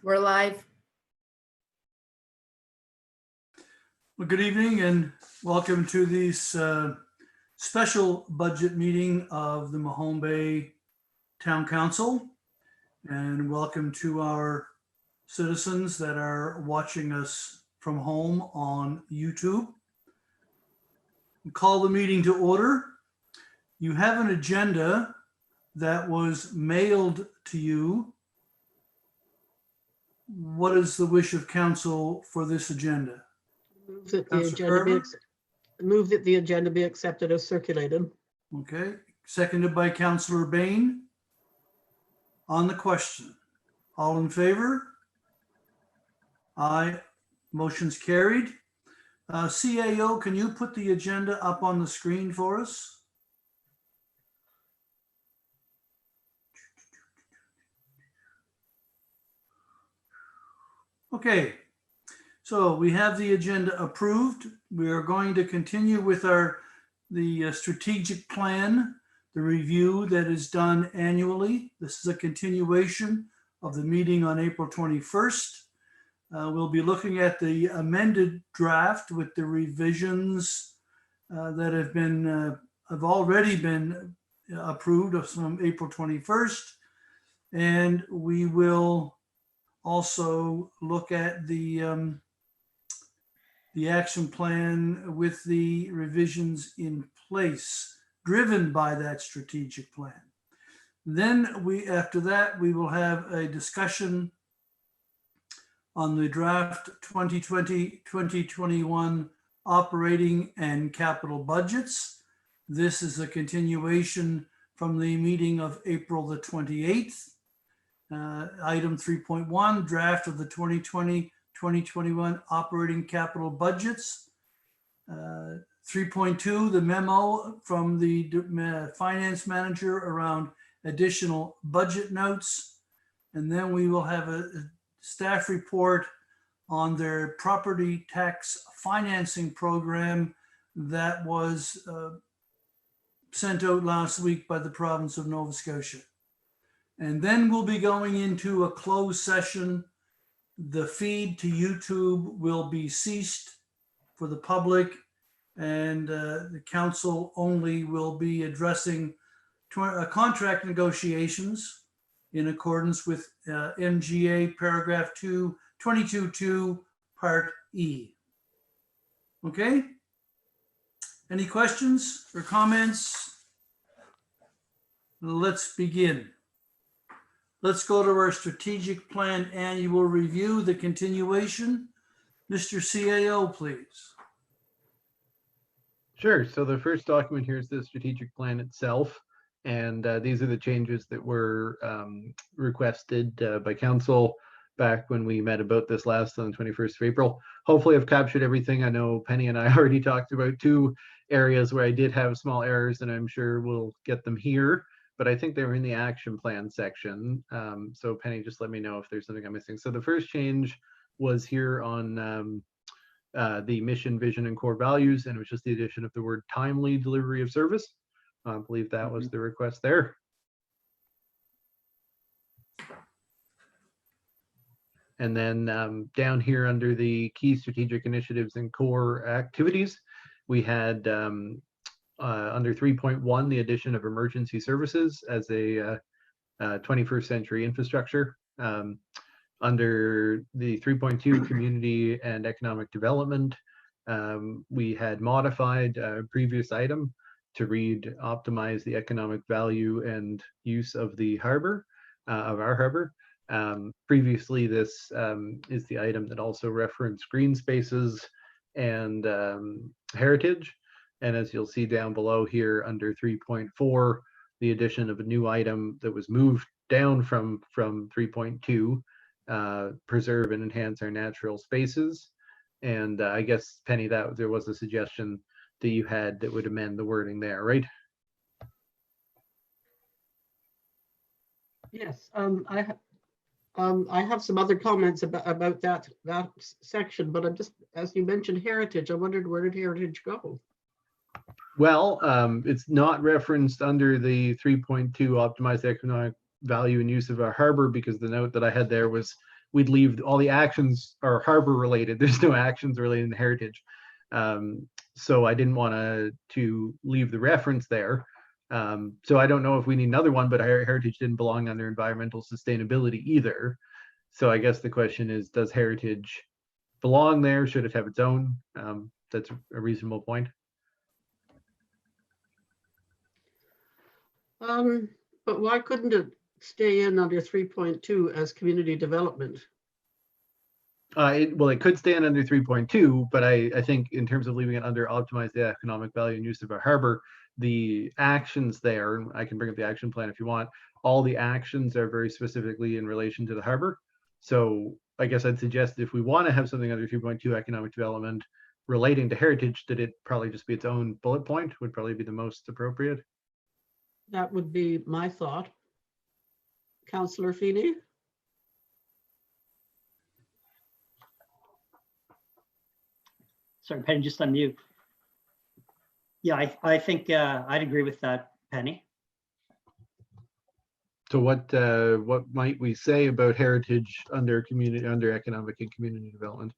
We're live. Well, good evening and welcome to this special budget meeting of the Mahone Bay Town Council. And welcome to our citizens that are watching us from home on YouTube. We call the meeting to order. You have an agenda that was mailed to you. What is the wish of council for this agenda? Move that Councilor the agenda be accepted as circulated. Okay, seconded by Councillor Bain. On the question, all in favor? Aye, motion's carried. CAO, can you put the agenda up on the screen for us? Okay, so we have the agenda approved. We are going to continue with the strategic plan, the review that is done annually. This is a continuation of the meeting on April 21st. We'll be looking at the amended draft with the revisions that have already been approved from April 21st. And we will also look at the action plan with the revisions in place, driven by that strategic plan. Then after that, we will have a discussion on the draft 2020-2021 operating and capital budgets. This is a continuation from the meeting of April the 28th. Item 3.1, draft of the 2020-2021 operating capital budgets. 3.2, the memo from the finance manager around additional budget notes. And then we will have a staff report on their property tax financing program that was sent out last week by the province of Nova Scotia. And then we'll be going into a closed session. The feed to YouTube will be ceased for the public, and the council only will be addressing contract negotiations in accordance with MGA paragraph 22.2 part E. Okay? Any questions or comments? Let's begin. Let's go to our strategic plan annual review, the continuation. Mr. CAO, please. Sure. So the first document here is the strategic plan itself. And these are the changes that were requested by council back when we met about this last on the 21st of April. Hopefully I've captured everything. I know Penny and I already talked about two areas where I did have small errors, and I'm sure we'll get them here. But I think they were in the action plan section. So Penny, just let me know if there's something I'm missing. So the first change was here on the mission, vision, and core values, and it was just the addition of the word timely delivery of service. I believe that was the request there. And then down here under the key strategic initiatives and core activities, we had under 3.1, the addition of emergency services as a 21st century infrastructure. Under the 3.2, community and economic development, we had modified a previous item to read optimize the economic value and use of the harbor, of our harbor. Previously, this is the item that also referenced green spaces and heritage. And as you'll see down below here under 3.4, the addition of a new item that was moved down from 3.2, preserve and enhance our natural spaces. And I guess, Penny, that there was a suggestion that you had that would amend the wording there, right? Yes, I have some other comments about that section, but I'm just, as you mentioned heritage, I wondered, where did heritage go? Well, it's not referenced under the 3.2 optimize the economic value and use of our harbor, because the note that I had there was we'd leave all the actions are harbor related. There's no actions related to heritage. So I didn't want to leave the reference there. So I don't know if we need another one, but heritage didn't belong under environmental sustainability either. So I guess the question is, does heritage belong there? Should it have its own? That's a reasonable point. But why couldn't it stay in under 3.2 as community development? Well, it could stand under 3.2, but I think in terms of leaving it under optimize the economic value and use of our harbor, the actions there, and I can bring up the action plan if you want, all the actions are very specifically in relation to the harbor. So I guess I'd suggest if we want to have something under 3.2 economic development relating to heritage, that it probably just be its own bullet point would probably be the most appropriate. That would be my thought. Councillor Feeney? Sorry, Penny, just unmute. Yeah, I think I'd agree with that, Penny. So what might we say about heritage under economic and community development?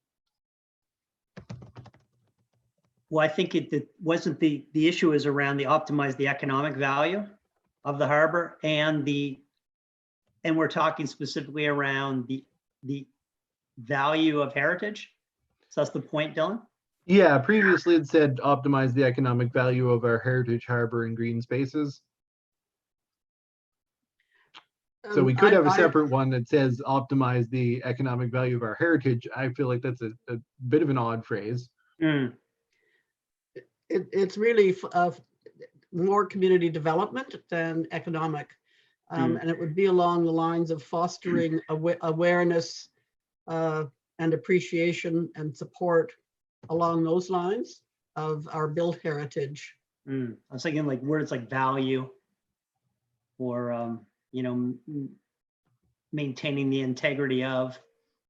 Well, I think it wasn't the issue is around the optimize the economic value of the harbor and we're talking specifically around the value of heritage. So that's the point, Dylan? Yeah, previously it said optimize the economic value of our heritage harbor and green spaces. So we could have a separate one that says optimize the economic value of our heritage. I feel like that's a bit of an odd phrase. Mm. It's really more community development than economic. And it would be along the lines of fostering awareness and appreciation and support along those lines of our built heritage. I was thinking like words like value or, you know, maintaining the integrity of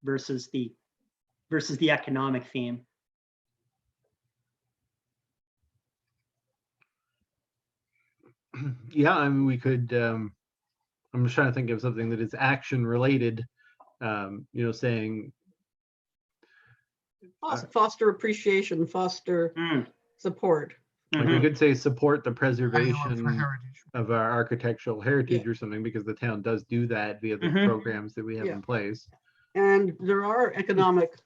versus the economic theme. Yeah, I mean, we could, I'm just trying to think of something that is action related, you know, saying. Foster appreciation, foster support. Like we could say support the For preservation heritage. of our architectural heritage or something, because the town does do that via the programs that we have in place. And there are economic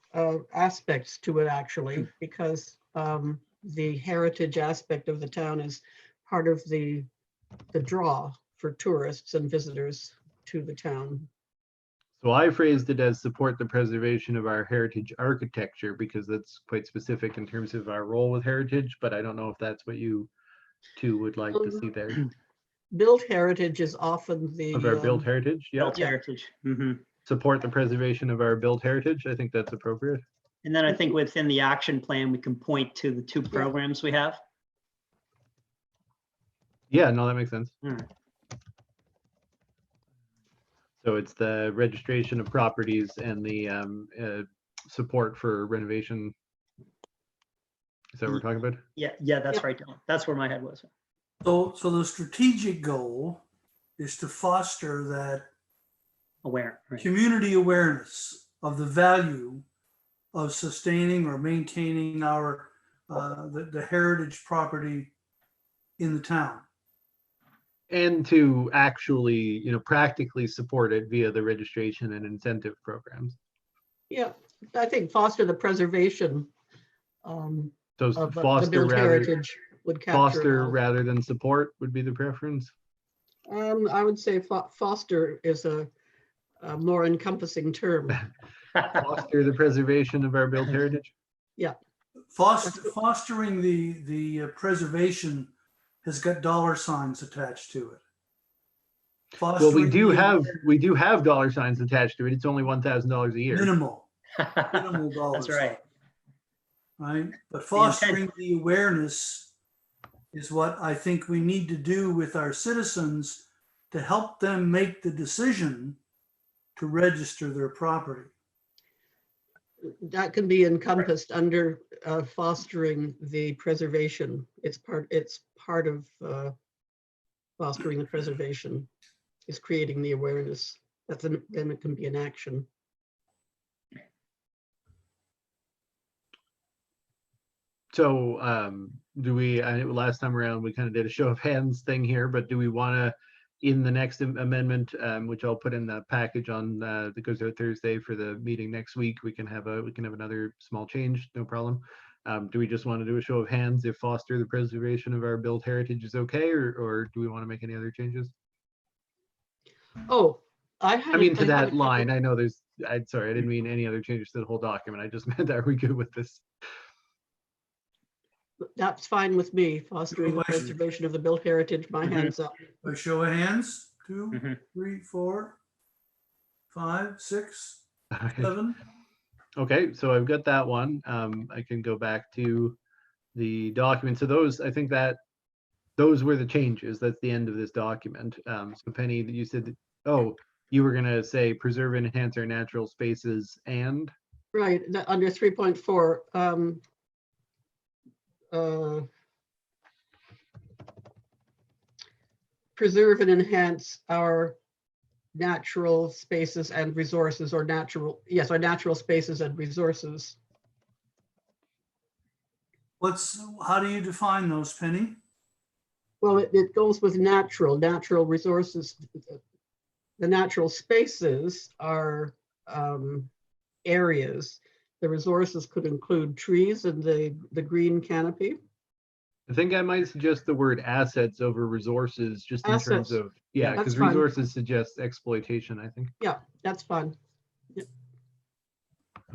aspects to it actually, because the heritage aspect of the town is part of the draw for tourists and visitors to the town. So I phrased it as support the preservation of our heritage architecture, because that's quite specific in terms of our role with heritage, but I don't know if that's what you two would like to see there. Built heritage is often the Of our built heritage, yeah. Built heritage. Support the preservation of our built heritage. I think that's appropriate. And then I think within the action plan, we can point to the two programs we have. Yeah, no, that makes sense. So it's the registration of properties and the support for renovation. Is that what we're talking about? Yeah, that's right, Dylan. That's where my head was. So the strategic goal is to foster that Aware. Right. community awareness of the value of sustaining or maintaining our the heritage property in the town. And to actually, you know, practically support it via the registration and incentive programs. Yeah, I think foster the preservation So of the foster built heritage would capture it foster all. rather than support would be the preference. I would say foster is a more encompassing term. Foster the preservation of our built heritage. Fostering the preservation has got dollar signs attached to it. Well, we do Fostering have dollar signs attached to it. It's only $1,000 a year. minimal dollars. That's right. Right, but fostering the awareness is what I think we need to do with our citizens to help them make the decision to register their property. That can be encompassed under fostering the preservation. It's part of fostering the preservation is creating the awareness. Then it can be an action. So do we, last time around, we kind of did a show of hands thing here, but do we want to, in the next amendment, which I'll put in the package on that goes out Thursday for the meeting next week, we can have another small change, no problem. Do we just want to do a show of hands if foster the preservation of our built heritage is okay, or do we want to make any other changes? Oh, I mean, to had a that couple- line, I know I'm sorry, I didn't mean any other changes to the whole document. I just meant, are we good with this? That's fine with me, fostering the Question. preservation of the built heritage, my Mhm. hands up. By show of hands, 2, Mhm. 3, 4, 5, 6, Okay. 7. Okay, so I've got that one. I can go back to the document. So those, I think that those were the changes. That's the end of this document. So Penny, you said, oh, you were gonna say preserve and enhance our natural spaces and, Right, under 3.4. Preserve and enhance our natural spaces and resources, or our natural spaces and resources. How do you define those, Penny? Well, it goes with natural resources. The natural spaces are areas. The resources could include trees and the green canopy. I think I might suggest the word assets over resources, just in terms Assets. of, yeah, That's because fine. resources suggest exploitation, I think. Yeah, that's fine.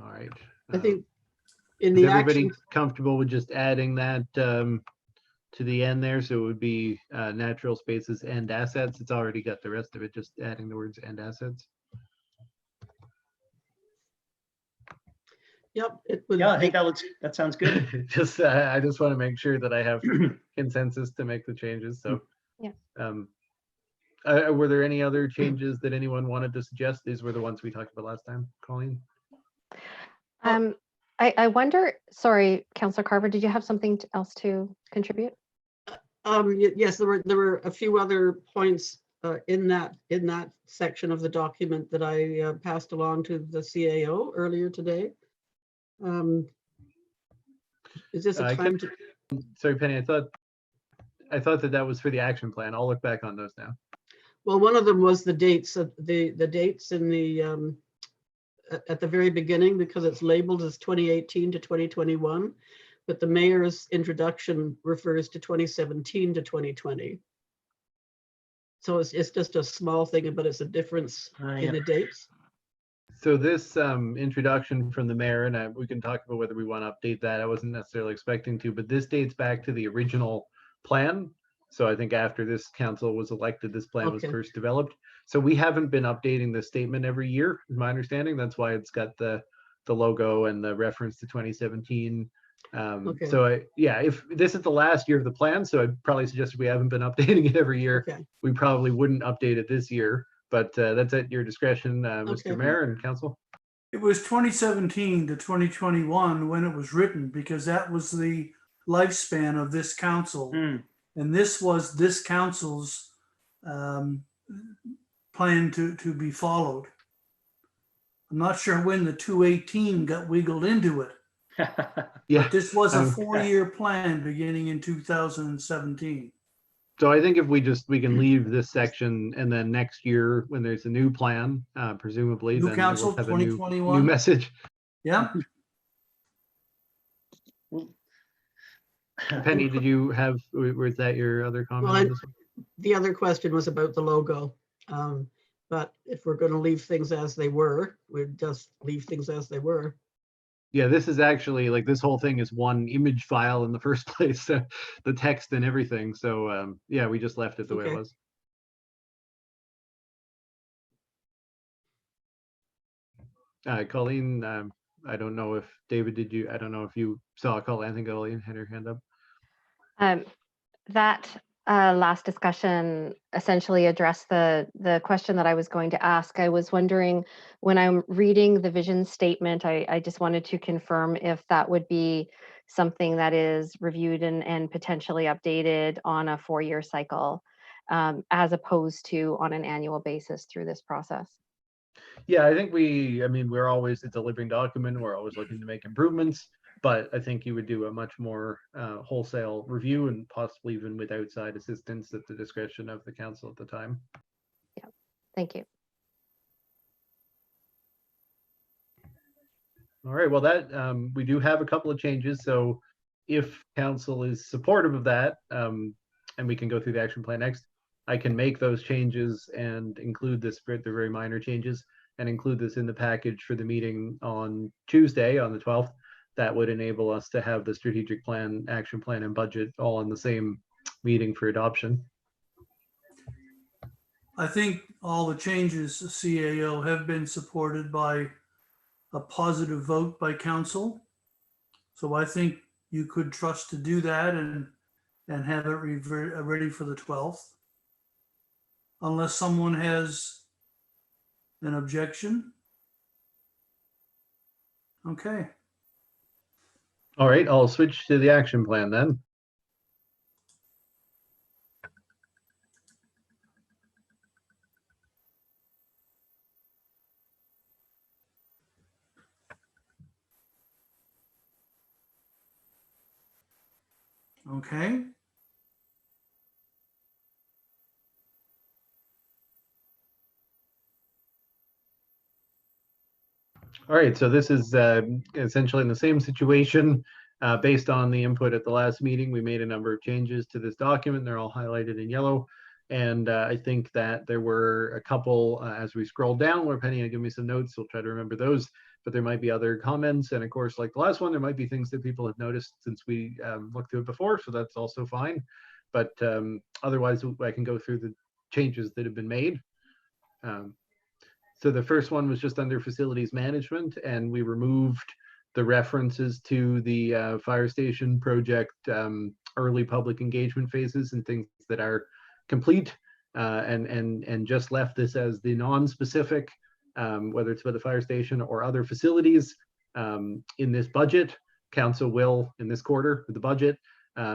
All right. I think in Is the everybody action, comfortable with just adding that to the end there? So it would be natural spaces and assets. It's already got the rest of it, just adding the words and assets. yep, it would. Yeah, I think that sounds good. Just I just want to make sure that I have consensus to make the changes. So Yeah. Were there any other changes that anyone wanted to suggest? These were the ones we talked about last time, Colleen. I wonder, sorry, Councillor Carver, did you have something else to contribute? Yes, there were a few other points in that section of the document that I passed along to the CAO earlier today. Is this a I time to? Sorry, Penny, I thought that was for the action plan. I'll look back on those now. Well, one of them was the dates, the dates in the at the very beginning, because it's labeled as 2018 to 2021, but the mayor's introduction refers to 2017 to 2020. So it's just a small thing, but it's a difference in the dates. So this introduction from the mayor, and we can talk about whether we want to update that. I wasn't necessarily expecting to, but this dates back to the original plan. So I think after this council was elected, this plan was Okay. first developed. So we haven't been updating the statement every year, is my understanding. That's why it's got the logo and the reference to 2017. Okay. So if this is the last year of the plan, so I'd probably suggest we haven't been updating it every year. Okay. We probably wouldn't update it this year, but that's at your discretion, Mr. Okay. Mayor and Council. It was 2017 to 2021 when it was written, because that was the lifespan of this council. Mm. And this was this council's plan to be followed. I'm not sure when the 218 got wiggled into it, Yeah. but this was a Um, 4-year plan beginning in 2017. So I think if we can leave this section, and then next year when there's a new plan, presumably New then council, we'll have a new 2021. message. Yeah, Penny, did you have, was that your other comment Well, on this one? The other question was about the logo. But if we're going to leave things as they were, we'd just leave things as they were. Yeah, this is actually like, this whole thing is one image file in the first place, the text and everything. So yeah, we just left it the way it Okay. was. Colleen, I don't know if David, I don't know if you saw Colleen. I think Colleen had her hand up. That last discussion essentially addressed the question that I was going to ask. I was wondering, when I'm reading the vision statement, I just wanted to confirm if that would be something that is reviewed and potentially updated on a 4-year cycle, as opposed to on an annual basis through this process. Yeah, I think we're always, it's a living document. We're always looking to make improvements. but I think you would do a much more wholesale review and possibly even with outside assistance at the discretion of the council at the time. Thank you. All right, well, that we do have a couple of changes. So if council is supportive of that, and we can go through the action plan next, I can make those changes and include this, they're very minor changes, and include this in the package for the meeting on Tuesday, on the 12th. That would enable us to have the strategic plan, action plan, and budget all in the same meeting for adoption. I think all the changes, CAO, have been supported by a positive vote by council. So I think you could trust to do that and have it ready for the 12th. Unless someone has an objection. Okay. All right, I'll switch to the action plan then. Okay. All right, so this is essentially in the same situation. Based on the input at the last meeting, we made a number of changes to this document. They're all highlighted in yellow. And I think that there were a couple, as we scroll down, where Penny will give me some notes, we'll try to remember those, but there might be other comments. And of course, like the last one, there might be things that people have noticed since we looked through it before, so that's also fine. But otherwise, I can go through the changes that have been made. So the first one was just under facilities management, and we removed the references to the fire station project early public engagement phases and things that are complete, and just left this as the non-specific, whether it's for the fire station or other facilities. In this budget, council will, in this quarter with the budget,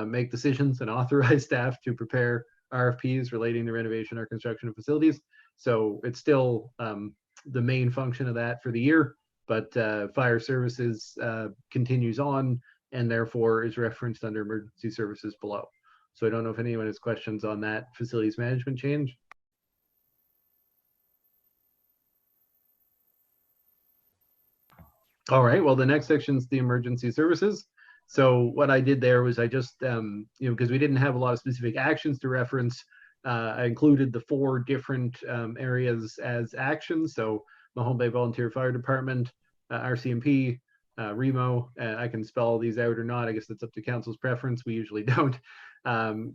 make decisions and authorize staff to prepare RFPs relating to renovation or construction of facilities. So it's still the main function of that for the year, but fire services continues on and therefore is referenced under emergency services below. So I don't know if anyone has questions on that facilities management change. All right, well, the next section is the emergency services. So what I did there was I just, because we didn't have a lot of specific actions to reference, I included the 4 different areas as actions. So Mahone Bay Volunteer Fire Department, RCMP, Remo, I can spell these out or not. I guess that's up to council's preference. We usually don't.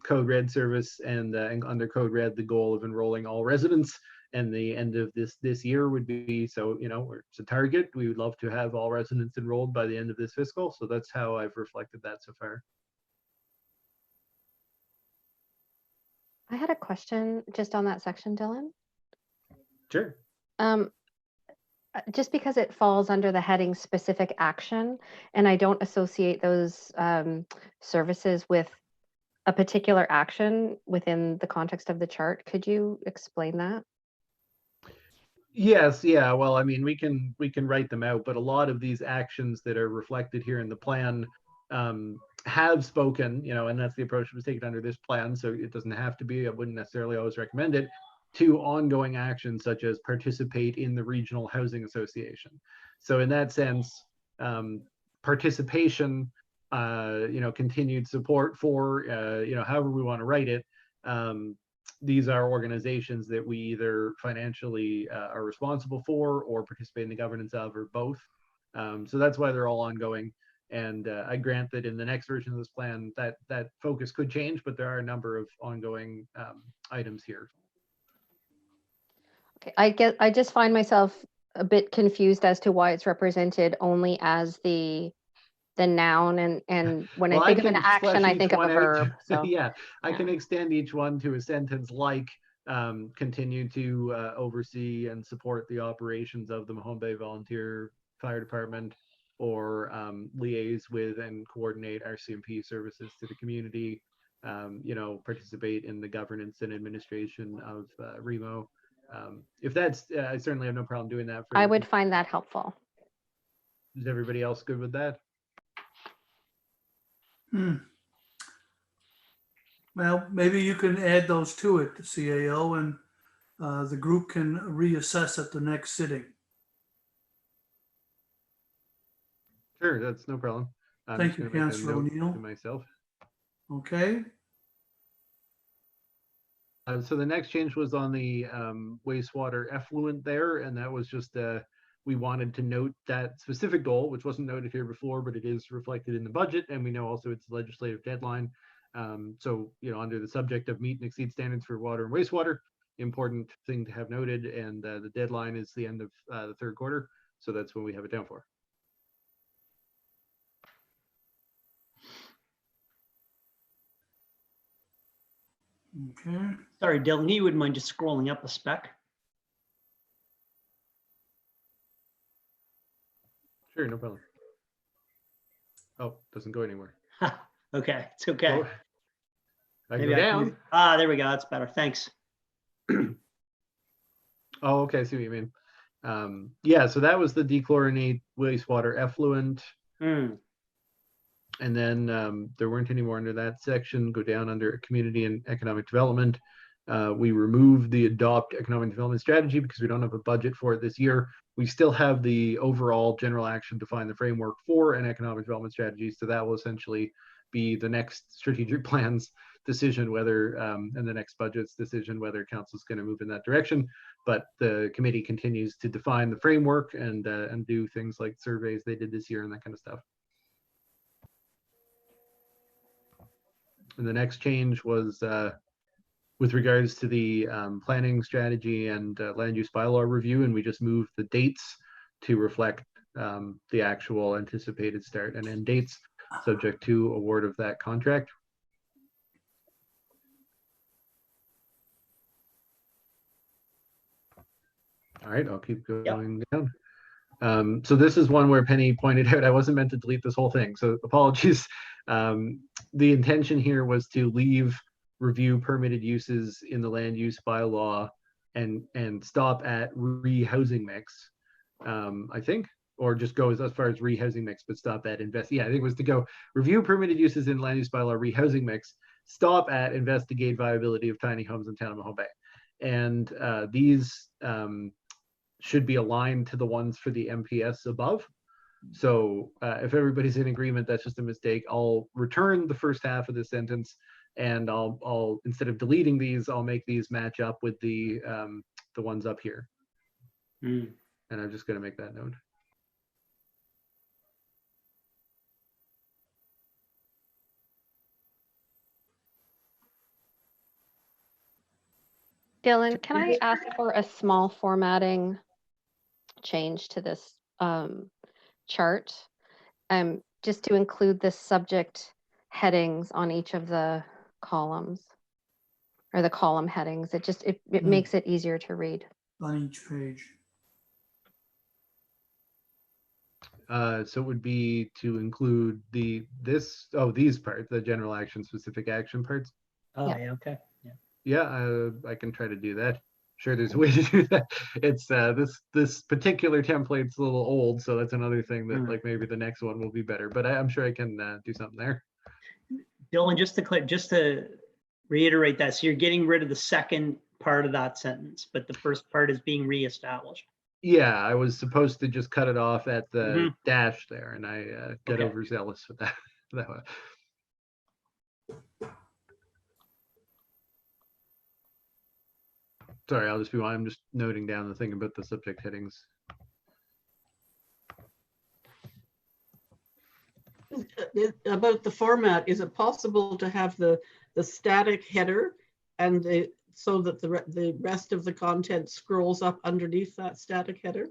Code Red service, and under Code Red, the goal of enrolling all residents. And the end of this year would be, so, it's a target. We would love to have all residents enrolled by the end of this fiscal. So that's how I've reflected that so far. I had a question just on that section, Dylan. Sure. Just because it falls under the heading specific action, and I don't associate those services with a particular action within the context of the chart. Could you explain that? Yes, yeah. Well, I mean, we can write them out, but a lot of these actions that are reflected here in the plan have spoken, and that's the approach that was taken under this plan. So it doesn't have to be, I wouldn't necessarily always recommend it, to ongoing actions such as participate in the regional housing association. So in that sense, participation, continued support for, however we want to write it. These are organizations that we either financially are responsible for or participate in the governance of, or both. So that's why they're all ongoing. And I grant that in the next version of this plan, that focus could change, but there are a number of ongoing items here. Okay, I just find myself a bit confused as to why it's represented only as the noun, and when I think of an action, I think of a verb. So yeah, I can extend each one to a sentence like continue to oversee and support the operations of the Mahone Bay Volunteer Fire Department, or liaise with and coordinate RCMP services to the community, participate in the governance and administration of Remo. If that's, I certainly have no problem doing that. I would find that helpful. Is everybody else good with that? Well, maybe you can add those to it, the CAO, and the group can reassess at the next sitting. Sure, that's no problem. I'm Thank just you, gonna make a Councillor note O'Neill. to myself. Okay, So the next change was on the wastewater effluent there, and that was just we wanted to note that specific goal, which wasn't noted here before, but it is reflected in the budget, and we know also it's a legislative deadline. So, you know, under the subject of meet and exceed standards for water and wastewater, important thing to have noted, and the deadline is the end of the third quarter, so that's when we have it down for. okay. Sorry, Dylan, you wouldn't mind just scrolling up a spec? Sure, no problem. Oh, doesn't go anywhere. Okay, it's okay. Oh, I Maybe go I can down. move- there we go. That's better. Thanks. Oh, okay, I see what you mean. Yeah, so that was the dechlorinate wastewater effluent. Mm, And then there weren't any more under that section. Go down under community and economic development. We removed the adopt economic development strategy because we don't have a budget for it this year. We still have the overall general action to define the framework for an economic development strategy. So that will essentially be the next strategic plans decision whether, and the next budget's decision whether council's going to move in that direction. But the committee continues to define the framework and do things like surveys they did this year and that kind of stuff. And the next change was with regards to the planning strategy and land use bylaw review, and we just moved the dates to reflect the actual anticipated start and end dates, subject to award of that contract. All right, I'll keep going down. So this is one where Penny pointed out I wasn't meant to delete this whole thing, so apologies. The intention here was to leave review permitted uses in the land use bylaw and stop at rehousing mix, I think, or just go as far as rehousing mix, but stop at invest. Yeah, I think it was to go review permitted uses in land use bylaw rehousing mix, stop at investigate viability of tiny homes in town of Mahone Bay. And these should be aligned to the ones for the MPS above. So if everybody's in agreement, that's just a mistake. I'll return the first half of the sentence, and I'll instead of deleting these, I'll make these match up with the ones up here. mm. And I'm just going to make that note. Dylan, can I ask for a small formatting change to this chart? Just to include the subject headings on each of the columns, or the column headings. It makes it easier to read. On each page. So it would be to include these parts, the general action, specific action parts. Oh, Yeah. yeah, okay. Yeah. Yeah, I can try to do that. Sure, there's a way to do that. It's this particular template's a little old, so that's another thing that like maybe the next one will be better. But I'm sure I can do something there. Dylan, just to reiterate that, so you're getting rid of the second part of that sentence, but the first part is being reestablished. Yeah, I was supposed to just cut it off at the dash there, and I got Okay. overzealous with that. that one. Sorry, I'm just noting down the thing about the subject headings. About the format, is it possible to have the static header and so that the rest of the content scrolls up underneath that static header?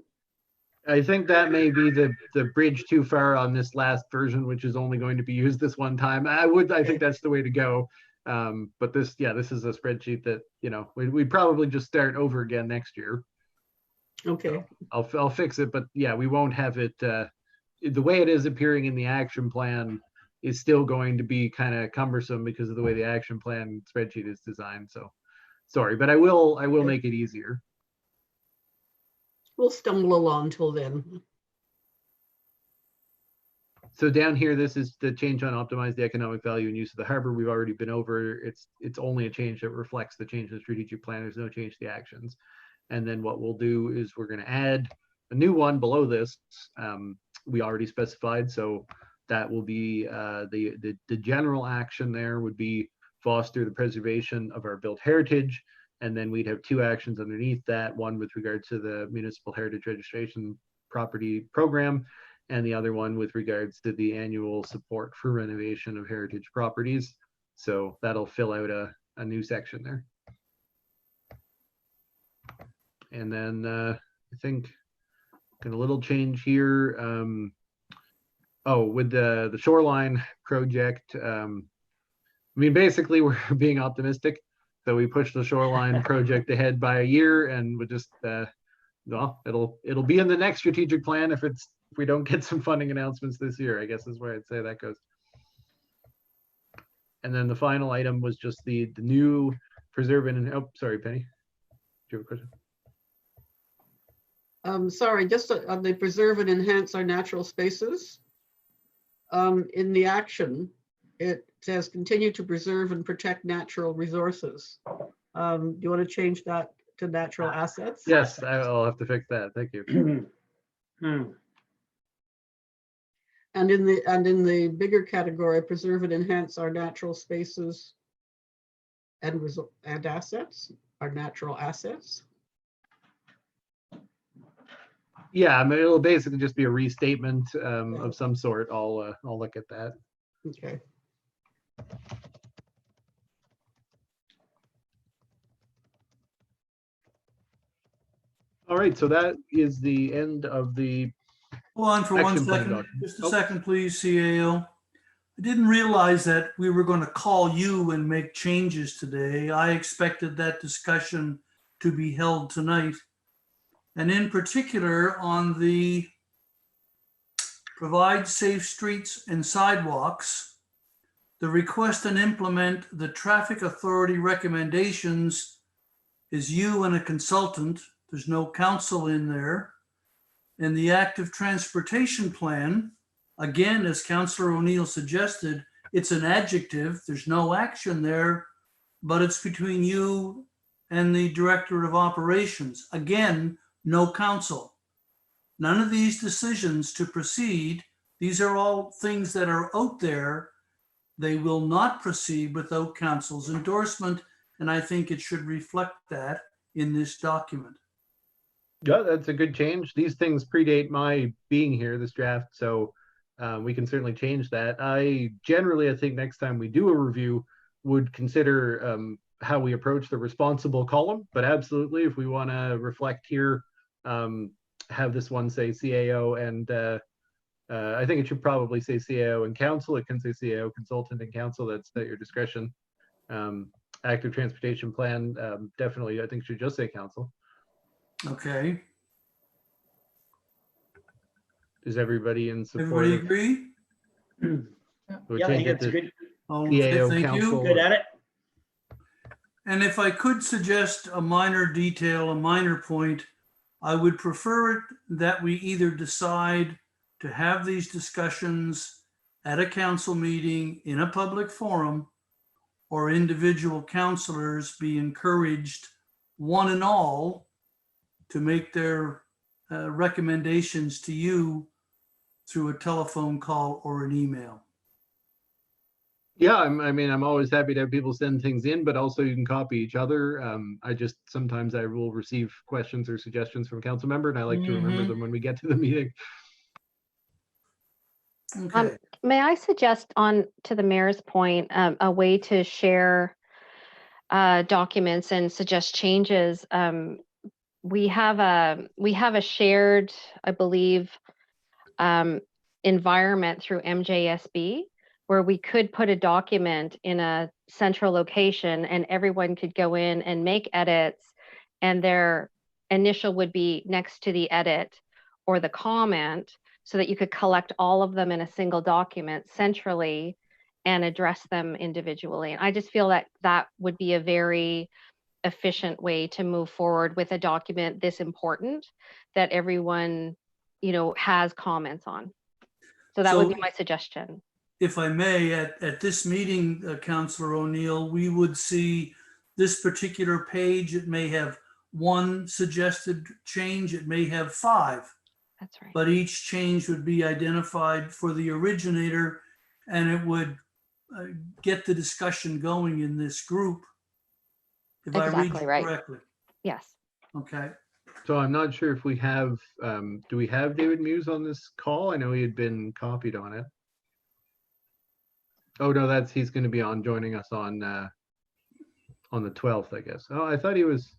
I think that may be the bridge too far on this last version, which is only going to be used this one time. I think that's the way to go. But this is a spreadsheet that, you know, we probably just start over again next year. Okay. So I'll fix it, but yeah, we won't have it. The way it is appearing in the action plan is still going to be kind of cumbersome because of the way the action plan spreadsheet is designed. So sorry, but I will make it easier. We'll stumble along till then. So down here, this is the change on optimize the economic value and use of the harbor. We've already been over. It's only a change that reflects the change in the strategic plan. There's no change to the actions. And then what we'll do is we're going to add a new one below this. We already specified, so that will be the general action there would be foster the preservation of our built heritage. And then we'd have two actions underneath that, one with regard to the municipal heritage registration property program, and the other one with regards to the annual support for renovation of heritage properties. So that'll fill out a new section there. And then I think a little change here. Oh, with the shoreline project, I mean, basically we're being optimistic. So we pushed the shoreline project ahead by a year, and we just, well, it'll be in the next strategic plan if we don't get some funding announcements this year, I guess is where I'd say that goes. And then the final item was just the new preserve and, oh, sorry, Penny. Do you have a question? Sorry, just on the preserve and enhance our natural spaces. In the action, it says continue to preserve and protect natural resources. Do you want to change that to natural assets? Yes, I'll have to fix that. Thank you. And in the bigger category, preserve and enhance our natural spaces and assets, our natural assets. Yeah, I mean, it'll basically just be a restatement of some sort. I'll look at that. Okay. All right, so that is the end of the Hold on for 1 action plan second. document. Just a second, please, CAO. I didn't realize that we were going to call you and make changes today. I expected that discussion to be held tonight. And in particular on the provide safe streets and sidewalks, the request and implement the traffic authority recommendations is you and a consultant. There's no council in there. And the active transportation plan, again, as Councillor O'Neill suggested, it's an adjective. There's no action there, but it's between you and the Director of Operations. Again, no council. None of these decisions to proceed, these are all things that are out there. They will not proceed without council's endorsement, and I think it should reflect that in this document. Yeah, that's a good change. These things predate my being here, this draft, so we can certainly change that. I think next time we do a review, would consider how we approach the responsible column, but absolutely, if we want to reflect here, have this one say CAO and I think it should probably say CAO and council. It can say CAO, consultant, and council. That's at your discretion. Active transportation plan, definitely, I think should just say council. Okay, Is everybody in support? everybody agree? Yeah, I think that's good. CAO Thank council. you. Good at it. And if I could suggest a minor detail, a minor point, I would prefer it that we either decide to have these discussions at a council meeting in a public forum, or individual councillors be encouraged, one and all, to make their recommendations to you through a telephone call or an email. Yeah, I mean, I'm always happy to have people send things in, but also you can copy each other. Sometimes I will receive questions or suggestions from a council member, and I like to remember them when we get to the meeting. Okay. May I suggest, on to the mayor's point, a way to share documents and suggest changes? We have a shared, I believe, environment through MJSB, where we could put a document in a central location and everyone could go in and make edits, and their initial would be next to the edit or the comment, so that you could collect all of them in a single document centrally and address them individually. And I just feel that that would be a very efficient way to move forward with a document this important that everyone, has comments on. So that would So- be my suggestion. If I may, at this meeting, Councillor O'Neill, we would see this particular page. It may have one suggested change, it may have 5, That's right. but each change would be identified for the originator, and it would get the discussion going in this group. If I read Exactly you right. correctly. Yes. Okay. So I'm not sure if we have, do we have David Muse on this call? I know he had been copied on it. Oh, no, he's going to be on joining us on the 12th, I guess. Oh, I thought he was,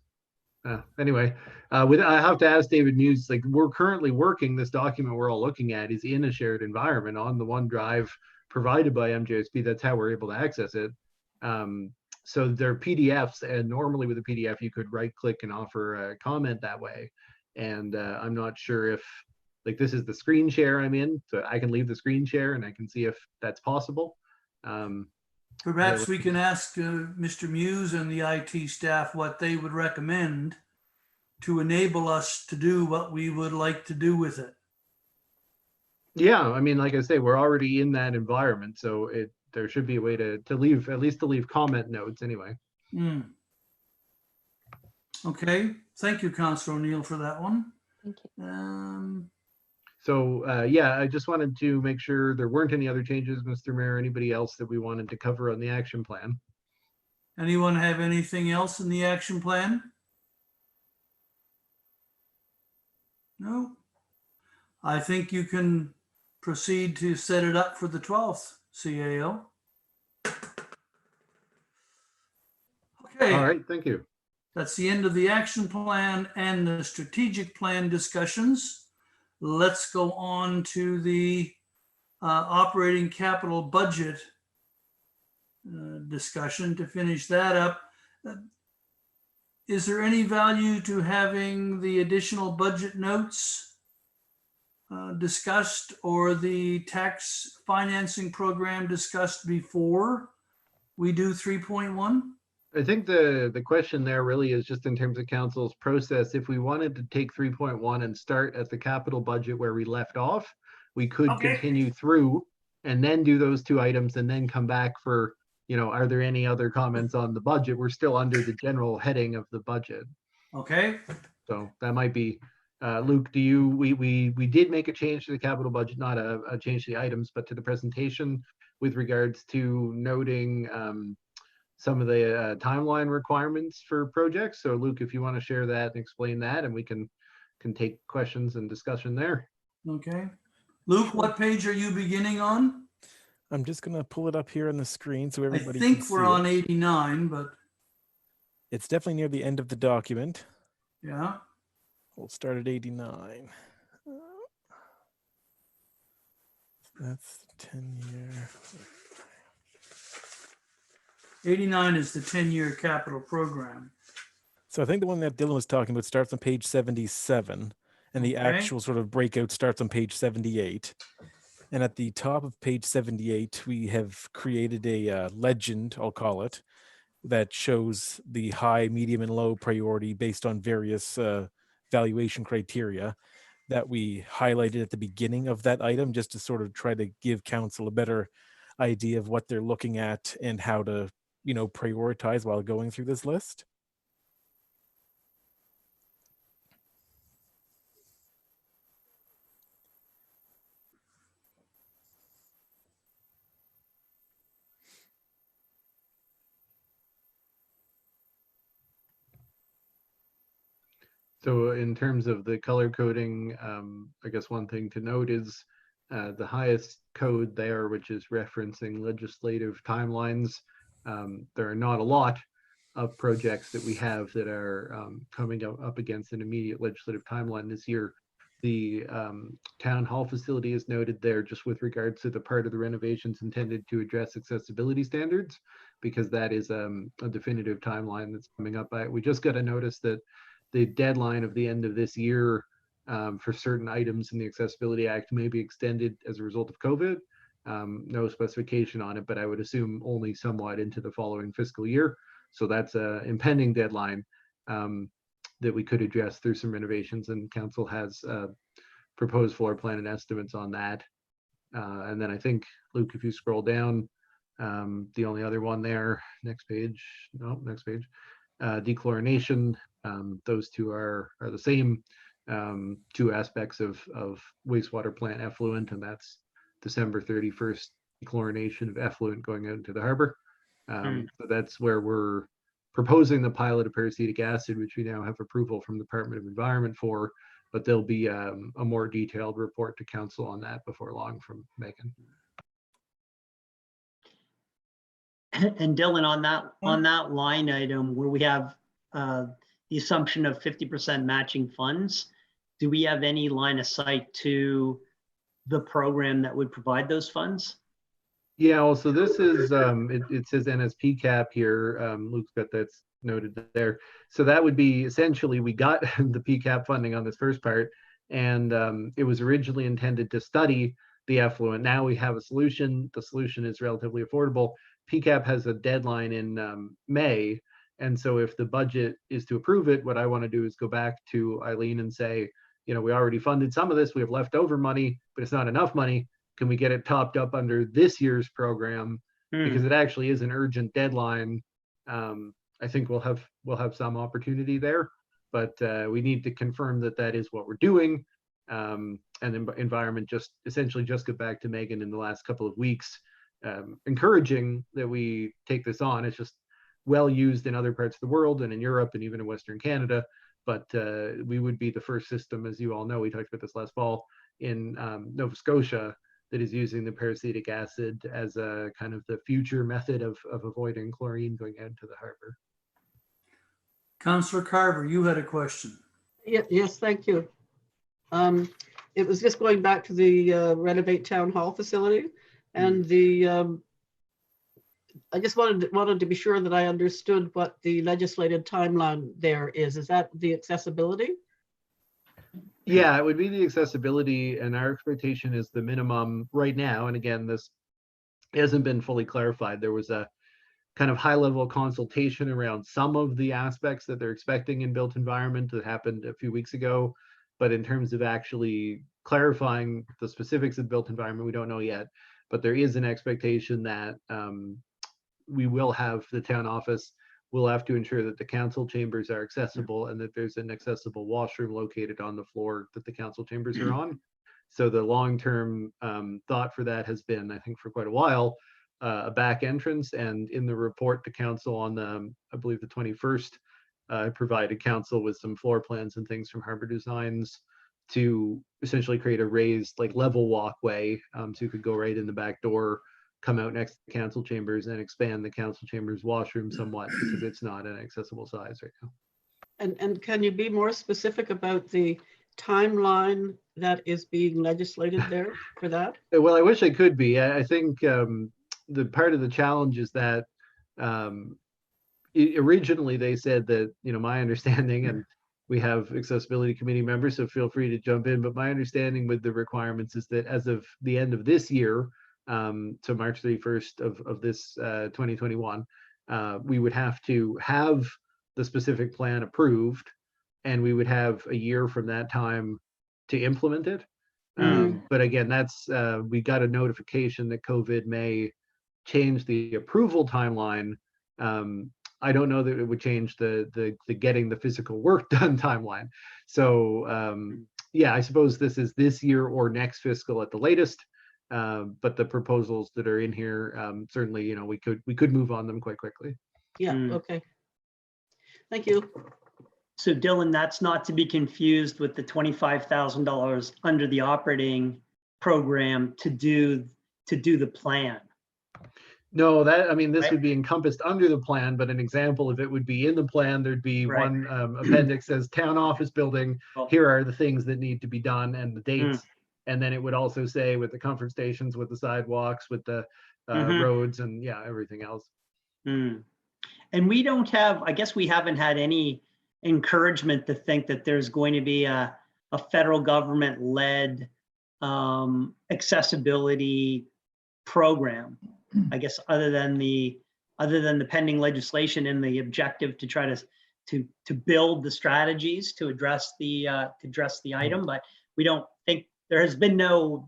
anyway, I have to ask David Muse, like, we're currently working, this document we're all looking at is in a shared environment on the OneDrive provided by MJSB. That's how we're able to access it. So they're PDFs, and normally with a PDF, you could right click and offer a comment that way. And I'm not sure if, like, this is the screen share I'm in, so I can leave the screen share and I can see if that's possible. Perhaps we can ask Mr. Muse and the IT staff what they would recommend to enable us to do what we would like to do with it. Yeah, I mean, like I say, we're already in that environment, so there should be a way to leave, at least to leave comment notes anyway. Okay, thank you, Councillor O'Neill, for that one. Thank you. So yeah, I just wanted to make sure there weren't any other changes, Mr. Mayor, anybody else that we wanted to cover on the action plan. Anyone have anything else in the action plan? No? I think you can proceed to set it up for the 12th, CAO. Okay. All right, thank you. That's the end of the action plan and the strategic plan discussions. Let's go on to the operating capital budget discussion to finish that up. Is there any value to having the additional budget notes discussed, or the tax financing program discussed before we do 3.1? I think the question there really is just in terms of council's process. If we wanted to take 3.1 and start at the capital budget where we left off, we could continue through and then do those 2 items and then come back for, are there any other comments on the budget? We're still under the general heading of the budget. Okay. So that might be, Luke, we did make a change to the capital budget, not a change to the items, but to the presentation with regards to noting some of the timeline requirements for projects. So Luke, if you want to share that and explain that, and we can take questions and discussion there. Okay. Luke, what page are you beginning on? I'm just going to pull it up here on the screen so I everybody think can we're see on it. 89, but It's definitely near the end of the document. yeah. We'll start at 89. That's 10-year. 89 is the 10-year capital program. So I think the one that Dylan was talking about starts on page 77, and the Okay. actual sort of breakout starts on page 78. And at the top of page 78, we have created a legend, I'll call it, that shows the high, medium, and low priority based on various valuation criteria that we highlighted at the beginning of that item, just to sort of try to give council a better idea of what they're looking at and how to, prioritize while going through this list. So in terms of the color coding, I guess one thing to note is the highest code there, which is referencing legislative timelines. There are not a lot of projects that we have that are coming up against an immediate legislative timeline this year. The town hall facility is noted there just with regards to the part of the renovations intended to address accessibility standards, because that is a definitive timeline that's coming up. We just got a notice that the deadline of the end of this year for certain items in the Accessibility Act may be extended as a result of COVID. No specification on it, but I would assume only somewhat into the following fiscal year. So that's an impending deadline that we could address through some renovations, and council has proposed floor plan and estimates on that. And then I think, Luke, if you scroll down, the only other one there, next page, no, next page, dechlorination. Those two are the same, two aspects of wastewater plant effluent, and that's December 31st dechlorination of effluent going out into the harbor. So that's where we're proposing the pilot of peracetic acid, which we now have approval from the Department of Environment for, but there'll be a more detailed report to council on that before long from Megan. And Dylan, on that line item where we have the assumption of 50% matching funds, do we have any line of sight to the program that would provide those funds? Yeah, well, so this is, it says NSP cap here. Luke's got that's noted there. So that would be essentially, we got the PCAP funding on this first part, and it was originally intended to study the effluent. Now we have a solution. The solution is relatively affordable. PCAP has a deadline in May. And so if the budget is to approve it, what I want to do is go back to Eileen and say, you know, we already funded some of this. We have leftover money, but it's not enough money. Can we get it topped up under this year's program? Because it actually is an urgent deadline. I think we'll have some opportunity there, but we need to confirm that that is what we're doing. And then environment just essentially just got back to Megan in the last couple of weeks, encouraging that we take this on. It's just well used in other parts of the world and in Europe and even in Western Canada. But we would be the first system, as you all know, we talked about this last fall, in Nova Scotia that is using the peracetic acid as a kind of the future method of avoiding chlorine going out into the harbor. Councillor Carver, you had a question. Yes, thank you. It was just going back to the renovate town hall facility, and the I just wanted to be sure that I understood what the legislated timeline there is. Is that the accessibility? Yeah, it would be the accessibility, and our expectation is the minimum right now. And again, this hasn't been fully clarified. There was a kind of high-level consultation around some of the aspects that they're expecting in built environment that happened a few weeks ago. But in terms of actually clarifying the specifics of built environment, we don't know yet. But there is an expectation that we will have the town office. We'll have to ensure that the council chambers are accessible and that there's an accessible washroom located on the floor that the council chambers are on. So the long-term thought for that has been, I think for quite a while, a back entrance. And in the report to council on the, I believe the 21st, I provided council with some floor plans and things from Harbor Designs to essentially create a raised like level walkway, so you could go right in the back door, come out next to the council chambers and expand the council chambers washroom somewhat because it's not an accessible size right now. And can you be more specific about the timeline that is being legislated there for that? Well, I wish I could be. I think the part of the challenge is that originally they said that, you know, my understanding, and we have accessibility committee members, so feel free to jump in, but my understanding with the requirements is that as of the end of this year, so March 31st of this 2021, we would have to have the specific plan approved, and we would have a year from that time to implement it. But again, that's we got a notification that COVID may change the approval timeline. I don't know that it would change the getting the physical work done timeline. So yeah, I suppose this is this year or next fiscal at the latest. But the proposals that are in here, certainly, you know, we could move on them quite quickly. Yeah, okay. Thank you. So Dylan, that's not to be confused with the $25,000 under the operating program to do the plan. No, that, I mean, this would be encompassed under the plan, but an example of it would be in the plan. There'd be one appendix says town office building. Here are the things that need to be done and the dates. And then it would also say with the comfort stations, with the sidewalks, with the roads and yeah, everything else. And we don't have, I guess we haven't had any encouragement to think that there's going to be a federal government led accessibility program, I guess, other than the pending legislation and the objective to try to build the strategies to address the item, but we don't think there's been no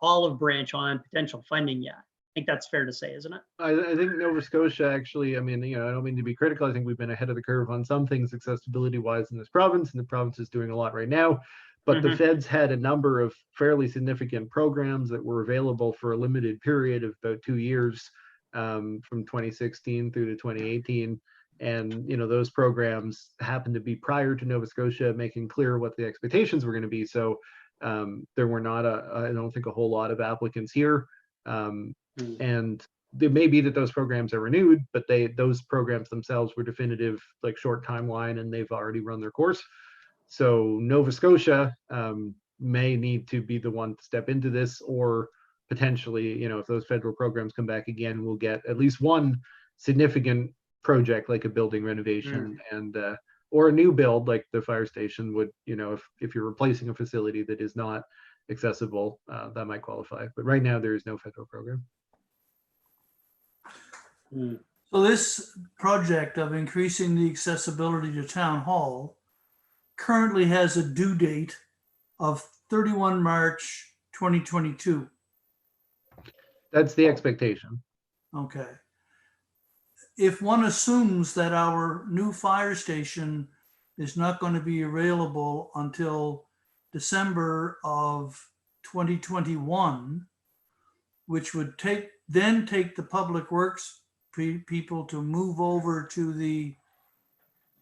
olive branch on potential funding yet. I think that's fair to say, isn't it? I think Nova Scotia actually, I mean, I don't mean to be critical. I think we've been ahead of the curve on some things accessibility wise in this province, and the province is doing a lot right now. But the feds had a number of fairly significant programs that were available for a limited period of about 2 years, from 2016 through to 2018. And, those programs happened to be prior to Nova Scotia making clear what the expectations were going to be. So there were not, I don't think, a whole lot of applicants here. And it may be that those programs are renewed, but those programs themselves were definitive, like short timeline, and they've already run their course. So Nova Scotia may need to be the one to step into this, or potentially, if those federal programs come back again, we'll get at least one significant project like a building renovation and or a new build like the fire station would, if you're replacing a facility that is not accessible, that might qualify. But right now there is no federal program. So this project of increasing the accessibility to town hall currently has a due date of 31 March 2022. That's the expectation. Okay. If one assumes that our new fire station is not going to be available until December of 2021, which would take the public works people to move over to the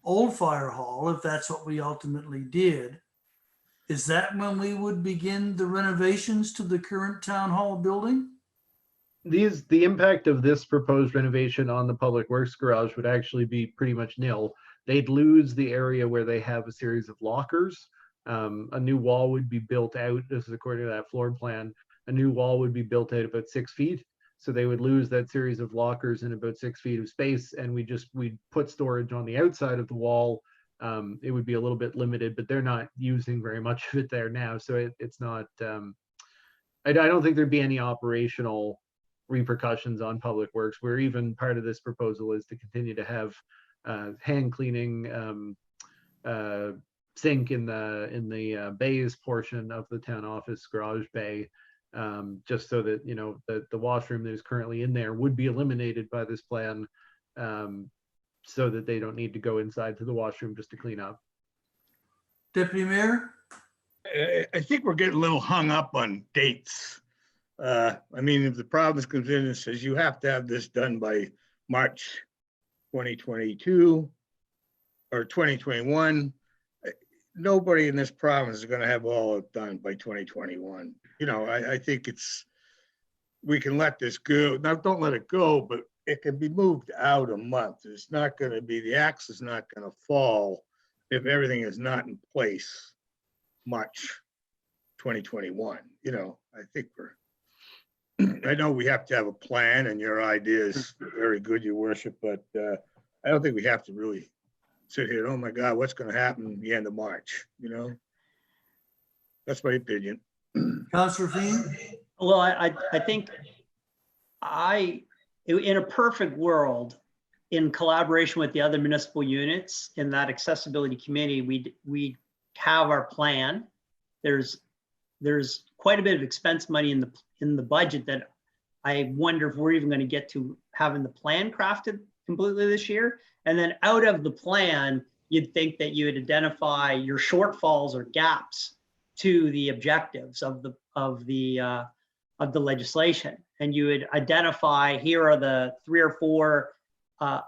old fire hall, if that's what we ultimately did, is that when we would begin the renovations to the current town hall building? The impact of this proposed renovation on the public works garage would actually be pretty much nil. They'd lose the area where they have a series of lockers. A new wall would be built out. This is according to that floor plan. A new wall would be built out about 6 feet. So they would lose that series of lockers in about 6 feet of space, and we'd put storage on the outside of the wall. It would be a little bit limited, but they're not using very much of it there now. So it's not, I don't think there'd be any operational repercussions on public works, where even part of this proposal is to continue to have hand cleaning sink in the bays portion of the town office garage bay, just so that the washroom that is currently in there would be eliminated by this plan, so that they don't need to go inside to the washroom just to clean up. Deputy Mayor? I think we're getting a little hung up on dates. I mean, if the province comes in and says you have to have this done by March 2022 or 2021, nobody in this province is going to have all it done by 2021. I think we can let this go. Now, don't let it go, but it can be moved out a month. It's not going to be, the axe is not going to fall if everything is not in place March 2021. I think I know we have to have a plan, and your idea is very good, Your Worship, but I don't think we have to really sit here, oh my God, what's going to happen at the end of March? That's my opinion. Councillor Feen? Well, I think in a perfect world, in collaboration with the other municipal units in that accessibility committee, we have our plan. There's quite a bit of expense money in the budget that I wonder if we're even going to get to having the plan crafted completely this year. And then out of the plan, you'd think that you would identify your shortfalls or gaps to the objectives of the legislation, and you would identify, here are the 3 or 4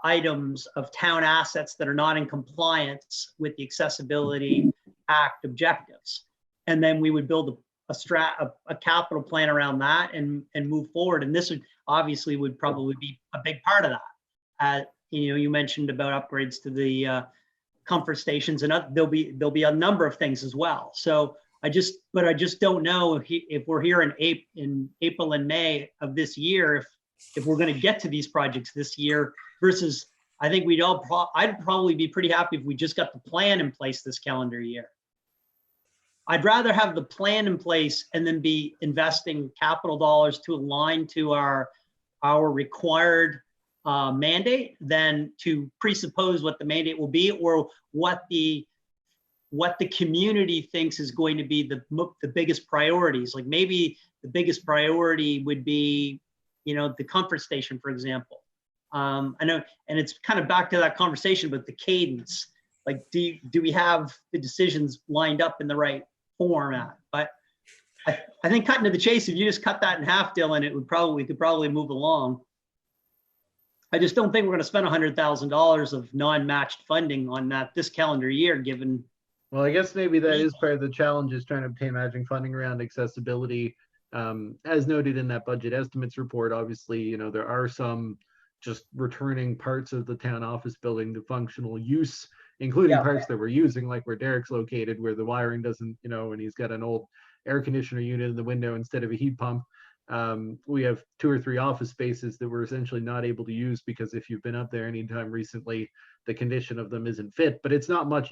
items of town assets that are not in compliance with the Accessibility Act objectives, and then we would build a capital plan around that and move forward. And this would probably be a big part of that. You mentioned about upgrades to the comfort stations, and there'll be a number of things as well. So I just don't know if we're here in April and May of this year, if we're going to get to these projects this year, versus I think I'd probably be pretty happy if we just got the plan in place this calendar year. I'd rather have the plan in place and then be investing capital dollars to align to our required mandate than to presuppose what the mandate will be, or what the what the community thinks is going to be the biggest priorities. Like maybe the biggest priority would be, you know, the comfort station, for example. I know, and it's kind of back to that conversation with the cadence. Like, do we have the decisions lined up in the right format? But I think cutting to the chase, if you just cut that in half, Dylan, we could probably move along. I just don't think we're going to spend $100,000 of non-matched funding on that this calendar year, given. Well, I guess maybe that is part of the challenge, is trying to obtain matching funding around accessibility. As noted in that budget estimates report, obviously, you know, there are some just returning parts of the town office building to functional use, including parts that we're using, like where Derek's located, where the wiring doesn't, you know, and he's got an old air conditioner unit in the window instead of a heat pump. We have 2 or 3 office spaces that we're essentially not able to use because if you've been up there anytime recently, the condition of them isn't fit, but it's not much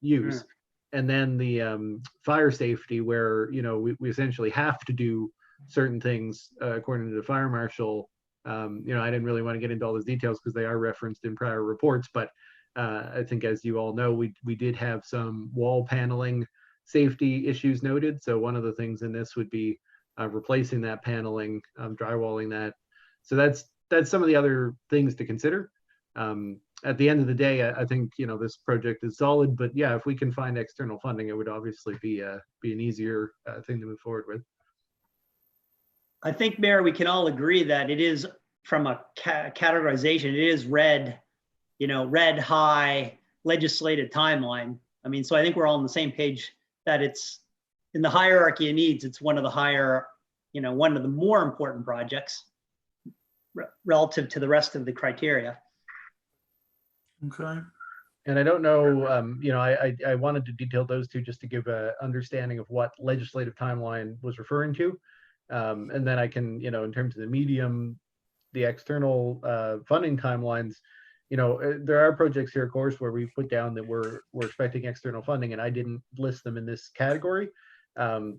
use. And then the fire safety, where, you know, we essentially have to do certain things according to the fire marshal. You know, I didn't really want to get into all those details because they are referenced in prior reports, but I think, as you all know, we did have some wall paneling safety issues noted. So one of the things in this would be replacing that paneling, drywalling that. So that's some of the other things to consider. At the end of the day, I think, you know, this project is solid, but yeah, if we can find external funding, it would obviously be an easier thing to move forward with. I think, Mayor, we can all agree that it is, from a categorization, it is red, you know, red high legislative timeline. I mean, so I think we're all on the same page that it's in the hierarchy of needs. It's one of the higher, you know, one of the more important projects relative to the rest of the criteria. Okay. And I don't know, you know, I wanted to detail those two just to give an understanding of what legislative timeline was referring to. And then I can, you know, in terms of the medium, the external funding timelines, you know, there are projects here, of course, where we put down that we're expecting external funding, and I didn't list them in this category.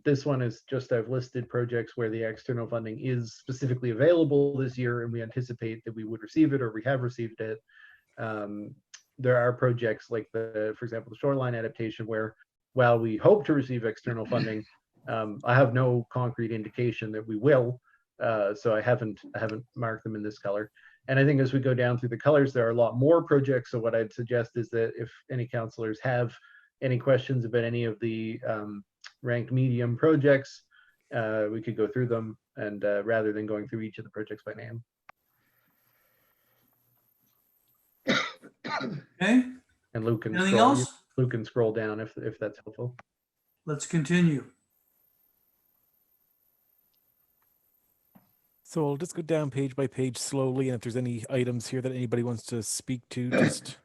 This one is just, I've listed projects where the external funding is specifically available this year, and we anticipate that we would receive it or we have received it. There are projects like for example, the shoreline adaptation, where while we hope to receive external funding, I have no concrete indication that we will. So I haven't marked them in this color. And I think as we go down through the colors, there are a lot more projects. So what I'd suggest is that if any councillors have any questions about any of the ranked medium projects, we could go through them, and rather than going through each of the projects by name. Okay. And Luke can Anything else? Luke can scroll down if that's helpful. Let's continue. So I'll just go down page by page slowly, and if there's any items here that anybody wants to speak to, just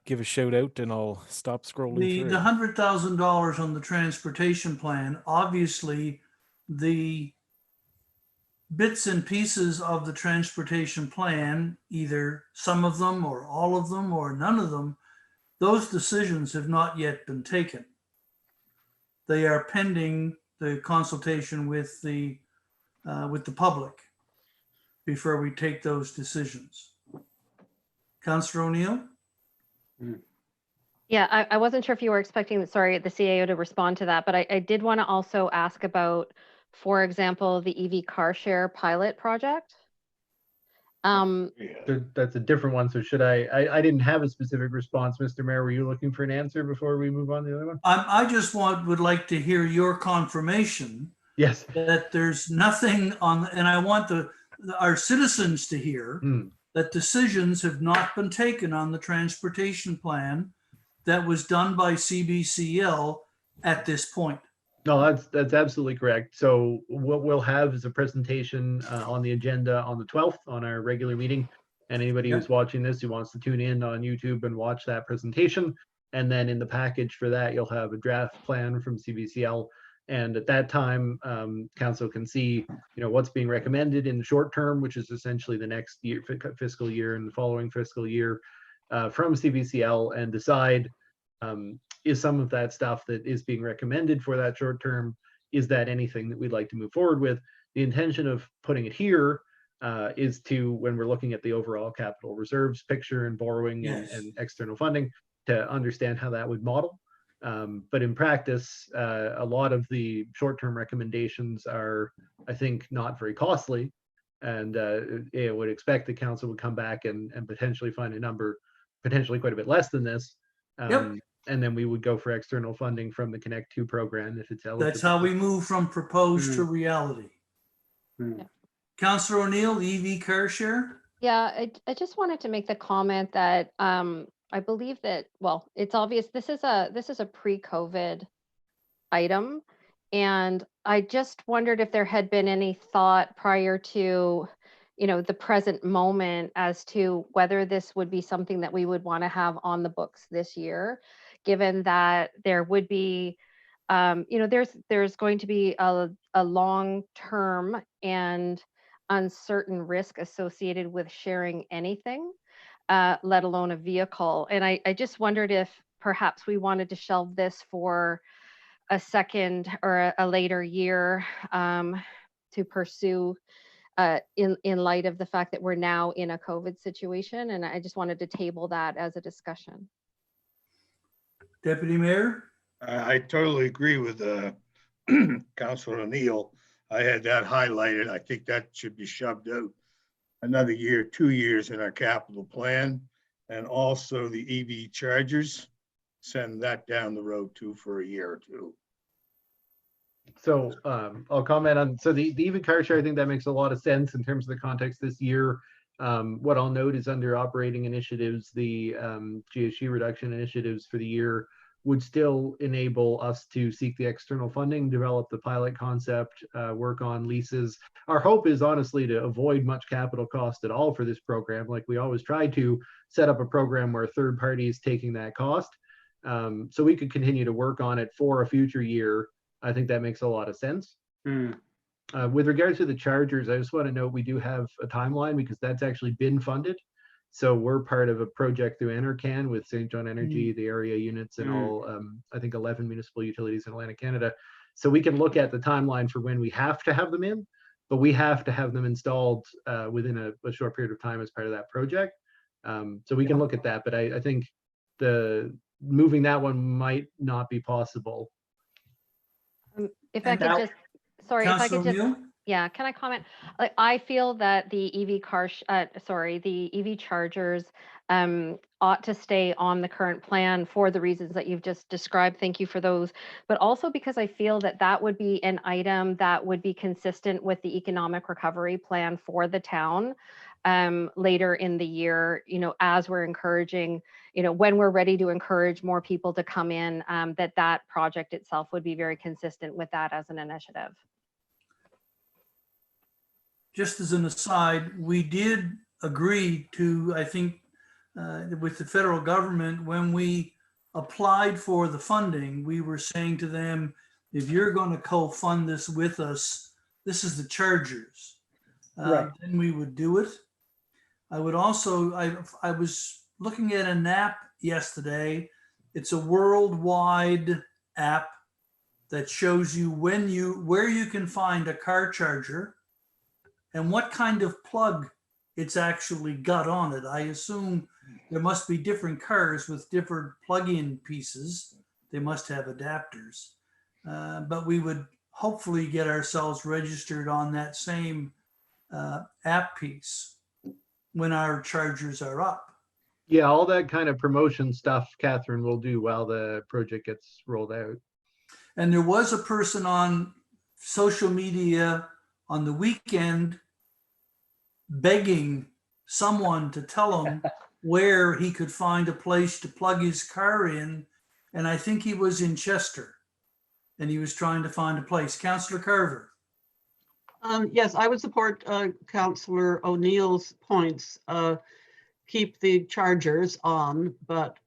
give a shout out and I'll stop scrolling through. The $100,000 on the transportation plan, obviously the bits and pieces of the transportation plan, either some of them or all of them or none of them, those decisions have not yet been taken. They are pending the consultation with the public before we take those decisions. Councillor O'Neill? Yeah, I wasn't sure if you were expecting, the CAO to respond to that, but I did want to also ask about, for example, the EV car share pilot project. That's a different one. So should I didn't have a specific response, Mr. Mayor. Were you looking for an answer before we move on to the other one? I just would like to hear your confirmation. Yes. That there's nothing on, and I want our citizens to hear that decisions have not been taken on the transportation plan that was done by CBCL at this point. No, that's absolutely correct. So what we'll have is a presentation on the agenda on the 12th on our regular meeting. And anybody who's watching this who wants to tune in on YouTube and watch that presentation. And then in the package for that, you'll have a draft plan from CBCL. And at that time, council can see, what's being recommended in the short term, which is essentially the next year, fiscal year and the following fiscal year from CBCL, and decide is some of that stuff that is being recommended for that short term, is that anything that we'd like to move forward with? The intention of putting it here is to, when we're looking at the overall capital reserves picture and borrowing and external funding, to understand how that would model. But in practice, a lot of the short-term recommendations are, I think, not very costly. And I would expect the council would come back and potentially find a number, potentially quite a bit less than this. Yep. And then we would go for external funding from the Connect 2 program if it's eligible. That's how we move from proposed to reality. Councillor O'Neill, the EV car share? Yeah, I just wanted to make the comment that I believe that, well, it's obvious this is a pre-COVID item. And I just wondered if there had been any thought prior to, the present moment as to whether this would be something that we would want to have on the books this year, given that there would be, there's going to be a long-term and uncertain risk associated with sharing anything, let alone a vehicle. And I just wondered if perhaps we wanted to shelve this for a second or a later year to pursue in light of the fact that we're now in a COVID situation. And I just wanted to table that as a discussion. Deputy Mayor? I totally agree with Councilor O'Neill. I had that highlighted. I think that should be shoved out another year, 2 years in our capital plan. And also the EV chargers, send that down the road too for a year or two. So I'll comment on, so the EV car share, I think that makes a lot of sense in terms of the context this year. What I'll note is under operating initiatives, the GHG reduction initiatives for the year would still enable us to seek the external funding, develop the pilot concept, work on leases. Our hope is honestly to avoid much capital cost at all for this program. Like we always try to set up a program where a third party is taking that cost. So we could continue to work on it for a future year. I think that makes a lot of sense. With regards to the chargers, I just want to note we do have a timeline because that's actually been funded. So we're part of a project through NRCan with St. John Energy, the area units, and all, I think 11 municipal utilities in Atlantic Canada. So we can look at the timeline for when we have to have them in, but we have to have them installed within a short period of time as part of that project. So we can look at that, but I think moving that one might not be possible. If I could just, sorry, if I could just, O'Neill? yeah, can I comment? I feel that the EV the EV chargers ought to stay on the current plan for the reasons that you've just described. Thank you for those. But also because I feel that that would be an item that would be consistent with the economic recovery plan for the town later in the year, as we're encouraging, when we're ready to encourage more people to come in, that project itself would be very consistent with that as an initiative. Just as an aside, we did agree to, I think, with the federal government, when we applied for the funding, we were saying to them, if you're going to co-fund this with us, this is the chargers. Right. Then we would do it. I would also, I was looking at an app yesterday. It's a worldwide app that shows you where you can find a car charger and what kind of plug it's actually got on it. I assume there must be different cars with different plug-in pieces. They must have adapters. But we would hopefully get ourselves registered on that same app piece when our chargers are up. Yeah, all that kind of promotion stuff, Catherine will do while the project gets rolled out. And there was a person on social media on the weekend begging someone to tell him where he could find a place to plug his car in. And I think he was in Chester and he was trying to find a place. Councillor Carver. Yes, I would support Councillor O'Neill's points. Keep the chargers on, but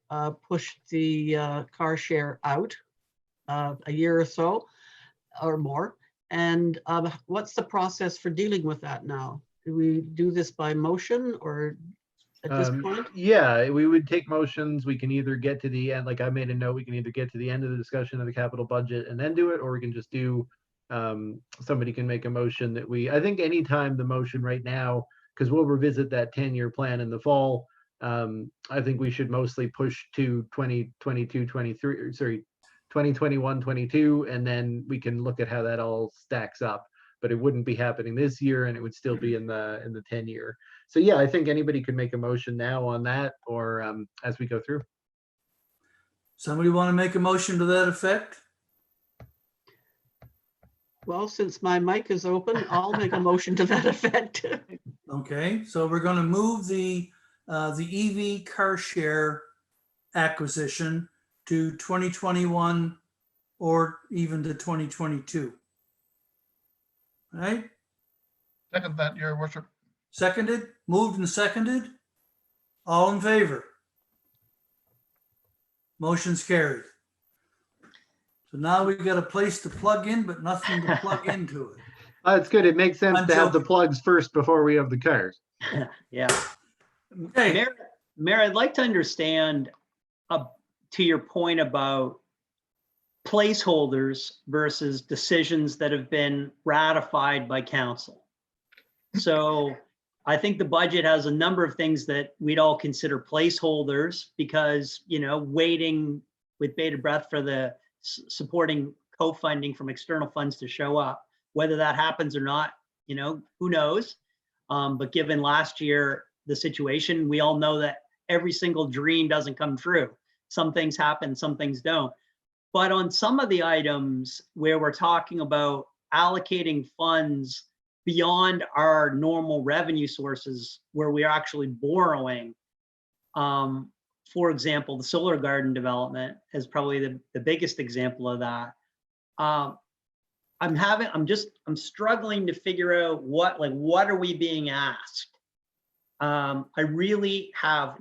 push the car share out a year or so or more. And what's the process for dealing with that now? Do we do this by motion or at this point? Yeah, we would take motions. We can either get to the end, like I made a note, we can either get to the end of the discussion of the capital budget and then do it, or we can just do, somebody can make a motion that I think anytime the motion right now, because we'll revisit that 10-year plan in the fall. I think we should mostly push to 2022, 23, sorry, 2021, 22, and then we can look at how that all stacks up. But it wouldn't be happening this year, and it would still be in the 10-year. So yeah, I think anybody could make a motion now on that, or as we go through. Somebody want to make a motion to that effect? Well, since my mic is open, I'll make a motion to that effect. Okay, so we're going to move the EV car share acquisition to 2021 or even to 2022. Right? Second that, Your Worship. Seconded, moved and seconded. All in favor? Motion's carried. So now we've got a place to plug in, but nothing to plug into it. It's good. It makes sense I'm to have the joking. plugs first before we have the cars. Yeah. Okay, Mayor, I'd like to understand, to your point about placeholders versus decisions that have been ratified by council. So I think the budget has a number of things that we'd all consider placeholders because, waiting with bated breath for the supporting co-funding from external funds to show up. Whether that happens or not, who knows? But given last year, the situation, we all know that every single dream doesn't come true. Some things happen, some things don't. But on some of the items where we're talking about allocating funds beyond our normal revenue sources, where we're actually borrowing, for example, the solar garden development is probably the biggest example of that. I'm struggling to figure out what are we being asked? I really have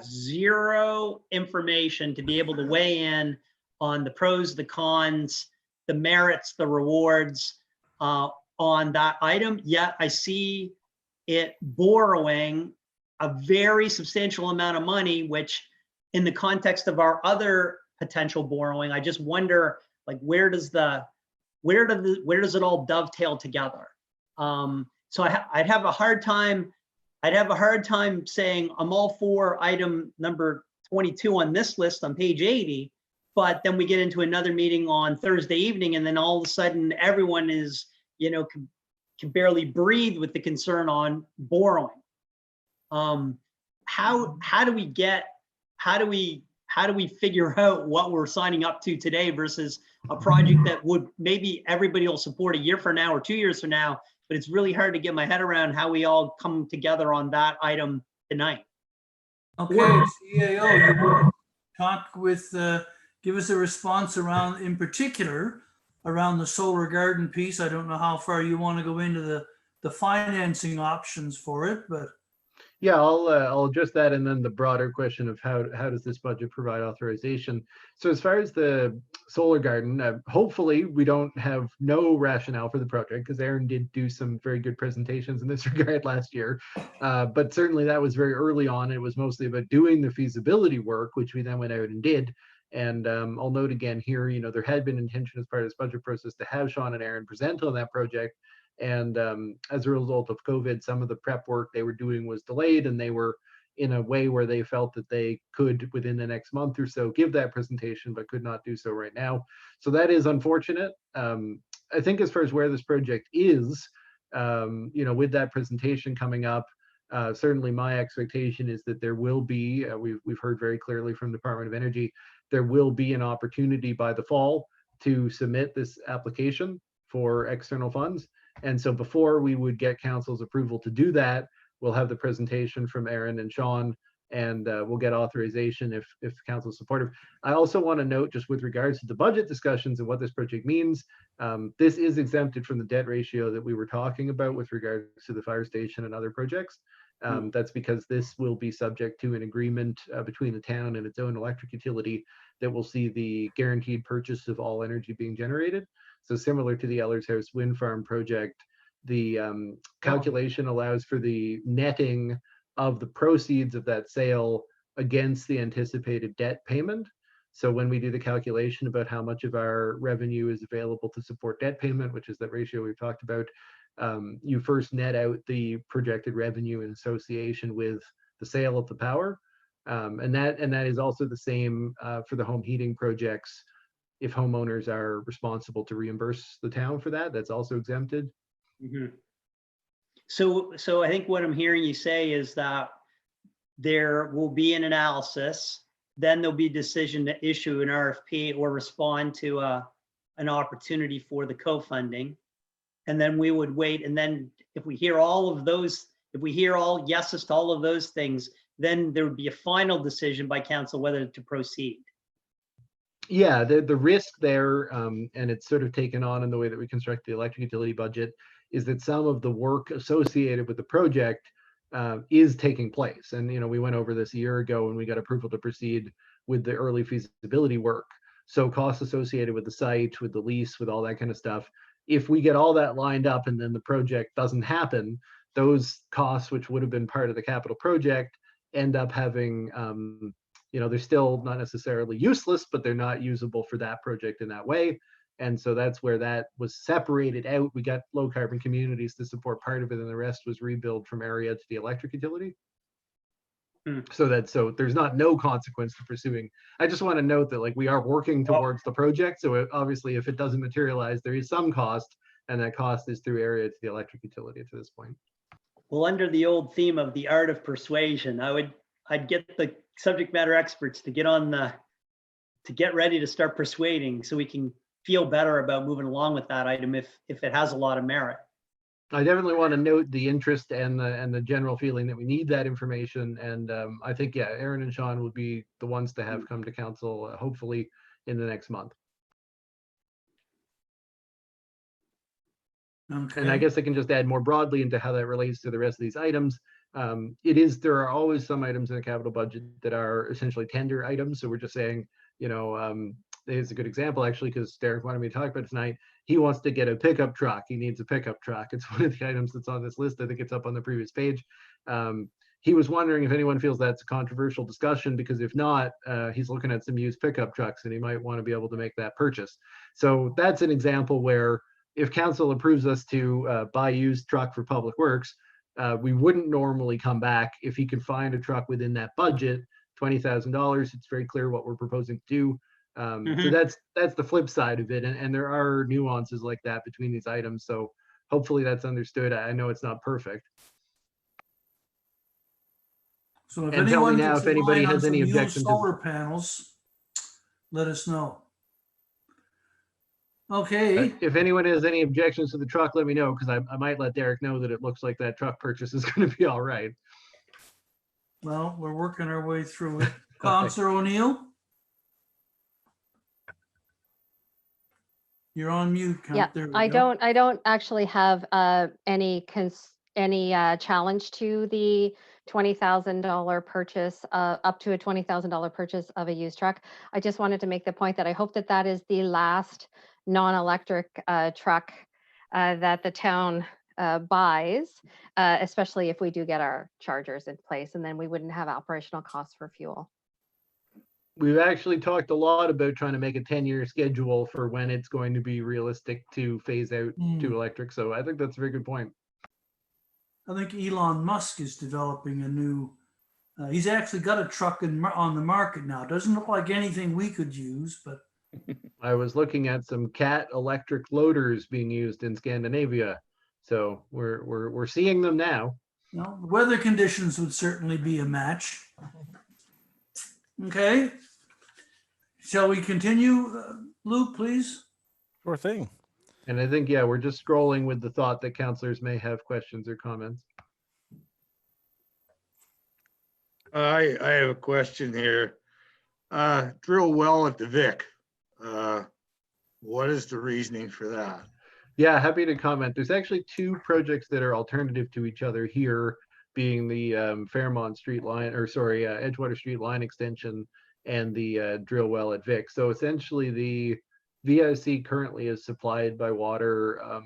zero information to be able to weigh in on the pros, the cons, the merits, the rewards on that item. Yet I see it borrowing a very substantial amount of money, which in the context of our other potential borrowing, I just wonder, where does it all dovetail together? So I'd have a hard time saying I'm all for item number 22 on this list on page 80, but then we get into another meeting on Thursday evening, and then all of a sudden everyone is, can barely breathe with the concern on borrowing. How do we figure out what we're signing up to today versus a project that would maybe everybody will support a year from now or 2 years from now, but it's really hard to get my head around how we all come together on that item tonight. okay, CAO, you want to talk with, give us a response around, in particular, around the solar garden piece. I don't know how far you want to go into the financing options for it, but. Yeah, I'll address that, and then the broader question of how does this budget provide authorization. So as far as the solar garden, hopefully we don't have no rationale for the project, because Aaron did do some very good presentations in this regard last year. But certainly that was very early on. It was mostly about doing the feasibility work, which we then went out and did. And I'll note again here, there had been intention as part of this budget process to have Sean and Aaron present on that project. And as a result of COVID, some of the prep work they were doing was delayed, and they were in a way where they felt that they could, within the next month or so, give that presentation, but could not do so right now. So that is unfortunate. I think as far as where this project is, with that presentation coming up, certainly my expectation is that there will be, we've heard very clearly from the Department of Energy, there will be an opportunity by the fall to submit this application for external funds. And so before we would get council's approval to do that, we'll have the presentation from Aaron and Sean, and we'll get authorization if council's supportive. I also want to note, just with regards to the budget discussions and what this project means, this is exempted from the debt ratio that we were talking about with regards to the fire station and other projects. That's because this will be subject to an agreement between the town and its own electric utility that will see the guaranteed purchase of all energy being generated. So similar to the Ellers House wind farm project, the calculation allows for the netting of the proceeds of that sale against the anticipated debt payment. So when we do the calculation about how much of our revenue is available to support debt payment, which is that ratio we've talked about, you first net out the projected revenue in association with the sale of the power. And that is also the same for the home heating projects if homeowners are responsible to reimburse the town for that, that's also exempted. Mhm. So I think what I'm hearing you say is that there will be an analysis, then there'll be a decision to issue an RFP or respond to an opportunity for the co-funding. And then we would wait. And then if we hear all of those, if we hear all yeses to all of those things, then there would be a final decision by council whether to proceed. Yeah, the risk there, and it's sort of taken on in the way that we construct the electric utility budget, is that some of the work associated with the project is taking place. And, you know, we went over this a year ago when we got approval to proceed with the early feasibility work. So costs associated with the site, with the lease, with all that kind of stuff. If we get all that lined up and then the project doesn't happen, those costs, which would have been part of the capital project, end up having, you know, they're still not necessarily useless, but they're not usable for that project in that way. And so that's where that was separated out. We got low carbon communities to support part of it, and the rest was rebuild from area to the electric utility. So there's not no consequence to pursuing. I just want to note that, like, we are working towards the project. So obviously, if it doesn't materialize, there is some cost, and that cost is through area to the electric utility to this point. Well, under the old theme of the art of persuasion, I'd get the subject matter experts to get ready to start persuading so we can feel better about moving along with that item if it has a lot of merit. I definitely want to note the interest and the general feeling that we need that information. And I think, yeah, Aaron and Sean would be the ones to have come to council, hopefully in the next month. Okay. And I guess I can just add more broadly into how that relates to the rest of these items. There are always some items in the capital budget that are essentially tender items. So we're just saying, you know, here's a good example, actually, because Derek wanted me to talk about it tonight. He wants to get a pickup truck. He needs a pickup truck. It's one of the items that's on this list. I think it's up on the previous page. He was wondering if anyone feels that's a controversial discussion, because if not, he's looking at some used pickup trucks and he might want to be able to make that purchase. So that's an example where if council approves us to buy used truck for public works, we wouldn't normally come back if he could find a truck within that budget, $20,000. It's very clear what we're proposing to do. So that's the flip side of it. And there are nuances like that between these items. So hopefully that's understood. I know it's not perfect. So if And tell me anyone now gets if anybody relying on has any some used objections. solar panels, let us know. Okay. If anyone has any objections to the truck, let me know, because I might let Derek know that it looks like that truck purchase is going to be all right. Well, we're working our way through it. Councillor O'Neill? You're on mute. Yeah, There we I go. don't actually have any challenge to the $20,000 purchase, up to a $20,000 purchase of a used truck. I just wanted to make the point that I hope that that is the last non-electric truck that the town buys, especially if we do get our chargers in place, and then we wouldn't have operational costs for fuel. We've actually talked a lot about trying to make a 10-year schedule for when it's going to be realistic to phase out to electric. So I think that's a very good point. I think Elon Musk is developing a new, he's actually got a truck on the market now. Doesn't look like anything we could use, but. I was looking at some Cat electric loaders being used in Scandinavia. So we're seeing them now. No, weather conditions would certainly be a match. Okay. Shall we continue, Luke, please? Sure thing. And I think, yeah, we're just scrolling with the thought that councilors may have questions or comments. I have a question here. Drill well at the Vic. What is the reasoning for that? Yeah, happy to comment. There's actually two projects that are alternative to each other here, being the Fairmont Street line, or sorry, Edgewater Street line extension and the drill well at Vic. So essentially the VIC currently is supplied by water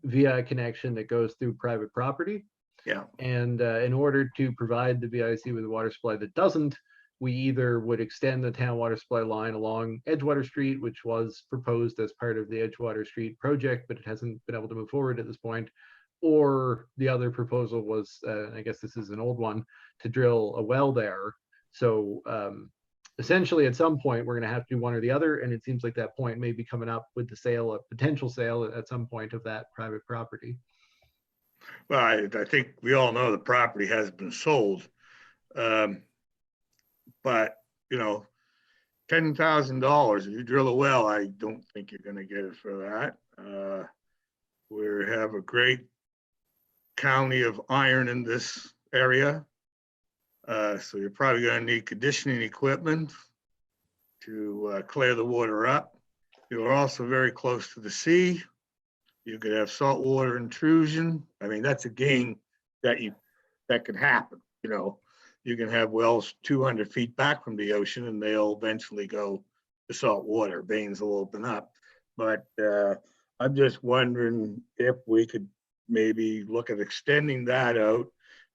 via a connection that goes through private property. Yeah. And in order to provide the VIC with a water supply that doesn't, we either would extend the town water supply line along Edgewater Street, which was proposed as part of the Edgewater Street project, but it hasn't been able to move forward at this point. Or the other proposal was, I guess this is an old one, to drill a well there. So essentially at some point we're going to have to do one or the other, and it seems like that point may be coming up with the sale, a potential sale at some point of that private property. Well, I think we all know the property has been sold. But, you know, $10,000, if you drill a well, I don't think you're going to get it for that. We have a great county of iron in this area. So you're probably going to need conditioning equipment to clear the water up. You're also very close to the sea. You could have saltwater intrusion. I mean, that's a game that could happen. You know, you can have wells 200 feet back from the ocean and they'll eventually go to salt water. Veins will open up. But I'm just wondering if we could maybe look at extending that out,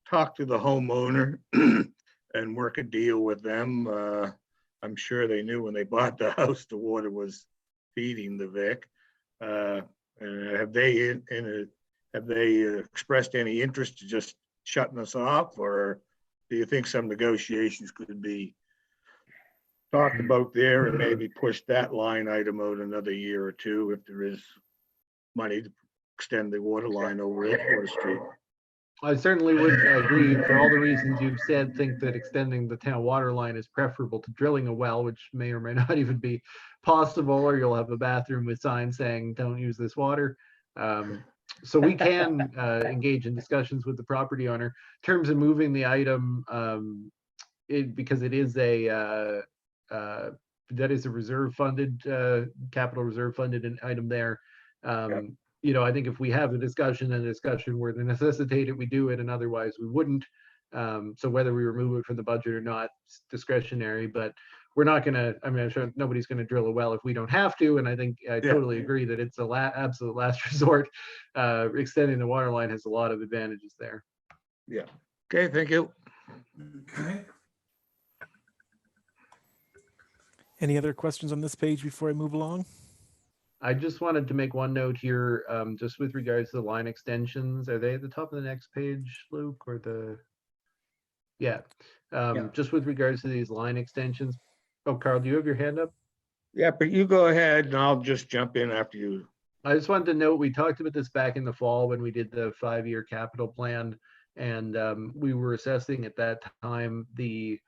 talk to the homeowner and work a deal with them. I'm sure they knew when they bought the house, the water was feeding the Vic. Have they expressed any interest to just shutting us off, or do you think some negotiations could be talked about there and maybe push that line item out another year or two if there is money to extend the water line over Edgewater Street? I certainly would agree, for all the reasons you've said, think that extending the town water line is preferable to drilling a well, which may or may not even be possible, or you'll have a bathroom with signs saying don't use this water. So we can engage in discussions with the property owner in terms of moving the item, because it is that is a reserve funded, capital reserve funded item there. You know, I think if we have a discussion where to necessitate it, we do it, and otherwise we wouldn't. So whether we remove it from the budget or not, it's discretionary, but we're not going to, I mean, I'm sure nobody's going to drill a well if we don't have to. And I think I totally agree that it's absolute last resort. Extending the water line has a lot of advantages there. Yeah. Okay, thank you. Okay. Any other questions on this page before I move along? I just wanted to make one note here, just with regards to the line extensions. Are they at the top of the next page, Luke, or the? Yeah. Just with regards to these line extensions. Oh, Carl, do you have your hand up? Yeah, but you go ahead and I'll just jump in after you. I just wanted to note, we talked about this back in the fall when we did the 5-year capital plan, and we were assessing at that time the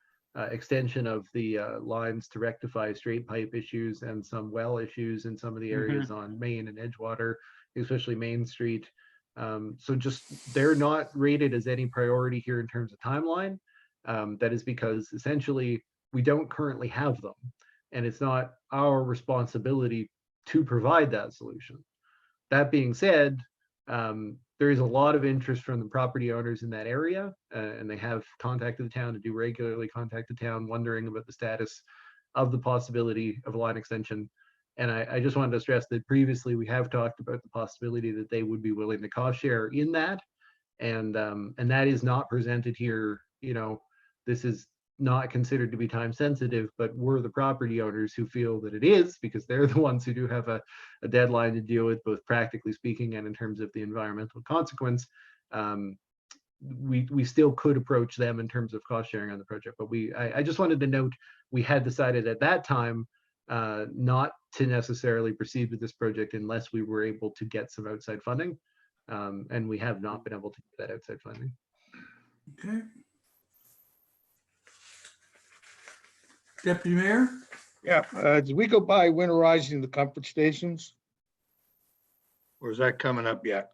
extension of the lines to rectify straight pipe issues and some well issues in some of the areas on Main and Edgewater, especially Main Street. So just, they're not rated as any priority here in terms of timeline. That is because essentially we don't currently have them, and it's not our responsibility to provide that solution. That being said, there is a lot of interest from the property owners in that area, and they have contacted the town, to do regularly contact the town, wondering about the status of the possibility of a line extension. And I just wanted to stress that previously we have talked about the possibility that they would be willing to cost share in that, and that is not presented here. You know, this is not considered to be time sensitive, but we're the property owners who feel that it is, because they're the ones who do have a deadline to deal with, both practically speaking and in terms of the environmental consequence. We still could approach them in terms of cost sharing on the project, but I just wanted to note, we had decided at that time not to necessarily proceed with this project unless we were able to get some outside funding, and we have not been able to get that outside funding. Okay. Deputy Mayor? Yeah, did we go by winterizing the comfort stations? Or is that coming up yet?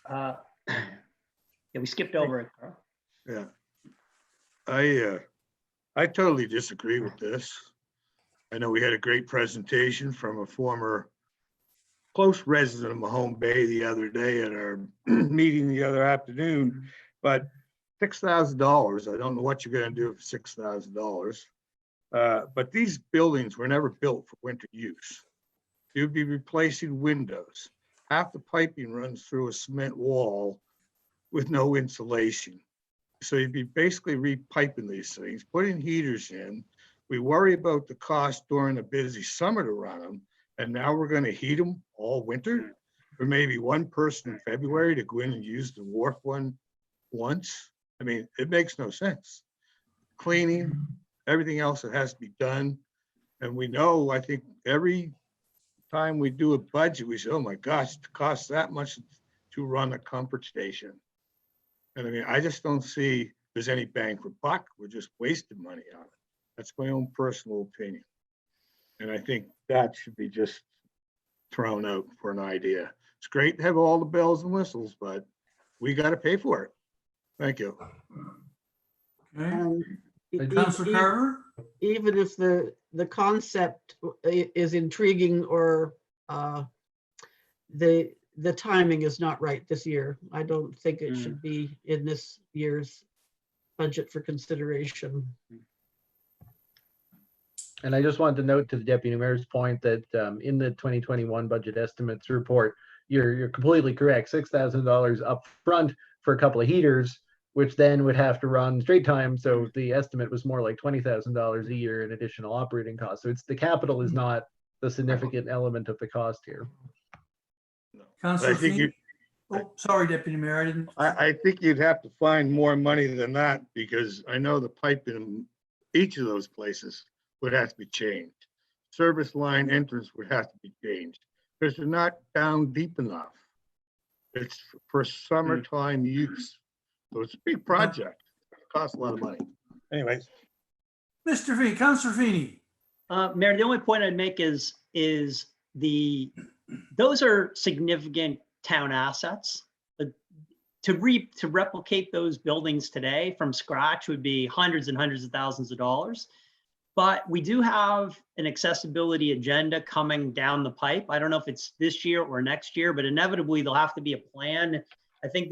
Yeah, we skipped over it, Carl. Yeah. I totally disagree with this. I know we had a great presentation from a former close resident of Mahone Bay the other day at our meeting the other afternoon, but $6,000, I don't know what you're going to do for $6,000. But these buildings were never built for winter use. You'd be replacing windows. Half the piping runs through a cement wall with no insulation. So you'd be basically repiping these things, putting heaters in. We worry about the cost during a busy summer to run them, and now we're going to heat them all winter for maybe one person in February to go in and use the wharf one once. I mean, it makes no sense. Cleaning, everything else that has to be done. And we know, I think every time we do a budget, we say, oh my gosh, it costs that much to run a comfort station. And I mean, I just don't see there's any bang for buck. We're just wasting money on it. That's my own personal opinion. And I think that should be just thrown out for an idea. It's great to have all the bells and whistles, but we got to pay for it. Thank you. Okay. E- Councillor e- Carver? Even if the concept is intriguing, or the timing is not right this year, I don't think it should be in this year's budget for consideration. And I just wanted to note to the deputy mayor's point that in the 2021 budget estimates report, you're completely correct. $6,000 up front for a couple of heaters, which then would have to run straight time. So the estimate was more like $20,000 a year in additional operating costs. So it's the capital is not the significant element of the cost here. Councillor I think Feeney? Oh, sorry, Deputy Mayor, I didn't. I think you'd have to find more money than that, because I know the pipe in each of those places would have to be changed. Service line entrance would have to be changed because they're not down deep enough. It's for summertime use. So it's a big project. It costs a lot of money. Anyways. Mr. Feeney, Councillor Feeney. Mayor, the only point I'd make is those are significant town assets. To replicate those buildings today from scratch would be hundreds and hundreds of thousands of dollars. But we do have an accessibility agenda coming down the pipe. I don't know if it's this year or next year, but inevitably there'll have to be a plan. I think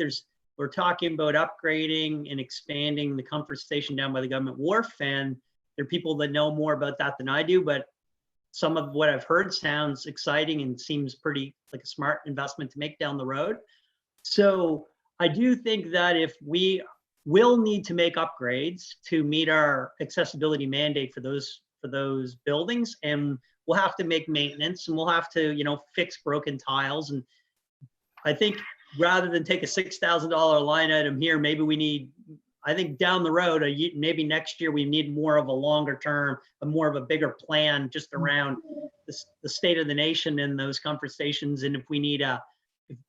we're talking about upgrading and expanding the comfort station down by the government wharf, and there are people that know more about that than I do, but some of what I've heard sounds exciting and seems pretty like a smart investment to make down the road. So I do think that if we will need to make upgrades to meet our accessibility mandate for those buildings, and we'll have to make maintenance, and we'll have to, fix broken tiles. And I think rather than take a $6,000 line item here, maybe we need, I think down the road, maybe next year, we need more of a longer term, more of a bigger plan just around the state of the nation and those comfort stations. And if we need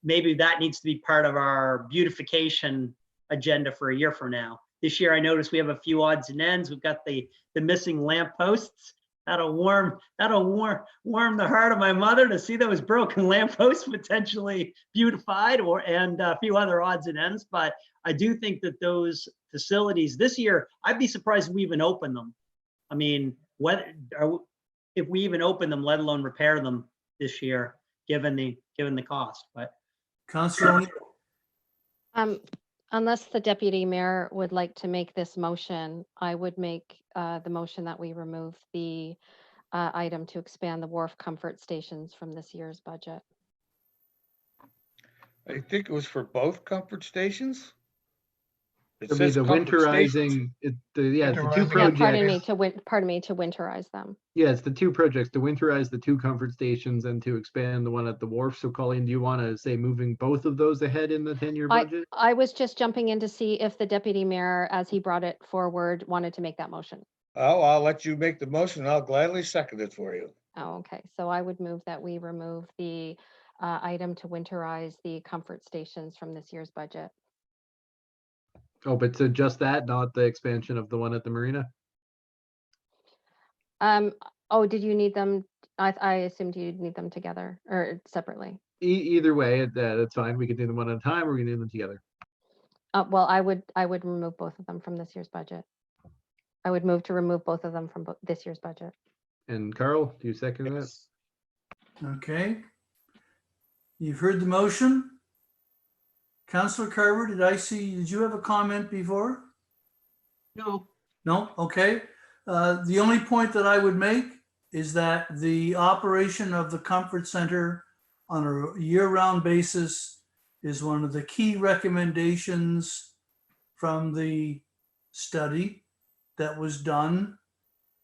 maybe that needs to be part of our beautification agenda for a year from now. This year, I noticed we have a few odds and ends. We've got the missing lamp posts. That'll warm the heart of my mother to see those broken lamp posts potentially beautified, and a few other odds and ends. But I do think that those facilities this year, I'd be surprised if we even open them. I mean, if we even open them, let alone repair them this year, given the cost. But Councillor O'Neill. Unless the deputy mayor would like to make this motion, I would make the motion that we remove the item to expand the wharf comfort stations from this year's budget. I think it was for both comfort stations. It It'll be says the comfort stations. winterizing, the two Winterizing. Yeah, projects. pardon me, to winterize them. Yeah, it's the two projects, to winterize the two comfort stations and to expand the one at the wharf. So Colleen, do you want to say moving both of those ahead in the 10-year budget? I was just jumping in to see if the deputy mayor, as he brought it forward, wanted to make that motion. Oh, I'll let you make the motion. I'll gladly second it for you. Oh, okay. So I would move that we remove the item to winterize the comfort stations from this year's budget. Oh, but so just that, not the expansion of the one at the marina? Oh, did you need them? I assumed you'd need them together or separately. Either way, that's fine. We can do them one at a time, or we can do them together. Well, I would remove both of them from this year's budget. I would move to remove both of them from this year's budget. And Carl, do you second that? Okay. You've heard the motion. Councillor Carver, did you have a comment before? No, No? Okay. The only point that I would make is that the operation of the Comfort Center on a year-round basis is one of the key recommendations from the study that was done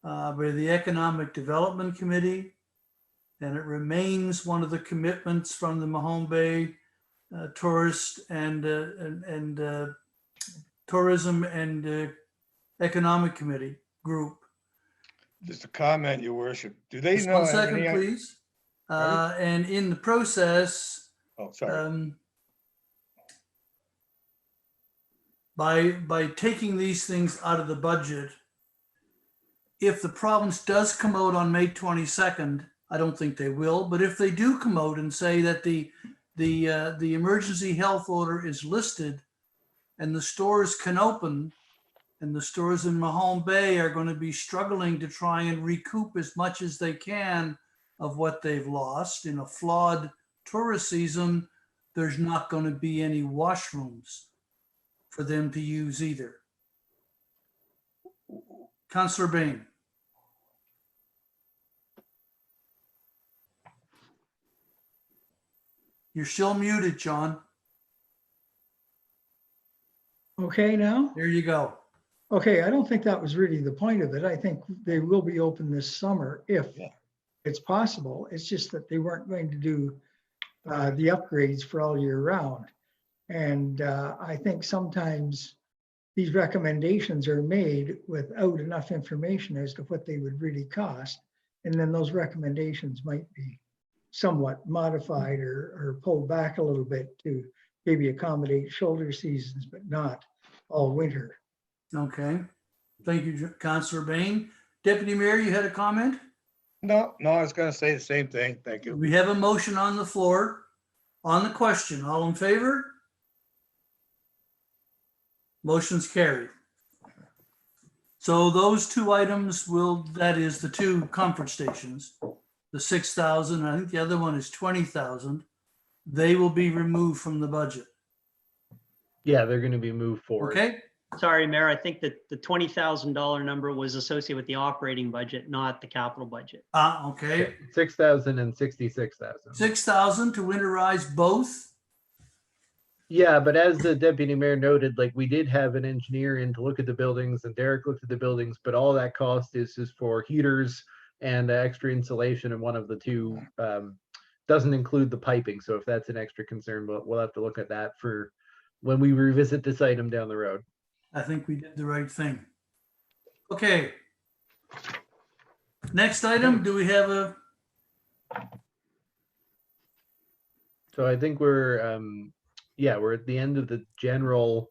by the Economic Development Committee. And it remains one of the commitments from the Mahone Bay Tourist and Tourism and Economic Committee group. Just a comment, your worship. Do they Just know? one have second, any- please. Pardon? And in the process, Oh, sorry. by taking these things out of the budget, if the province does come out on May 22nd, I don't think they will, but if they do come out and say that the emergency health order is listed and the stores can open, and the stores in Mahone Bay are going to be struggling to try and recoup as much as they can of what they've lost in a flawed tourist season, there's not going to be any washrooms for them to use either. Councillor Bain. You're still muted, John. Okay, now? There you go. Okay, I don't think that was really the point of it. I think they will be open this summer if Yeah. it's possible. It's just that they weren't going to do the upgrades for all year round. And I think sometimes these recommendations are made without enough information as to what they would really cost. And then those recommendations might be somewhat modified or pulled back a little bit to maybe accommodate shoulder seasons, but not all winter. Okay. Thank you, Councillor Bain. Deputy Mayor, you had a comment? No, I was gonna say the same thing. Thank you. We have a motion on the floor on the question. All in favor? Motion's carried. So those two items will, that is the two comfort stations, the 6,000, I think the other one is 20,000. They will be removed from the budget. Yeah, they're going to be moved forward. Okay? Sorry, Mayor, I think that the $20,000 number was associated with the operating budget, not the capital budget. Okay. 6,000 and 66,000. 6,000 to winterize both. Yeah, but as the deputy mayor noted, like we did have an engineer in to look at the buildings and Derek looked at the buildings, but all that cost is just for heaters and extra insulation, and one of the two doesn't include the piping. So if that's an extra concern, we'll have to look at that for when we revisit this item down the road. I think we did the right thing. Okay. Next item, do we have a, So I think we're at the end of the general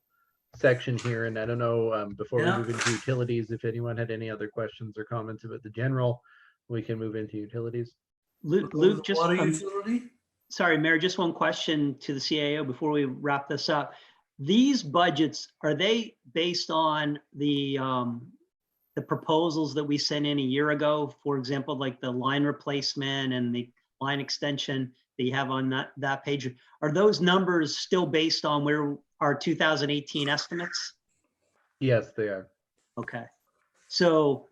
section here, and I don't know, before we Yeah. move into utilities, if anyone had any other questions or comments about the general, we can move into utilities. Luke, just water from, utility? sorry, Mayor, just one question to the CAO before we wrap this up. These budgets, are they based on the proposals that we sent in a year ago? For example, like the line replacement and the line extension that you have on that page. Are those numbers still based on where our 2018 estimates? Yes, they are. Okay. So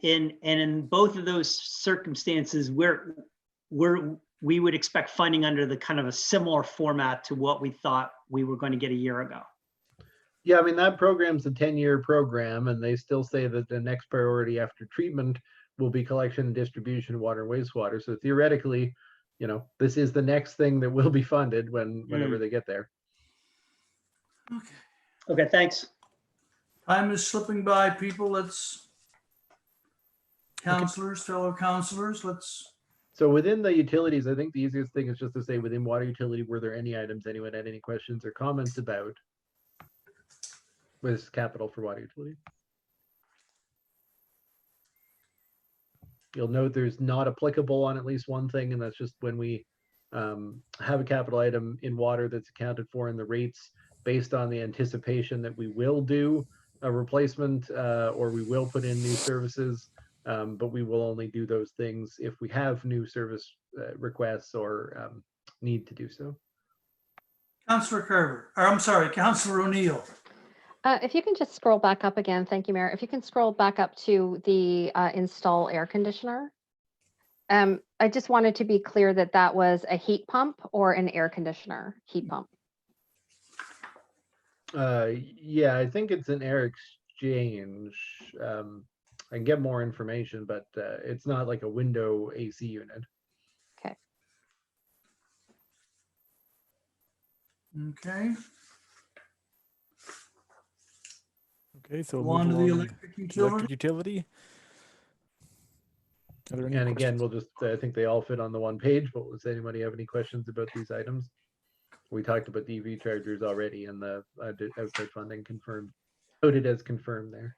in both of those circumstances, we would expect funding under the kind of a similar format to what we thought we were going to get a year ago. Yeah, I mean, that program's a 10-year program, and they still say that the next priority after treatment will be collection and distribution of water and wastewater. So theoretically, you know, this is the next thing that will be funded whenever they get there. Okay. Okay, thanks. Time is slipping by, people. Let's, counselors, fellow counselors, let's, So within the utilities, I think the easiest thing is just to say within water utility, were there any items anyone had any questions or comments about with capital for water utility? You'll note there's not applicable on at least one thing, and that's just when we have a capital item in water that's accounted for in the rates based on the anticipation that we will do a replacement or we will put in new services, but we will only do those things if we have new service requests or need to do so. Councillor Carver, or I'm sorry, Councillor O'Neill. If you can just scroll back up again, thank you, Mayor. If you can scroll back up to the install air conditioner. I just wanted to be clear that that was a heat pump or an air conditioner heat pump. Yeah, I think it's an air exchange. I can get more information, but it's not like a window AC unit. Okay. Okay, Okay, so go on to move the along. electric utility. Electric utility. Are there any And again, questions? we'll just, I think they all fit on the one page, but does anybody have any questions about these items? We talked about the EV chargers already and the outside funding confirmed, noted as confirmed there.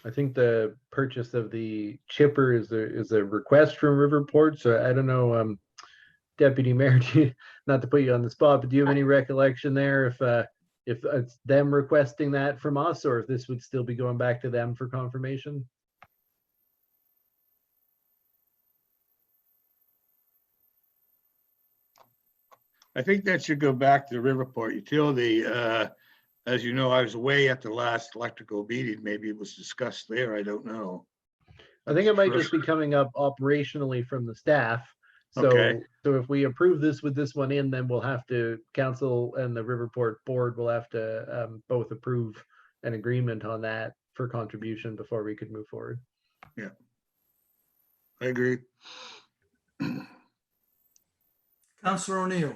I think the purchase of the chipper is a request from Riverport, so I don't know, Deputy Mayor, not to put you on the spot, but do you have any recollection there if it's them requesting that from us, or if this would still be going back to them for confirmation? I think that should go back to the Riverport Utility. As you know, I was away at the last electrical meeting. Maybe it was discussed there. I don't know. I think it might just be coming up operationally from the staff. So, Okay. so if we approve this with this one in, then we'll have to, council and the Riverport board will have to both approve an agreement on that for contribution before we could move forward. Yeah, I agree. Councillor O'Neill.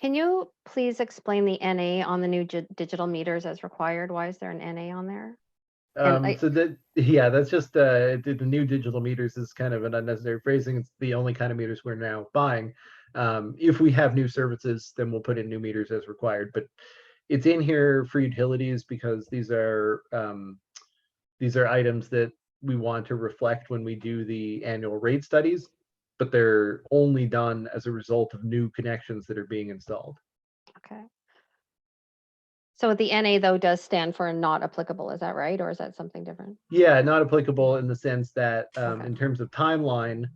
Can you please explain the NA on the new digital meters as required? Why is there an NA on there? And So that, yeah, that's just the new digital meters is kind of an unnecessary phrasing. It's the only kind of meters we're now buying. If we have new services, then we'll put in new meters as required. But it's in here for utilities because these are items that we want to reflect when we do the annual rate studies, but they're only done as a result of new connections that are being installed. Okay. So the NA though does stand for not applicable, is that right? Or is that something different? Yeah, not applicable in the sense that Okay. in terms of timeline,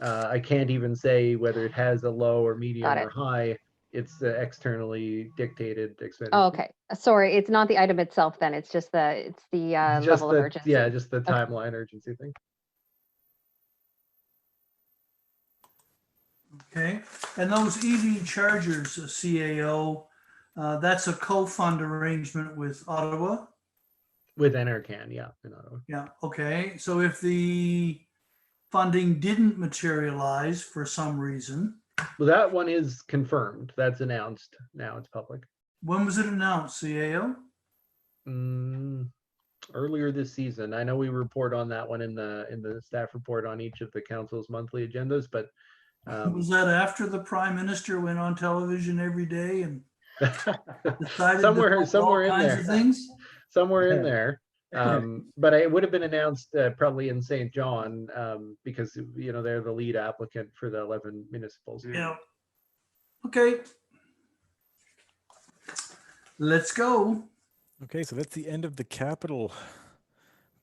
I can't even say whether it has a low or medium Got or it. high. It's externally dictated expenditure. Oh, okay. Sorry, it's not the item itself then. It's just the Just level of the, urgency. yeah, just the Okay. timeline urgency thing. Okay, and those EV chargers, CAO, that's a co-fund arrangement with Ottawa. With NRCan, yeah. In Ottawa. Yeah, okay, so if the funding didn't materialize for some reason, Well, that one is confirmed. That's announced. Now it's public. when was it announced, CAO? Earlier this season. I know we report on that one in the staff report on each of the council's monthly agendas, but Was that after the Prime Minister went on television every day and decided somewhere to do all in kinds there. of things? Somewhere in there. But it would have been announced probably in St. John because they're the lead applicant for the 11 municipals. Yeah. Okay. Let's go. Okay, so that's the end of the capital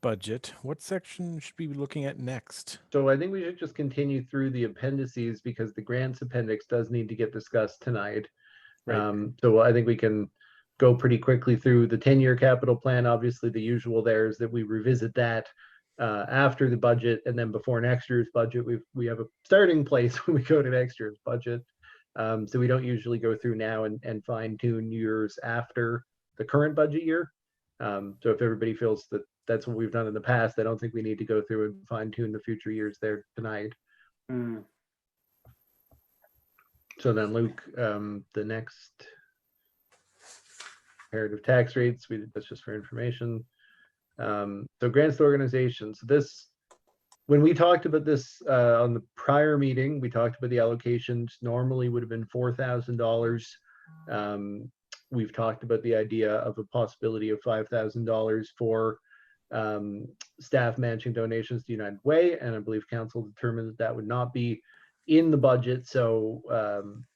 budget. What section should we be looking at next? So I think we should just continue through the appendices because the grants appendix does need to get discussed tonight. Right. So I think we can go pretty quickly through the 10-year capital plan. Obviously, the usual there is that we revisit that after the budget, and then before next year's budget, we have a starting place when we go to next year's budget. So we don't usually go through now and fine tune years after the current budget year. So if everybody feels that that's what we've done in the past, I don't think we need to go through and fine tune the future years there tonight. So then Luke, the next comparative tax rates, that's just for information. So grants to organizations. So this, when we talked about this on the prior meeting, we talked about the allocations normally would have been $4,000. We've talked about the idea of a possibility of $5,000 for staff matching donations to United Way, and I believe council determined that that would not be in the budget, so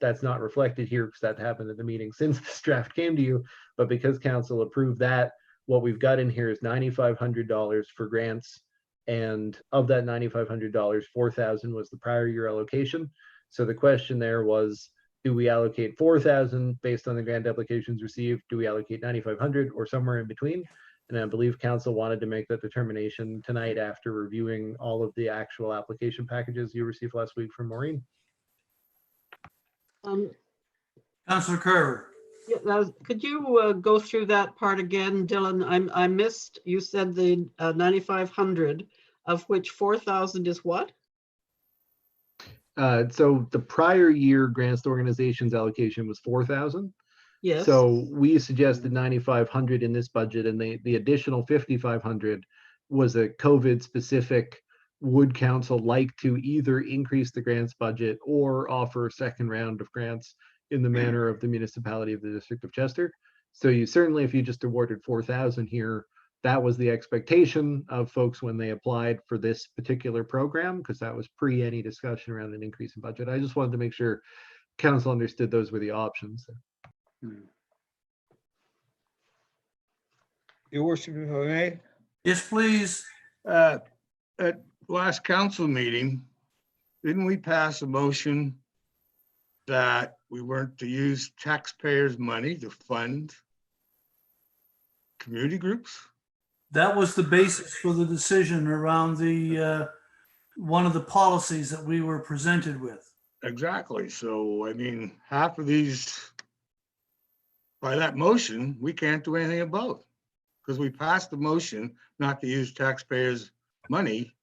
that's not reflected here because that happened at the meeting since this draft came to you. But because council approved that, what we've got in here is $9,500 for grants, and of that $9,500, $4,000 was the prior year allocation. So the question there was, do we allocate $4,000 based on the grant applications received? Do we allocate $9,500 or somewhere in between? And I believe council wanted to make that determination tonight after reviewing all of the actual application packages you received last week from Maureen. Councillor Carver. Yeah, could you go through that part again, Dylan? I missed, you said the 9,500, of which 4,000 is what? So the prior year grants to organizations allocation was 4,000. Yes. So we suggested 9,500 in this budget, and the additional 5,500 was a COVID specific. Would council like to either increase the grants budget or offer a second round of grants in the manner of the municipality of the District of Chester? So you certainly, if you just awarded 4,000 here, that was the expectation of folks when they applied for this particular program, because that was pre any discussion around an increase in budget. I just wanted to make sure council understood those were the options. Your worship, if I may, Yes, please. at last council meeting, didn't we pass a motion that we weren't to use taxpayers' money to fund community groups? That was the basis for the decision around the, one of the policies that we were presented with. Exactly. So, I mean, half of these, by that motion, we can't do anything about. Because we passed the motion not to use taxpayers' money.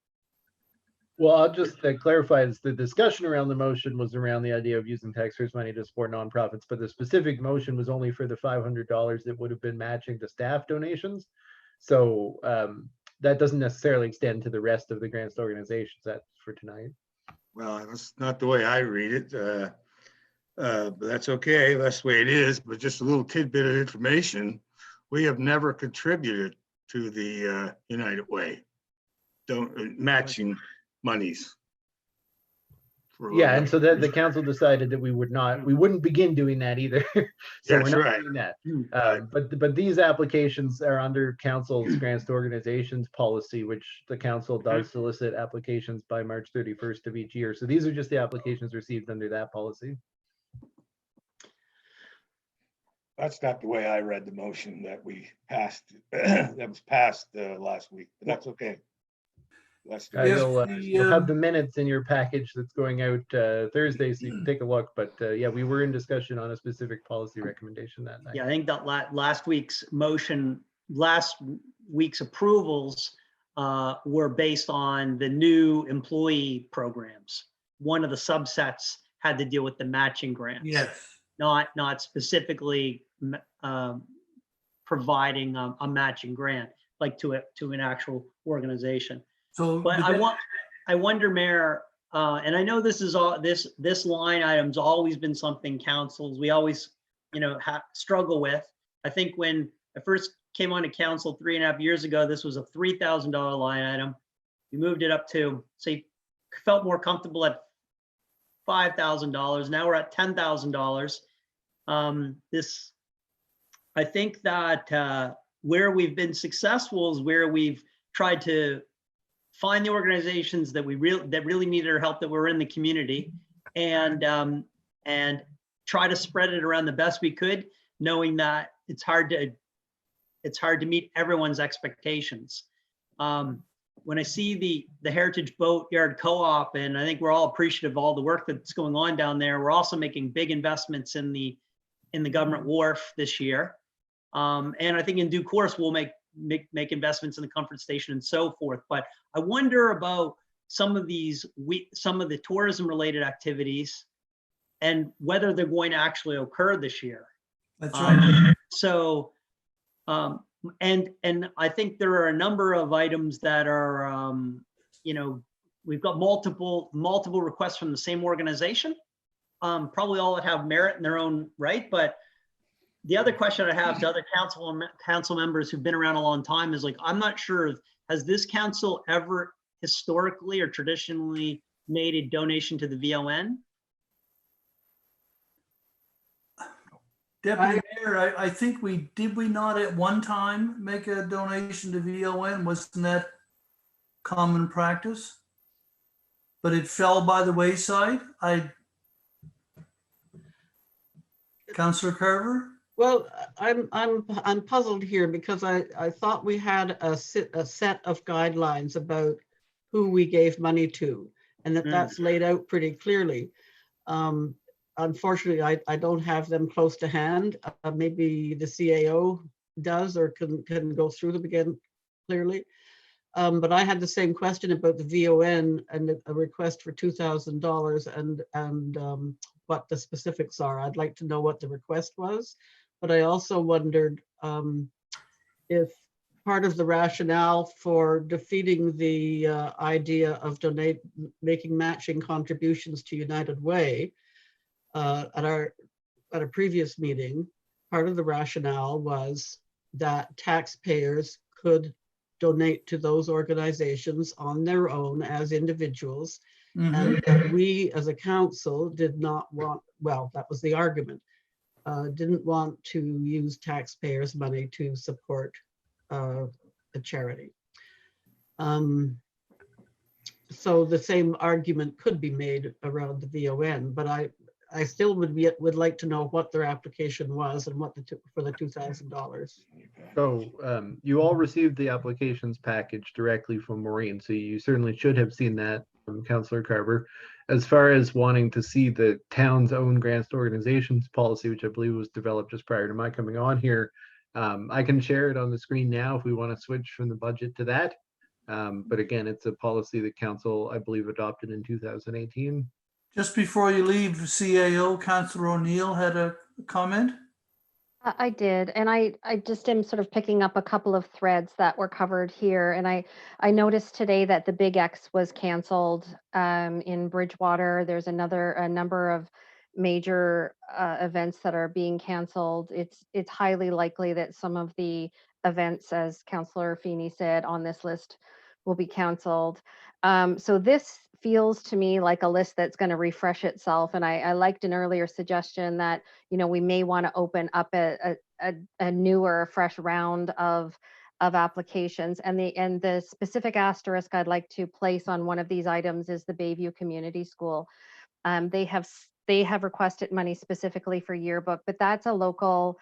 Well, I'll just clarify, is the discussion around the motion was around the idea of using taxpayers' money to support nonprofits, but the specific motion was only for the $500 that would have been matching to staff donations. So that doesn't necessarily extend to the rest of the grants to organizations. That's for tonight. Well, that's not the way I read it. But that's okay. That's the way it is. But just a little tidbit of information. We have never contributed to the United Way. Matching monies. Yeah, and so that the council decided that we wouldn't begin doing that either. So That's we're not right. doing that. But these applications are under council's grants to organizations policy, which the council does solicit applications by March 31st of each year. So these are just the applications received under that policy. That's not the way I read the motion that we passed, that was passed last week, but that's okay. That's You'll have the minutes in your package that's going out Thursday, so you can take a look. But yeah, we were in discussion on a specific policy recommendation that night. Yeah, I think that last week's motion, last week's approvals were based on the new employee programs. One of the subsets had to deal with the matching grants. Yes. Not specifically providing a matching grant, like to an actual organization. So, But I wonder, Mayor, and I know this is all this line item's always been something councils we always, struggle with. I think when I first came on to council 3.5 years ago, this was a $3,000 line item. We moved it up to, say, felt more comfortable at $5,000. Now we're at $10,000. I think that where we've been successful is where we've tried to find the organizations that really needed our help, that were in the community, and try to spread it around the best we could, knowing that it's hard to meet everyone's expectations. When I see the Heritage Boatyard Co-op, and I think we're all appreciative of all the work that's going on down there. We're also making big investments in the government wharf this year, and I think in due course we'll make investments in the comfort station and so forth. But I wonder about some of the tourism related activities and whether they're going to actually occur this year. that's right. So, and I think there are a number of items that are, we've got multiple requests from the same organization, probably all that have merit in their own right. But the other question I have to other council members who've been around a long time is, like, I'm not sure, has this council ever historically or traditionally made a donation to the VON? Deputy Mayor, I think did we not at one time make a donation to VON? Wasn't that common practice? But it fell by the wayside. Councillor Carver? Well, I'm puzzled here because I thought we had a set of guidelines about who we gave money to, and that's laid out pretty clearly. Unfortunately, I don't have them close to hand. Maybe the CAO does, or can go through them again clearly. But I had the same question about the VON and a request for $2,000 and what the specifics are. I'd like to know what the request was, but I also wondered if part of the rationale for defeating the idea of making matching contributions to United Way at a previous meeting, part of the rationale was that taxpayers could donate to those organizations on their own as individuals. And that we as a council did not want, well, that was the argument, didn't want to use taxpayers' money to support a charity. So the same argument could be made around the VON, but I still would like to know what their application was and what for the $2,000. So you all received the applications package directly from Maureen, so you certainly should have seen that from Councillor Carver. As far as wanting to see the town's own grants to organizations policy, which I believe was developed just prior to my coming on here, I can share it on the screen now if we want to switch from the budget to that. But again, it's a policy that council, I believe, adopted in 2018. Just before you leave, CAO, Councillor O'Neill had a comment. I did, and I just am sort of picking up a couple of threads that were covered here, and I noticed today that the Big X was canceled in Bridgewater. There's a number of major events that are being canceled. It's highly likely that some of the events, as Councillor Feeney said, on this list will be canceled. So this feels to me like a list that's going to refresh itself. And I liked an earlier suggestion that, you know, we may want to open up a newer, fresh round of applications. And the specific asterisk I'd like to place on one of these items is the Bayview Community School. They have requested money specifically for yearbook, but that's a local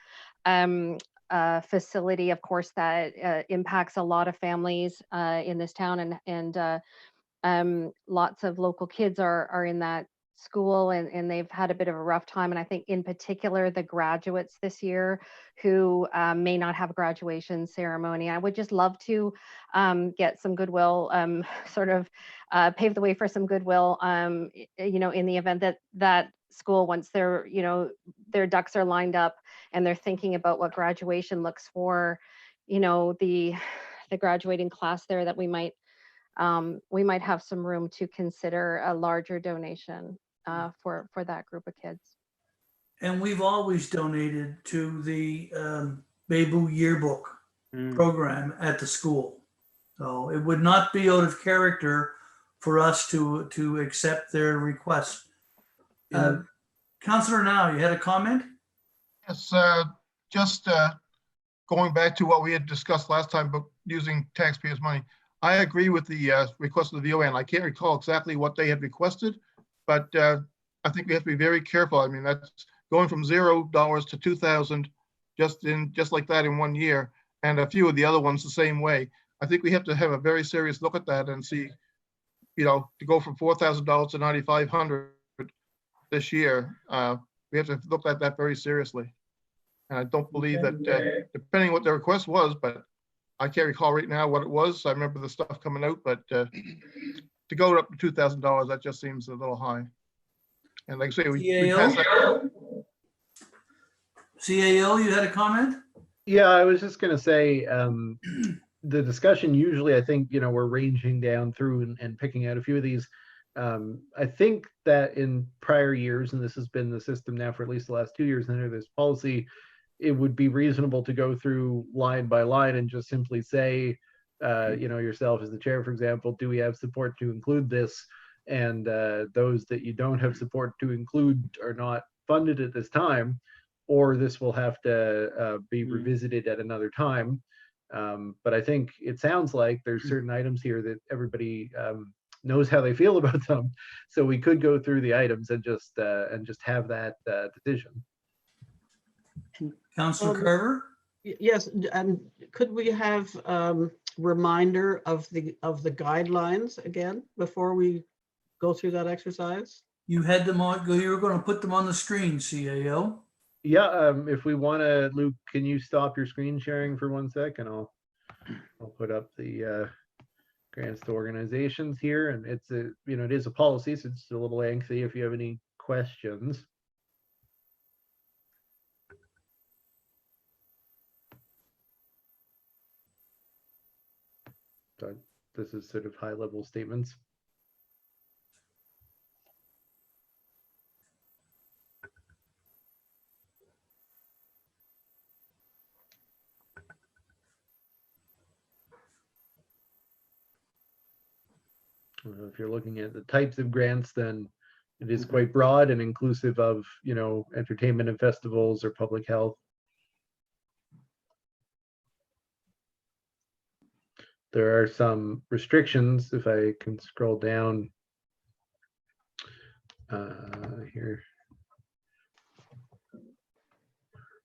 facility, of course, that impacts a lot of families in this town, and lots of local kids are in that school, and they've had a bit of a rough time. And I think in particular, the graduates this year who may not have a graduation ceremony, I would just love to get some goodwill, sort of pave the way for some goodwill, you know, in the event that school, once their ducks are lined up and they're thinking about what graduation looks for, you know, the graduating class there, that we might have some room to consider a larger donation for that group of kids. And we've always donated to the Bayview yearbook program at the school. So it would not be out of character for us to accept their request. Councillor Now, you had a comment? Yes, just going back to what we had discussed last time about using taxpayers' money. I agree with the request of the VON. I can't recall exactly what they had requested, but I think we have to be very careful. I mean, that's going from $0 to 2,000 just like that in 1 year, and a few of the other ones the same way. I think we have to have a very serious look at that and see, you know, to go from $4,000 to $9,500 this year. We have to look at that very seriously. And I don't believe that, depending what the request was, but I can't recall right now what it was. I remember the stuff coming out, but to go up to $2,000, that just seems a little high. And like I say, we passed that. CAO, you had a comment? Yeah, I was just going to say, the discussion usually, I think, you know, we're ranging down through and picking out a few of these. I think that in prior years, and this has been the system now for at least the last 2 years under this policy, it would be reasonable to go through line by line and just simply say, you know, yourself as the chair, for example, do we have support to include this? And those that you don't have support to include are not funded at this time, or this will have to be revisited at another time. But I think it sounds like there's certain items here that everybody knows how they feel about them. So we could go through the items and just have that decision. Councillor Carver? Yes, and could we have reminder of the guidelines again before we go through that exercise? You had them on, you were going to put them on the screen, CAO. Yeah, if we want to, Luke, can you stop your screen sharing for 1 sec, and I'll put up the grants to organizations here, and it's a, you know, it is a policy, so it's a little lengthy if you have any questions. So this is sort of high level statements. If you're looking at the types of grants, then it is quite broad and inclusive of, you know, entertainment and festivals or public health. There are some restrictions, if I can scroll down here.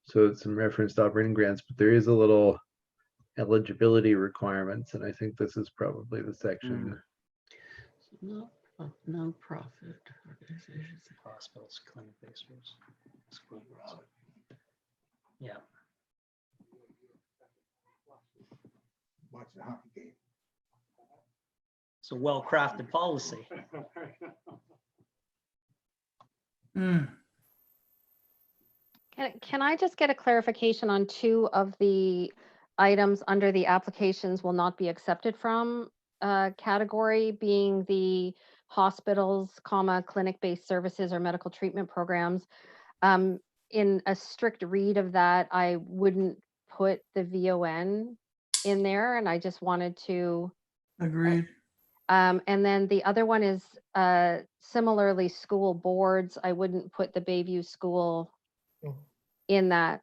So it's some reference to operating grants, but there is a little eligibility requirements, and I think this is probably the section. No profit organizations. Hospitals, clinic-based schools. Yeah. Watch the hockey game. It's a well-crafted policy. Can I just get a clarification on 2 of the items under the applications will not be accepted from category, being the hospitals, clinic-based services or medical treatment programs. In a strict read of that, I wouldn't put the VON in there, and I just wanted to. Agreed. And then the other one is similarly school boards. I wouldn't put the Bayview School in that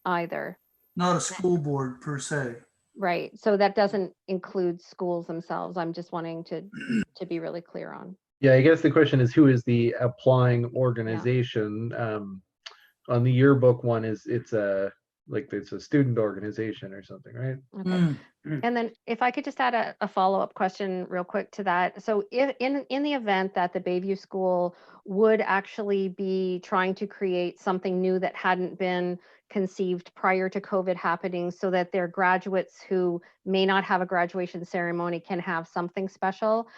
either. Not a school board per se. Right. So that doesn't include schools themselves. I'm just wanting to be really clear on. Yeah, I guess the question is, who is the applying organization? On the yearbook one, it's a student organization or something, right? Okay. And then if I could just add a follow-up question real quick to that. So if in the event that the Bayview School would actually be trying to create something new that hadn't been conceived prior to COVID happening, so that their graduates who may not have a graduation ceremony can have something special,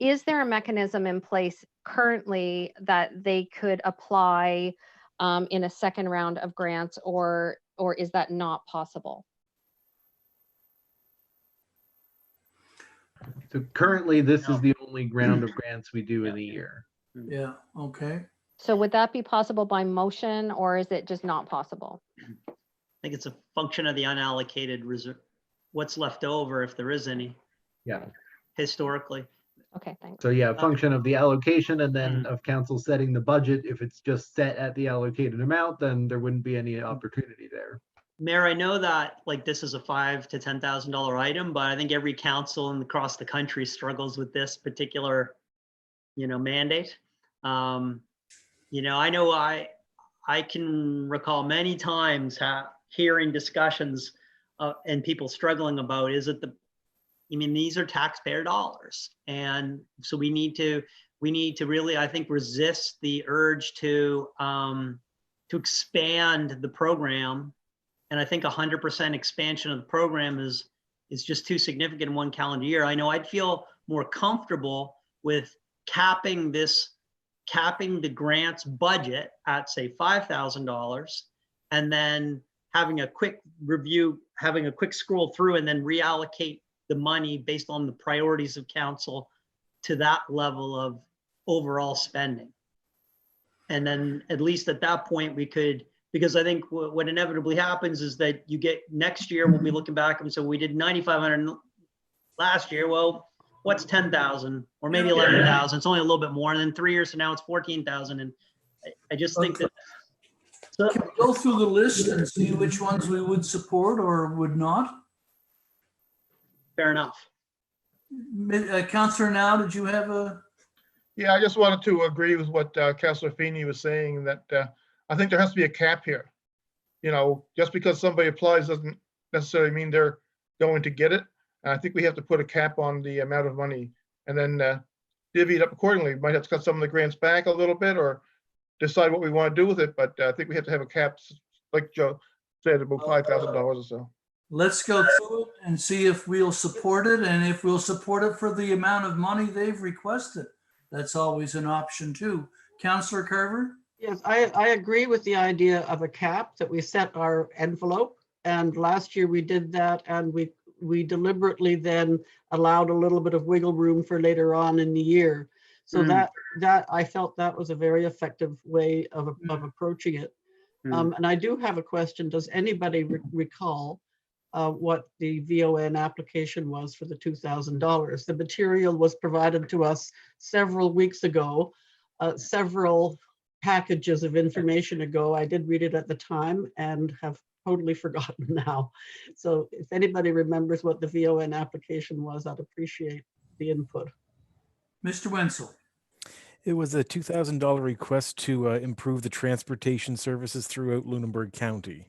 is there a mechanism in place currently that they could apply in a second round of grants, or is that not possible? So currently, this is the only round of grants we do in a year. Yeah, okay. So would that be possible by motion, or is it just not possible? I think it's a function of the unallocated reserve, what's left over, if there is any, Yeah. historically. Okay, thanks. So yeah, function of the allocation and then of council setting the budget. If it's just set at the allocated amount, then there wouldn't be any opportunity there. Mayor, I know that like this is a $5,000 to $10,000 item, but I think every council across the country struggles with this particular, mandate. I know I can recall many times hearing discussions and people struggling about, these are taxpayer dollars. And so we need to really, I think, resist the urge to expand the program. And I think 100% expansion of the program is just too significant in one calendar year. I know I'd feel more comfortable with capping the grants budget at, say, $5,000, and then having a quick review, having a quick scroll through, and then reallocate the money based on the priorities of council to that level of overall spending. And then at least at that point we could, because I think what inevitably happens is that you get next year, we'll be looking back and so we did 9,500 last year. Well, what's 10,000 or maybe 11,000? It's only a little bit more. And then 3 years from now, it's 14,000. And I just think that. So, Can we go through the list and see which ones we would support or would not? fair enough. Councillor Now, did you have a? Yeah, I just wanted to agree with what Councillor Feeney was saying, that I think there has to be a cap here. Just because somebody applies doesn't necessarily mean they're going to get it. And I think we have to put a cap on the amount of money and then divvy it up accordingly. We might have to cut some of the grants back a little bit or decide what we want to do with it. But I think we have to have a cap, like Joe said, about $5,000 or so. Let's go through it and see if we'll support it, and if we'll support it for the amount of money they've requested. That's always an option too. Councillor Carver? Yes, I agree with the idea of a cap, that we set our envelope. And last year we did that, and we deliberately then allowed a little bit of wiggle room for later on in the year. So Mm. that I felt that was a very effective way of approaching it. And I do have a question. Does anybody recall what the VON application was for the $2,000? The material was provided to us several weeks ago, several packages of information ago. I did read it at the time and have totally forgotten now. So if anybody remembers what the VON application was, I'd appreciate the input. Mr. Wenzel. It was a $2,000 request to improve the transportation services throughout Lunenburg County.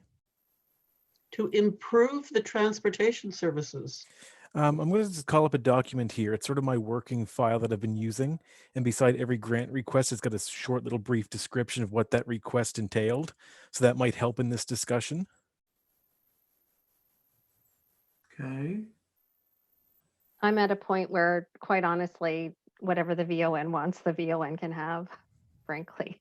To improve the transportation services. I'm going to just call up a document here. It's sort of my working file that I've been using. And beside every grant request, it's got a short little brief description of what that request entailed. So that might help in this discussion. Okay. I'm at a point where, quite honestly, whatever the VON wants, the VON can have, frankly.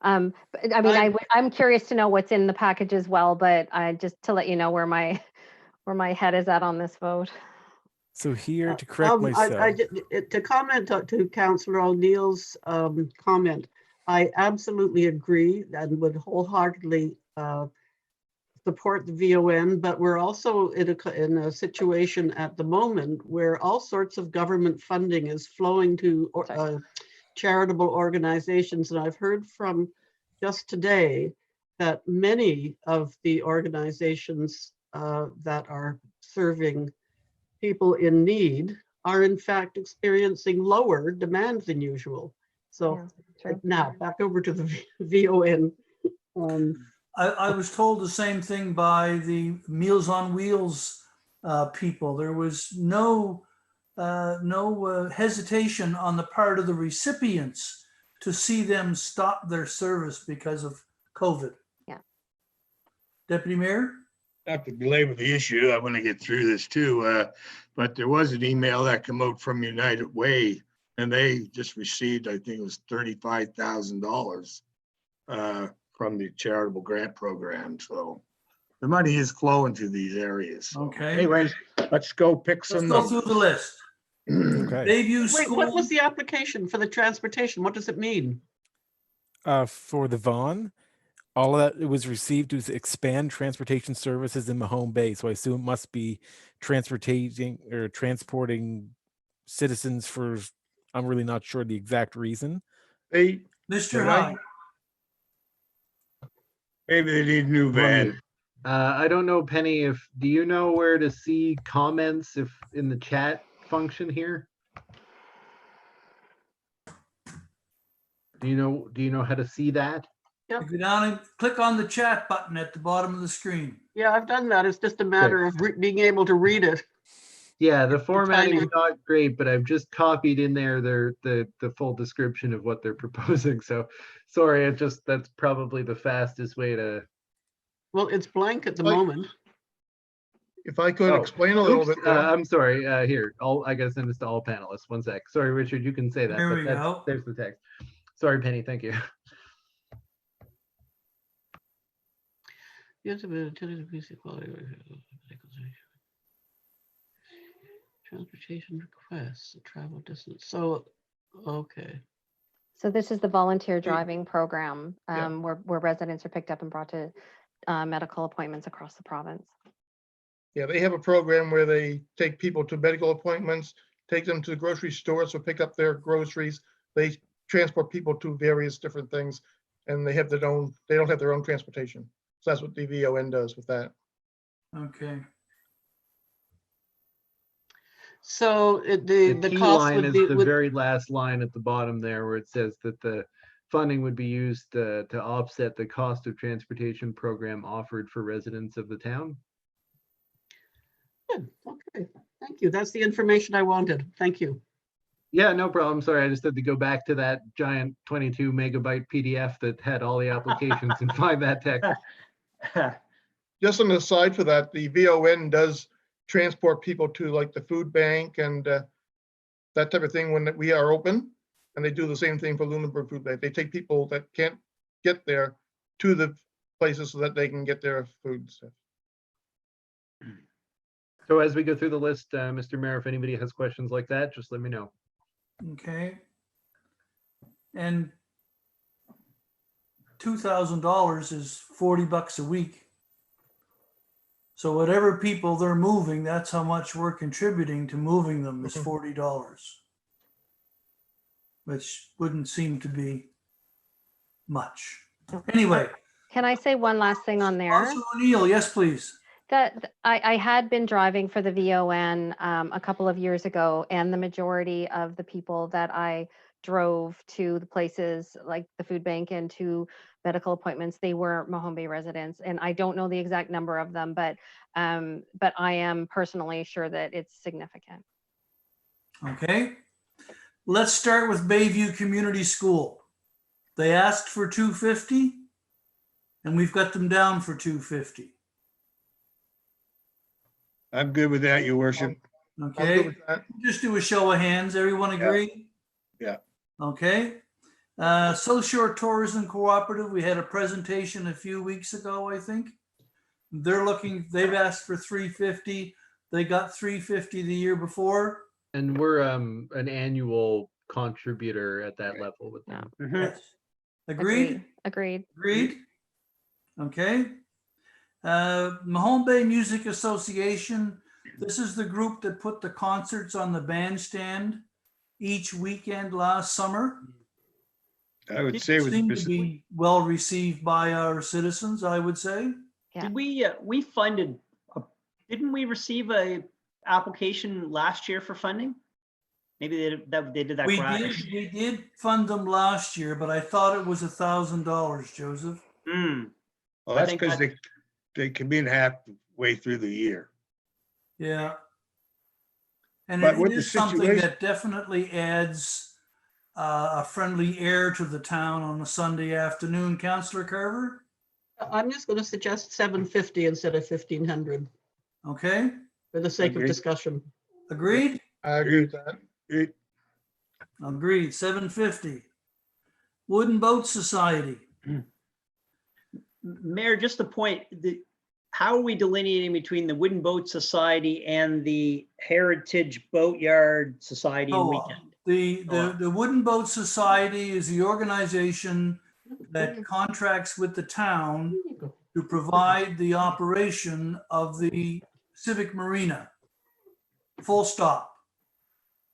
But, I mean, I'm curious to know what's in the package as well, but just to let you know where my head is at on this vote. So here, to correct myself. To comment to Councillor O'Neill's comment, I absolutely agree and would wholeheartedly support the VON, but we're also in a situation at the moment where all sorts of government funding is flowing to charitable organizations. And I've heard from just today that many of the organizations that are serving people in need are in fact experiencing lower demand than usual. So now back over to the VON. I was told the same thing by the Meals on Wheels people. There was no hesitation on the part of the recipients to see them stop their service because of COVID. Yeah. Deputy Mayor? Not to belabor the issue, I want to get through this too, but there was an email that came out from United Way, and they just received, I think it was $35,000 from the charitable grant program. So the money is flowing to these areas. So Okay. anyways, let's go pick Let's some go through the list. Okay. Bayview Wait, School. what was the application for the transportation? What does it mean? For the VON, all that it was received was expand transportation services in Mahone Bay. So I assume it must be transporting citizens for, I'm really not sure the exact reason. They, Mr. Right. High. maybe they need a new van. I don't know, Penny, do you know where to see comments if in the chat function here? Do you know how to see that? Yep. You go down and click on the chat button at the bottom of the screen. Yeah, I've done that. It's just a matter of being able to read it. Yeah, the formatting is tiny. not great, but I've just copied in there the full description of what they're proposing. So sorry, that's probably the fastest way to. Well, it's blank at the Like- moment. if I could Oh, explain a little oops, bit. There. I'm sorry. Here, I gotta send this to all panelists. One sec. Sorry, Richard, you can say that. There but we go. There's the text. Sorry, Penny. Thank you. Transportation requests, travel distance. So, okay. So this is the volunteer driving program Yeah. where residents are picked up and brought to medical appointments across the province. Yeah, they have a program where they take people to medical appointments, take them to the grocery store, so pick up their groceries. They transport people to various different things, and they don't have their own transportation. So that's what the VON does with that. Okay. So The the key cost line would is be, the very last line at the bottom there, where it says that the funding would be used to offset the cost of transportation program offered for residents of the town. good. Okay, thank you. That's the information I wanted. Thank you. Yeah, no problem. Sorry, I just had to go back to that giant 22 megabyte PDF that had all the applications and find that text. Just on the side for that, the VON does transport people to like the food bank and that type of thing when we are open. And they do the same thing for Lunenburg Food Bank. They take people that can't get there to the places so that they can get their food stuff. So as we go through the list, Mr. Mayor, if anybody has questions like that, just let me know. Okay. And $2,000 is $40 a week. So whatever people they're moving, that's how much we're contributing to moving them is $40, which wouldn't seem to be much. Anyway, Can I say one last thing on there? Councilor O'Neill, yes, please. That I had been driving for the VON a couple of years ago, and the majority of the people that I drove to the places like the food bank and to medical appointments, they were Mahone Bay residents. And I don't know the exact number of them, but I am personally sure that it's significant. Okay. Let's start with Bayview Community School. They asked for $250, and we've got them down for $250. I'm good with that, your worship. I'm good Okay, with that. just do a show of hands. Everyone agree? Yeah. Okay. South Shore Tourism Cooperative, we had a presentation a few weeks ago, I think. They've asked for $350. They got $350 the year before. And we're an annual contributor at that level with them. Mhm. Yes. Agreed? Agreed. Agreed? Okay. Mahone Bay Music Association, this is the group that put the concerts on the bandstand each weekend last summer. I would say with Seemed to be well received by our citizens, I would say. Yeah. Did we funded, didn't we receive a application last year for funding? Maybe they did that. We did fund them last year, but I thought it was $1,000, Joseph. Hmm. well, I that's think because that- they come in halfway through the year. Yeah. And But it with the is something situation- that definitely adds a friendly air to the town on a Sunday afternoon. Councillor Carver? I'm just going to suggest 750 instead of 1,500 Okay, for the sake of Agreed. discussion. agreed? I agree with that. Agreed, 750. Wooden Boat Society. Mayor, just a point, how are we delineating between the Wooden Boat Society and the Heritage Boatyard Society and Co-op. Weekend? The Wooden Boat Society is the organization that contracts with the town to provide the operation of the Civic Marina. Full stop.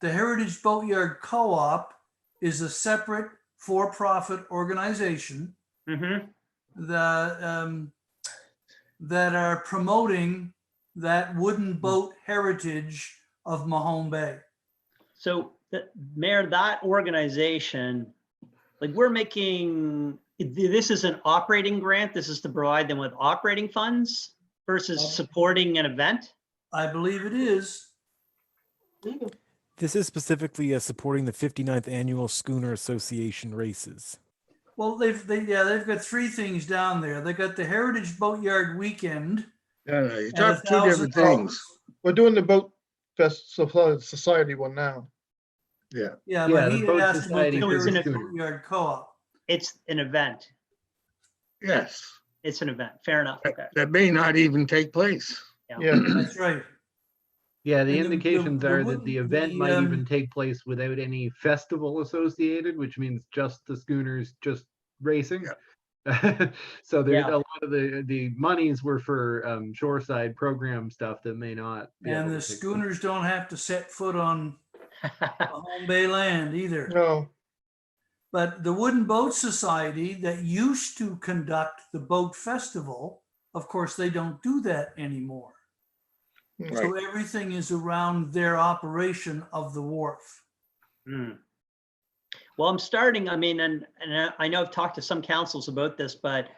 The Heritage Boatyard Co-op is a separate for-profit organization Mm-hmm. that are promoting that wooden boat heritage of Mahone Bay. So, Mayor, that organization, like we're making, this is an operating grant. This is to provide them with operating funds versus supporting an event. I believe it is. This is specifically supporting the 59th annual Schooner Association races. Well, they've got three things down there. They got the Heritage Boatyard Weekend. No, you at talk two different $1,000. things. We're doing the Boat Fest Society one now. Yeah, Yeah, but the he had Boat asked about Society the was in Heritage a- Boatyard Co-op. It's an event. Yes, It's an event. Fair enough. Okay. that may not even take place. Yeah, That's right. Yeah, the And the- indications the are that wooden- the event might the, even take place without any festival associated, which means just the schooners just racing. So there's Yeah. a lot of the monies were for shoreside program stuff that may not. be And able the to take place. schooners don't have to set foot on Mahone Bay land either. no, But the Wooden Boat Society that used to conduct the boat festival, of course, they don't do that anymore. So everything is around their operation of the wharf. Hmm. Well, I'm starting, I mean, and I know I've talked to some councils about this, but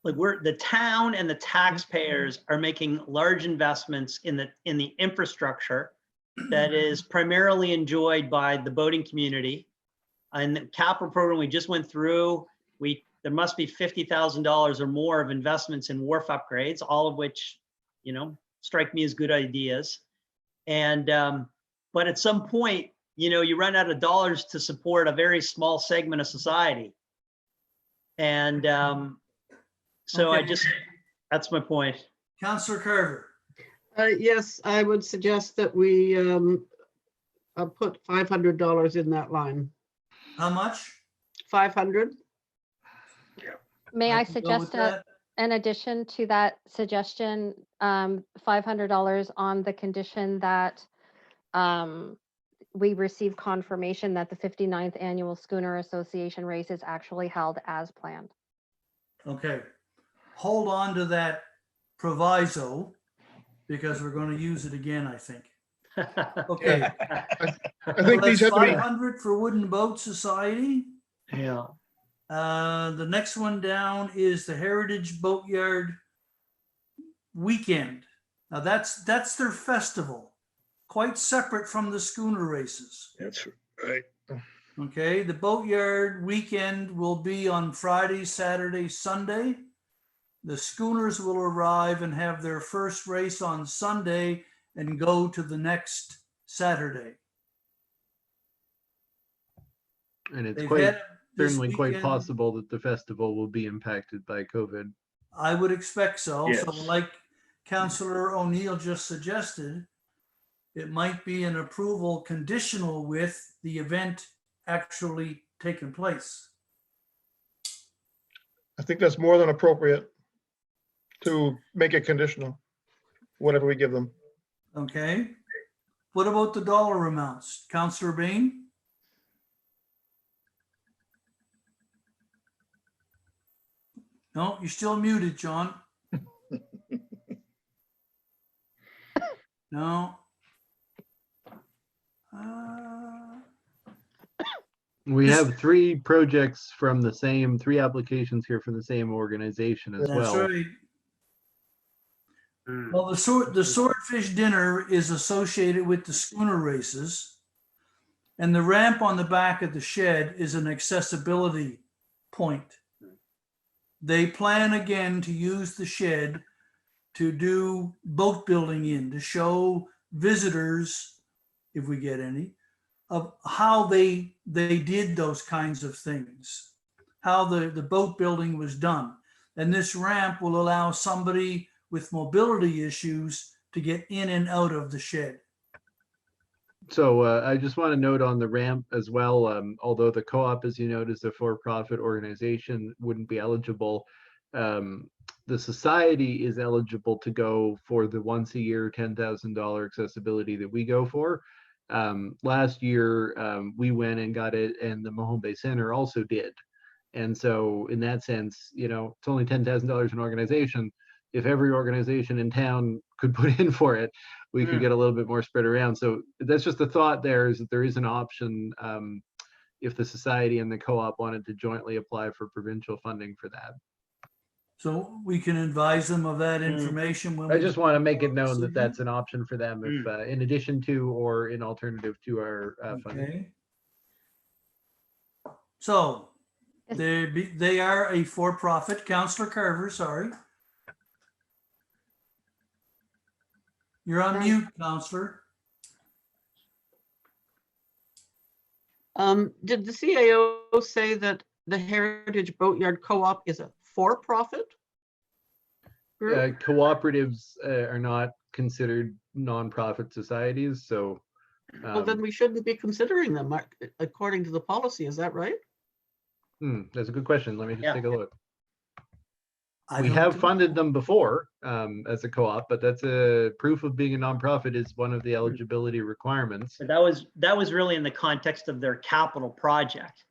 like the town and the taxpayers are making large investments in the infrastructure that is primarily enjoyed by the boating community. And the capital program we just went through, there must be $50,000 or more of investments in wharf upgrades, all of which, strike me as good ideas. And, but at some point, you run out of dollars to support a very small segment of society. And so Okay. that's my point. Councillor Carver. Yes, I would suggest that we put $500 in that line. How much? 500? May I can go with suggest that. an addition to that suggestion, $500 on the condition that we receive confirmation that the 59th Annual Schooner Association race is actually held as planned. Okay, hold on to that proviso because we're going to use it again, I think. Okay. I think these have to be, 500 for Wooden Boat Society. Yeah. The next one down is the Heritage Boatyard Weekend. Now that's their festival, quite separate from the schooner races. That's right. Okay, the Boatyard Weekend will be on Friday, Saturday, Sunday. The schooners will arrive and have their first race on Sunday and go to the next Saturday. And it's They've quite had this certainly quite weekend- possible that the festival will be impacted by COVID. I would expect so. So Yes. like Councillor O'Neill just suggested, it might be an approval conditional with the event actually taking place. I think that's more than appropriate to make it conditional, whatever we give them. Okay. What about the dollar amounts? Councillor Bain? No, you're still muted, John. No. We This- have three projects from the same, three applications here from the same organization as That's well. right. Mm. Well, the Swordfish Dinner is associated with the schooner races. And the ramp on the back of the shed is an accessibility point. They plan again to use the shed to do boat building in, to show visitors, if we get any, of how they did those kinds of things, how the boat building was done. And this ramp will allow somebody with mobility issues to get in and out of the shed. So I just want to note on the ramp as well, although the co-op, as you note, is a for-profit organization, wouldn't be eligible. The society is eligible to go for the once a year $10,000 accessibility that we go for. Last year, we went and got it, and the Mahone Bay Center also did. And so in that sense, you know, it's only $10,000 an organization. If every organization in town could put in for it, we could get a little bit more spread around. So that's just the thought there, is that there is an option if the society and the co-op wanted to jointly apply for provincial funding for that. So we can advise them of that information when I we just want to make it known that decision. that's an option for them if in addition to or in alternative to our funding. Okay. So they are a for-profit. Councillor Carver, sorry. You're on mute, Councillor. Did the CAO say that the Heritage Boatyard Co-op is a for-profit group? Cooperatives are not considered nonprofit societies, so Well, then we shouldn't be considering them according to the policy. Is that right? that's a good question. Let me just Yeah. take a look. I We don't have think- funded them before as a co-op, but that's a proof of being a nonprofit is one of the eligibility requirements. But that was really in the context of their capital project.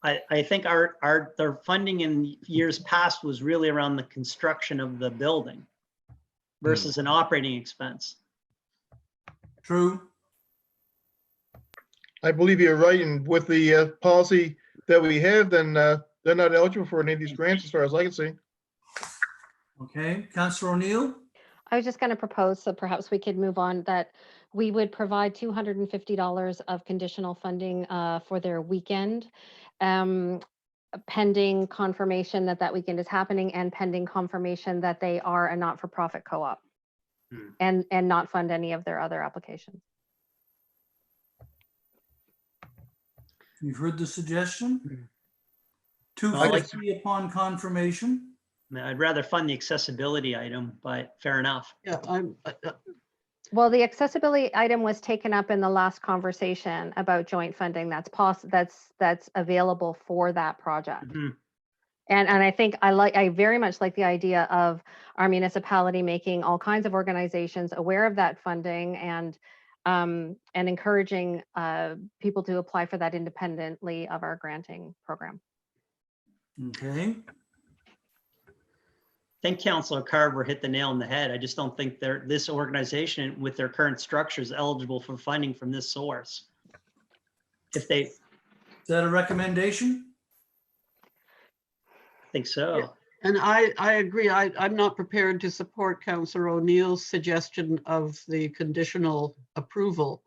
I think their funding in years past was really around the construction of the building versus an operating expense. True. I believe you're right, and with the policy that we have, then they're not eligible for any of these grants as far as I can see. Okay, Councillor O'Neill? I was just going to propose, so perhaps we could move on, that we would provide $250 of conditional funding for their weekend, pending confirmation that that weekend is happening and pending confirmation that they are a not-for-profit co-op and not fund any of their other applications. You've heard the suggestion? I like- 250 upon confirmation. I mean, I'd rather fund the accessibility item, but fair enough. Yeah, Well, the accessibility item was taken up in the last conversation about joint funding that's available for that project. Mhm. And I think I very much like the idea of our municipality making all kinds of organizations aware of that funding and encouraging people to apply for that independently of our granting program. Okay, I think Councillor Carver hit the nail on the head. I just don't think this organization with their current structure is eligible for funding from this source. If they, is that a recommendation? think so. and I agree. I'm not prepared to support Councillor O'Neill's suggestion of the conditional approval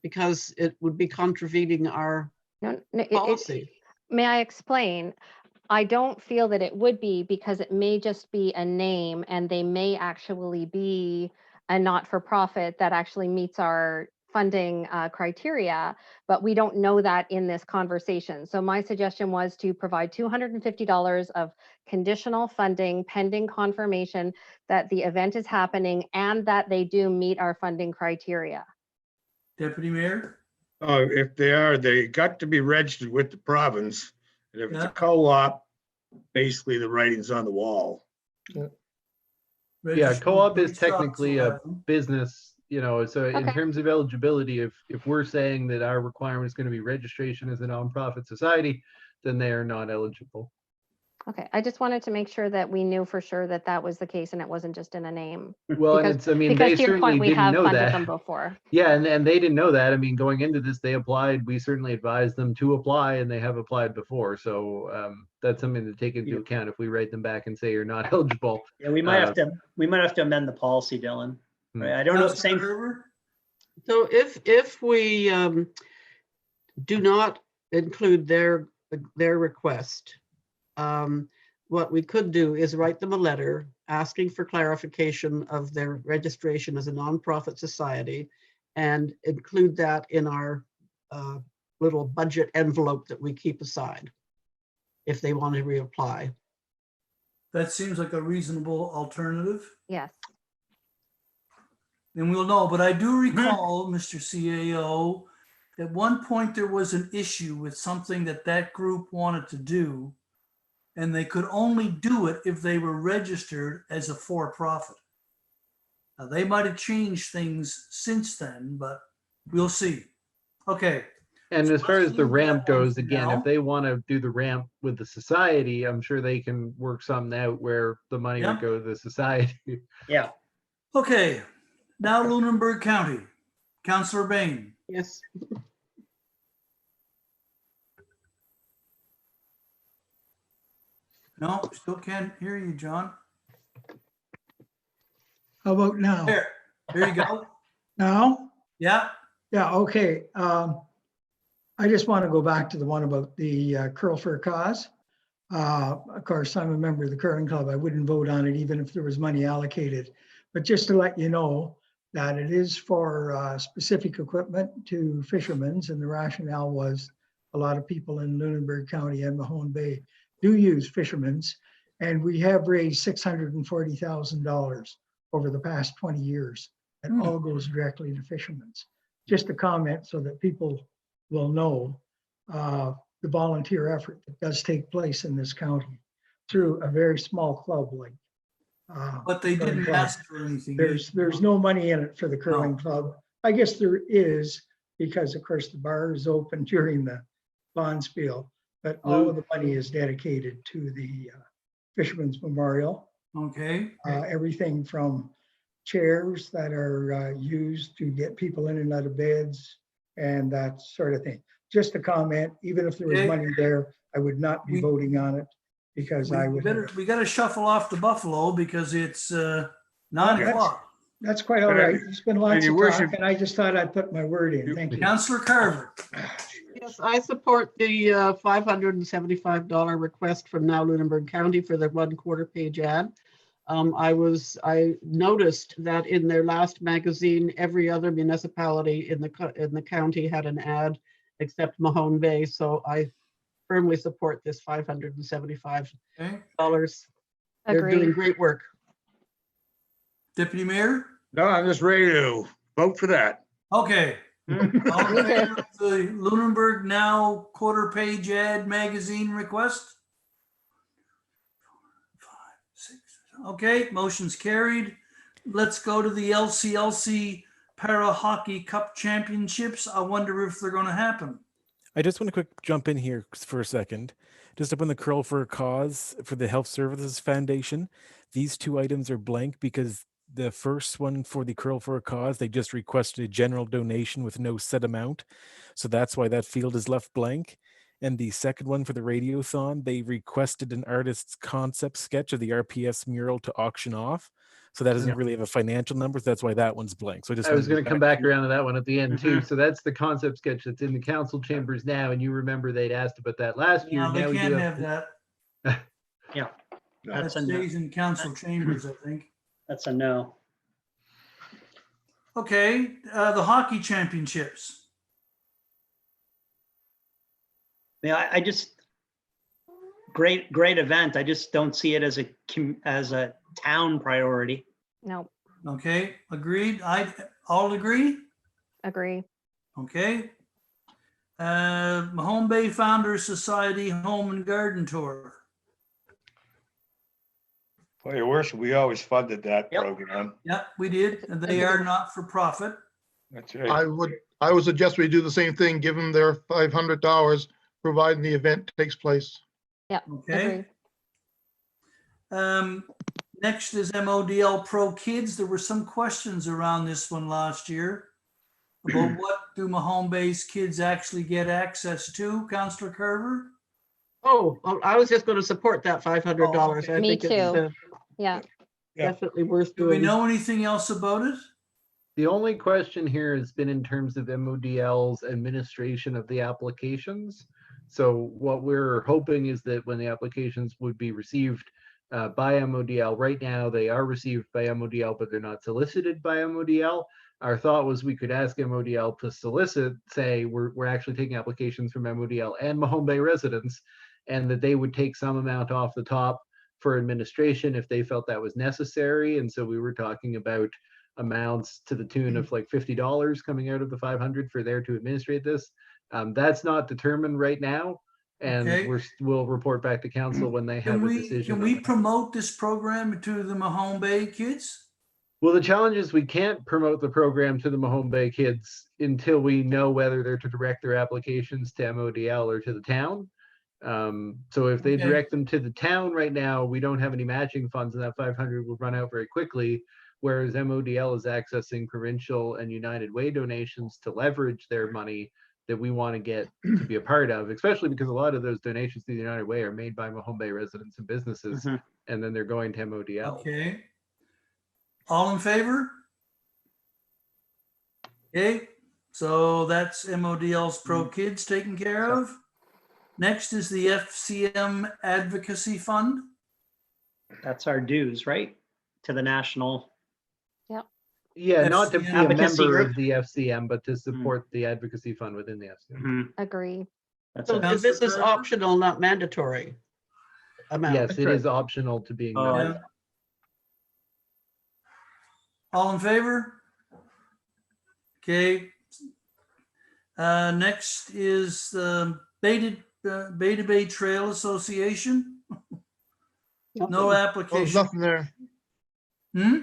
because it would be contravening our No, policy. may I explain? I don't feel that it would be because it may just be a name and they may actually be a not-for-profit that actually meets our funding criteria, but we don't know that in this conversation. So my suggestion was to provide $250 of conditional funding pending confirmation that the event is happening and that they do meet our funding criteria. Deputy Mayor? If they are, they got to be registered with the province. And if it's a Yeah. co-op, basically the writing's on the wall. Yeah, Registered co-op is shops technically a allowed. business, so in Okay. terms of eligibility, if we're saying that our requirement is going to be registration as a nonprofit society, then they are not eligible. Okay, I just wanted to make sure that we knew for sure that that was the case and it wasn't just in a name. Well, and Because- it's, I mean, they Because to your certainly point, we didn't have know funded them that. before. Yeah, and they didn't know that. I mean, going into this, they applied. We certainly advised them to apply, and they have applied before. So that's something to take into Yeah. account if we write them back and say you're not eligible. Yeah, we might have to amend the policy, Dylan. Hmm. Right? I don't know, Councillor same, Gerber? So if we do not include their request, what we could do is write them a letter asking for clarification of their registration as a nonprofit society and include that in our little budget envelope that we keep aside if they want to reapply. That seems like a reasonable alternative. Yes. And we'll know, but I do recall, Mr. CAO, at one point there was an issue with something that group wanted to do, and they could only do it if they were registered as a for-profit. Now, they might have changed things since then, but we'll see. Okay, And So as far let's as the leave that ramp one goes, for again, now. if they want to do the ramp with the society, I'm sure they can work something out where the money Yeah. would go to the society. yeah. okay. Now Lunenburg County, Councillor Bain. Yes. No, still can't hear you, John. How about now? There you go. Now? Yeah, Yeah, okay. I just want to go back to the one about the Curl for a Cause. Of course, I'm a member of the curling club. I wouldn't vote on it even if there was money allocated. But just to let you know that it is for specific equipment to fishermen's, and the rationale was a lot of people in Lunenburg County and Mahone Bay do use fishermen's, and we have raised $640,000 over the past 20 years. It all goes directly to fishermen's. Just a comment so that people will know the volunteer effort that does take place in this county through a very small club like. but they curling didn't club. ask for anything. There's no money in it for the curling club. I guess there is, because of course the bar is open during the bonspiel, but all of the money is dedicated to the Fisherman's Memorial. Okay, Everything from chairs that are used to get people in and out of beds and that sort of thing. Just a comment, even if there was Okay. money there, I would not be We- voting on it because I would. we gotta shuffle off the Buffalo because it's 9 Okay. o'clock. That's quite all But, right. It's been lots your of talk worship- and I just thought I'd put my word in. Thank you. Councillor Carver. Yes, I support the $575 request from Now Lunenburg County for the 1/4 page ad. I noticed that in their last magazine, every other municipality in the county had an ad except Mahone Bay. So I firmly support this $575. Okay, They're doing Agreed. great work. Deputy Mayor? No, I'm just ready to vote for that. Okay. Hmm. All in Me too. favor of the Lunenburg Now quarter-page ad magazine request? 5, 6. Okay, motion's carried. Let's go to the LCLC Para Hockey Cup Championships. I wonder if they're going to happen. I just want to quick jump in here for a second. Just up on the Curl for a Cause for the Health Services Foundation. These two items are blank because the first one for the Curl for a Cause, they just requested a general donation with no set amount. So that's why that field is left blank. And the second one for the Radiothon, they requested an artist's concept sketch of the RPS mural to auction off. So that doesn't Yeah. really have a financial number. So that's why that one's blank. So I just I was wanted going to come back to- around to that one at the end too. Mhm. So that's the concept sketch that's in the council chambers now. And you remember they'd asked about that last year. No, they Now we can't do have that. That That's a no. stays in council chambers, I think. That's a no. Okay, the hockey championships. Yeah, I just, great event. I just don't see it as a town priority. No, Okay, agreed. I all agree? agree. Okay. Mahone Bay Founders Society Home and Garden Tour. Well, your worship, we always funded that Yep. program. Yeah, we did. And they are not for profit. That's right. I would suggest we do the same thing, give them their $500, providing the event takes place. Okay. Agree. Next is MODL Pro Kids. There were some questions around this one last year about what do Mahone Bay's kids actually get access to, Councillor Carver? Oh, well, I was just going to support that $500. Oh, I Me think it's too. Yeah, Yeah. definitely worth Do we doing. know anything else about it? The only question here has been in terms of MODL's administration of the applications. So what we're hoping is that when the applications would be received by MODL, right now they are received by MODL, but they're not solicited by MODL. Our thought was we could ask MODL to solicit, say we're actually taking applications from MODL and Mahone Bay residents, and that they would take some amount off the top for administration if they felt that was necessary. And so we were talking about amounts to the tune of like $50 coming out of the 500 for there to administrate this. That's not determined right now, and Okay. we'll report back to council when they have Can a we, decision. can on we that. promote this program to the Mahone Bay kids? Well, the challenge is we can't promote the program to the Mahone Bay kids until we know whether they're to direct their applications to MODL or to the town. So if they Okay. direct them to the town right now, we don't have any matching funds, and that 500 will run out very quickly. Whereas MODL is accessing provincial and United Way donations to leverage their money that we want to get to be a part of, especially because a lot of those donations to the United Way are made by Mahone Bay residents and businesses, Mhm. and then they're going to MODL. Okay. All in favor? Okay, so that's MODL's Pro Kids taken care of. Next is the FCM Advocacy Fund. That's our dues, right? To the national. Yeah, not to be FCM a Advocacy member group. of the FCM, but to support the advocacy fund within the FCM. Mhm. agree. That's So it. this is Councillor- optional, not mandatory amount. Yes, it is optional to being. Oh, member. Yeah. All in favor? Okay. Next is the Beta Bay Trail Association. No Nothing. Well, there's application. nothing there. Hmm?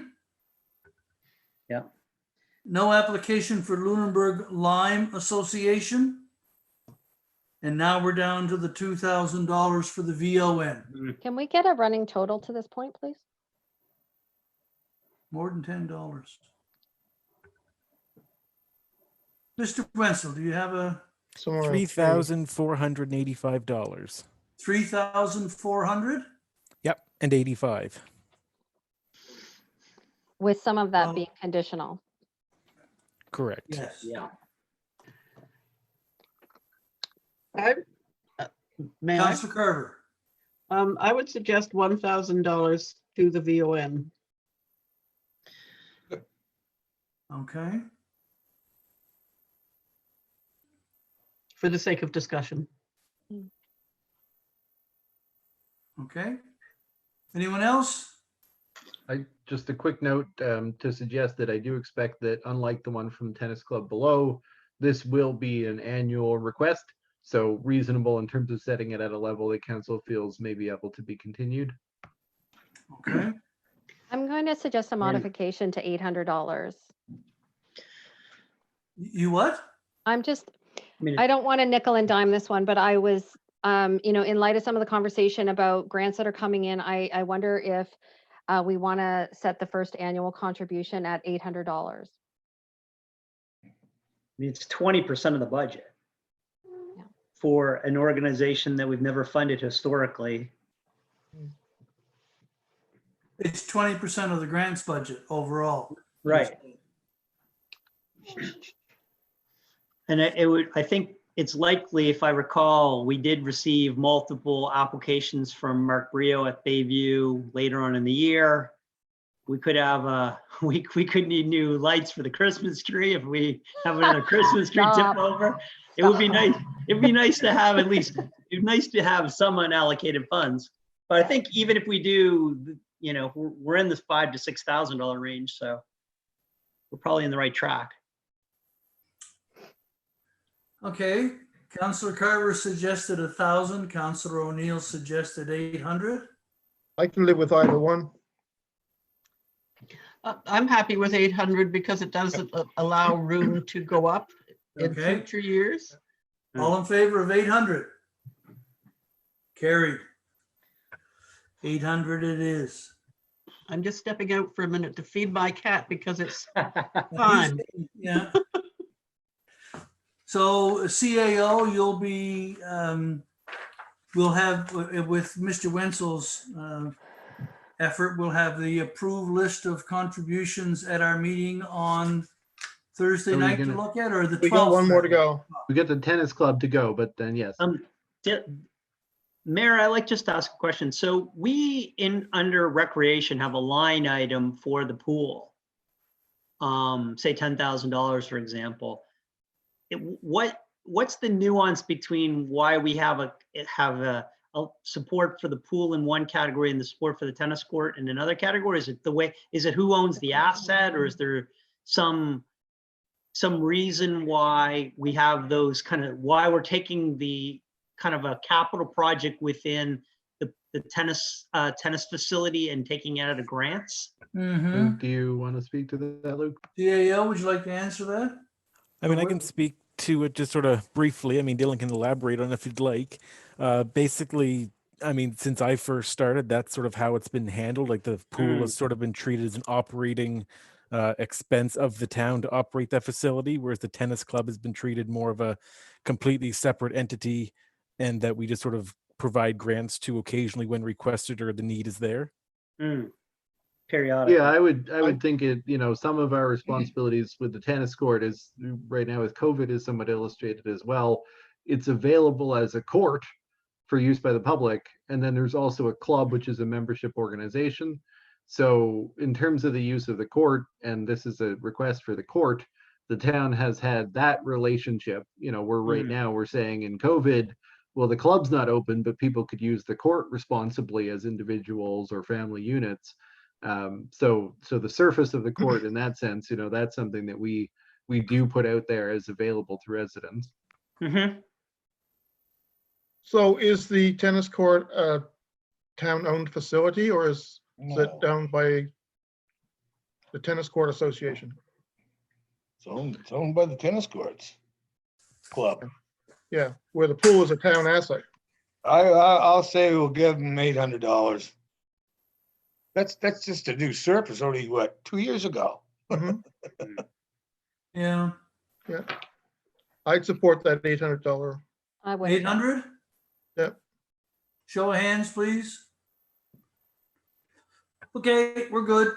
Yeah. No application for Lunenburg Lime Association. And now we're down to the $2,000 for the VON. Can we get a running total to this point, please? More than $10. Mr. Wenzel, do you have a Somewhere. $3,485. 3,400? Yep, and 85. With some of that Well- being conditional. Correct. Yes. Yeah. May I? Councillor Carver. I would suggest $1,000 to the VON. Okay. For the sake of discussion. Okay. Anyone else? Just a quick note to suggest that I do expect that, unlike the one from the tennis club below, this will be an annual request. So reasonable in terms of setting it at a level that council feels may be able to be continued. Okay. I'm going to suggest a modification to $800. You what? I'm just, I mean, I don't want to nickel and dime this one, but I was, in light of some of the conversation about grants that are coming in, I wonder if we want to set the first annual contribution at $800. it's 20% of the budget Yeah. for an organization that we've never funded historically. It's 20% of the grants budget overall. Right. And I think it's likely, if I recall, we did receive multiple applications from Mark Brio at Bayview later on in the year. We could have we could need new lights for the Christmas tree if we have another Christmas tree tip Stop. over. It would be nice. It'd be nice to have it'd be nice to have some unallocated funds. But I think even if we do, we're in this $5,000 to $6,000 range, so we're probably in the right track. Okay, Councillor Carver suggested 1,000, Councillor O'Neill suggested 800. I can live with either one. I'm happy with 800 because it does allow room to go up in Okay. future years. All in favor of 800? Carried. 800 it is. I'm just stepping out for a minute to feed my cat because it's fine. Yeah. So CAO, you'll be, we'll have, with Mr. Wenzel's effort, we'll have the approved list of contributions at our meeting on Thursday Are we night to gonna- look at, or the 12th? We got one more to go. We get the tennis club to go, but then yes. Mayor, I'd like just to ask a question. So we under recreation have a line item for the pool. Say $10,000, for example. What's the nuance between why we have a support for the pool in one category and the support for the tennis court in another category? Is it who owns the asset, or is there some reason why we have those why we're taking the kind of a capital project within the tennis facility and taking it out of grants? Mm-hmm. Do you want to speak to that, Luke? CAO, would you like to answer that? I mean, I can speak to it just sort of briefly. I mean, Dylan can elaborate on it if you'd like. Basically, I mean, since I first started, that's sort of how it's been handled. Like the pool has sort of been treated as an operating expense of the town to operate that facility, whereas the tennis club has been treated more of a completely separate entity, and that we just sort of provide grants to occasionally when requested or the need is there. Periodically. Yeah, I would think it, some of our responsibilities with the tennis court is right now with COVID is somewhat illustrated as well. It's available as a court for use by the public. And then there's also a club, which is a membership organization. So in terms of the use of the court, and this is a request for the court, the town has had that relationship, where right now we're saying in COVID, well, the club's not open, but people could use the court responsibly as individuals or family units. So the surface of the court in that sense, that's something that we do put out there as available to residents. Mm-hmm. So is the tennis court a town-owned facility, or is it owned by the Tennis Court Association? It's owned by the tennis courts club. Yeah, where the pool is a town asset. I'll say we'll give them $800. That's just a new surface only, 2 years ago? Mhm. Yeah. Yeah, I'd support that $800. I would. 800? Yep. Show of hands, please. Okay, we're good.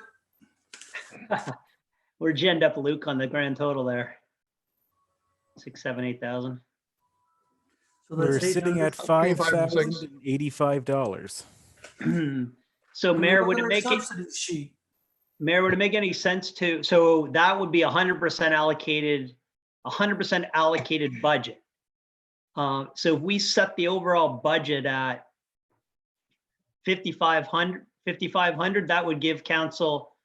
Where'd you end up, Luke, on the grand total there? 6, 7, 8,000. So We're that's sitting 800. at Between 5 and 6. $5,085. So Can we Mayor, look would at it our make it, subsidy sheet? Mayor, would it make any sense so that would be 100% allocated budget. So if we set the overall budget at 5,500, 5,500, that would give council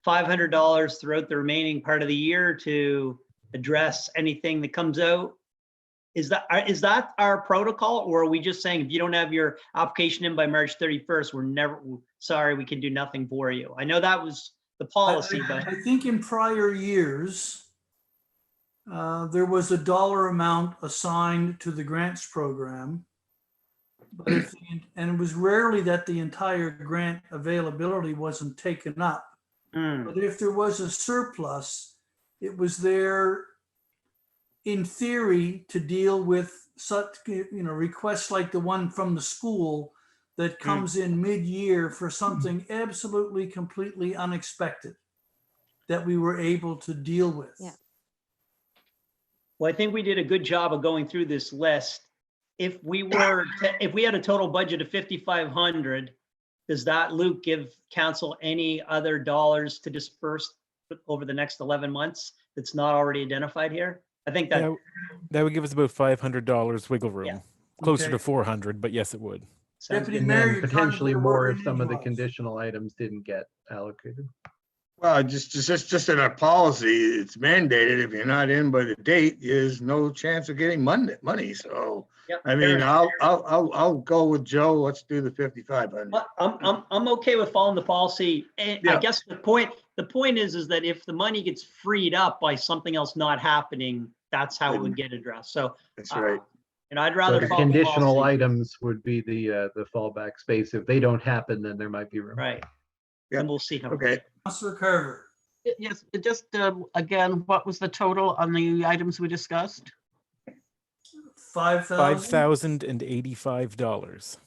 $500 throughout the remaining part of the year to address anything that comes out. Is that our protocol, or are we just saying if you don't have your application in by March 31st, sorry, we can do nothing for you? I know that was the policy, but I think in prior years, there was a dollar amount assigned to the grants program. But and it was rarely that the entire grant availability wasn't taken up. But if there was a surplus, it was there in theory to deal with such, requests like the one from the school that comes in mid-year for something absolutely, completely unexpected that we were able to deal with. Yeah. well, I think we did a good job of going through this list. If we had a total budget of 5,500, does that, Luke, give council any other dollars to disperse over the next 11 months that's not already identified here? I think that That would give us about $500 wiggle room. Yeah. Closer Okay. to 400, but yes, it would. sounds Deputy good. And Mayor, then you're trying to potentially put a more word if in some of the edgewise. conditional items didn't get allocated. Well, just in our policy, it's mandated. If you're not in by the date, there's no chance of getting money. So, Yep, I mean, fair. I'll go with Joe. Let's do the 5,500. Well, I'm okay with following the policy. And I Yeah. guess the point is that if the money gets freed up by something else not happening, that's how it would get addressed. So, That's right. and I'd So rather the follow the conditional policy. items would be the fallback space. If they don't happen, then there might be room. Right. Yeah. And we'll see how. Okay. Councillor Carver. Yes, just again, what was the total on the items we discussed? 5,000. $5,085.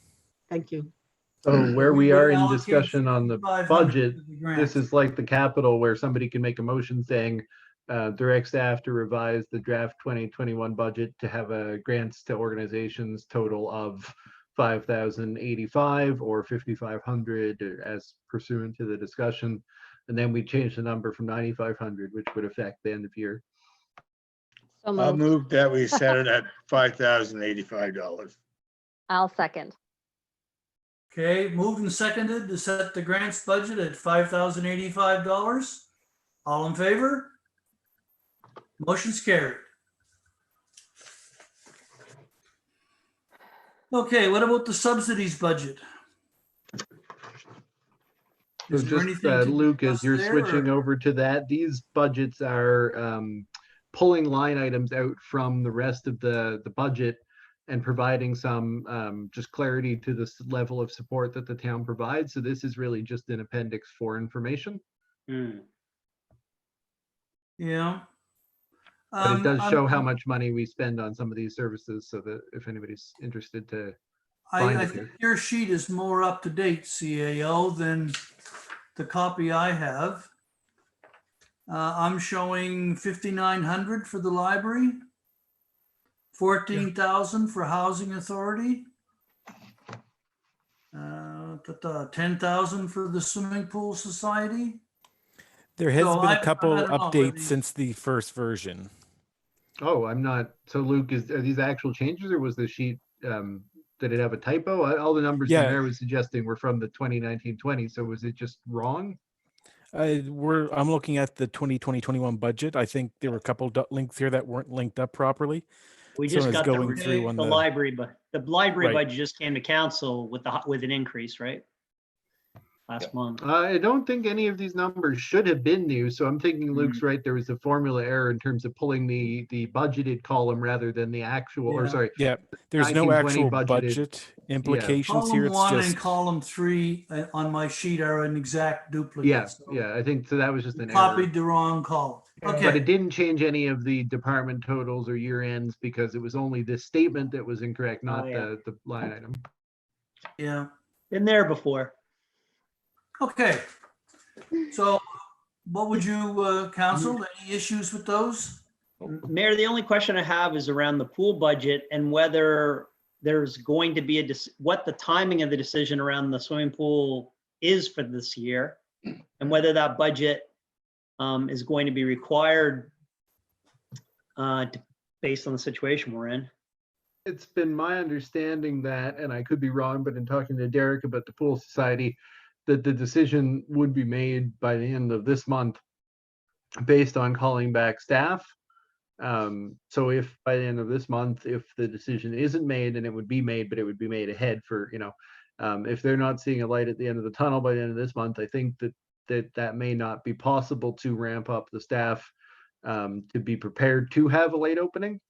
Thank you. So where we would are in allocate discussion on the 5,500 budget, to the grant. this is like the capital where somebody can make a motion saying, direct staff to revise the draft 2021 budget to have a grants to organizations total of 5,085 or 5,500 as pursuant to the discussion. And then we change the number from 9,500, which would affect the end of year. So I'll moved. move that we set it at $5,085. I'll second. Okay, moved and seconded to set the grants budget at $5,085. All in favor? Motion's carried. Okay, what about the subsidies budget? So Is there just anything to Luke, as discuss you're there, or- switching over to that, these budgets are pulling line items out from the rest of the budget and providing some just clarity to this level of support that the town provides. So this is really just an appendix for information, Yeah. but it does show how I'm- much money we spend on some of these services, so that if anybody's interested to I find it think here. your sheet is more up to date, CAO, than the copy I have. I'm showing 5,900 for the library, 14,000 for housing authority, 10,000 for the swimming pool society. There has So been I a couple don't know, updates maybe- since the first version. Oh, I'm not, so Luke, are these actual changes or was the sheet, did it have a typo? All the numbers in Yeah. there was suggesting were from the 2019-20, so was it just wrong? I'm looking at the 2020-21 budget. I think there were a couple links here that weren't linked up properly. We So just it's got going the through on the the- library, but the library Right. budget just came to council with with an increase, right? Last month. I don't think any of these numbers should have been new, so I'm thinking Luke's Mm-hmm. right. There was a formula error in terms of pulling the budgeted column rather than the actual, or Yeah. sorry. Yeah, there's no 1920 actual budgeted. budget implications here. Column It's 1 and just column 3 on my sheet are an exact duplicate. Yeah, so yeah, I think so. That was just you an error. copied the wrong column. But Okay, it didn't change any of the department totals or year ends because it was only this statement that was incorrect, not yeah. the line item. yeah. Been there before. Okay, so what would you counsel? Any issues with those? Mayor, the only question I have is around the pool budget and whether there's going to be what the timing of the decision around the swimming pool is for this year, and whether that budget is going to be required based on the situation we're in. It's been my understanding that, and I could be wrong, but in talking to Derek about the pool society, that the decision would be made by the end of this month based on calling back staff. So if by the end of this month, if the decision isn't made, and it would be made, but it would be made ahead for, if they're not seeing a light at the end of the tunnel by the end of this month, I think that may not be possible to ramp up the staff to be prepared to have a late opening.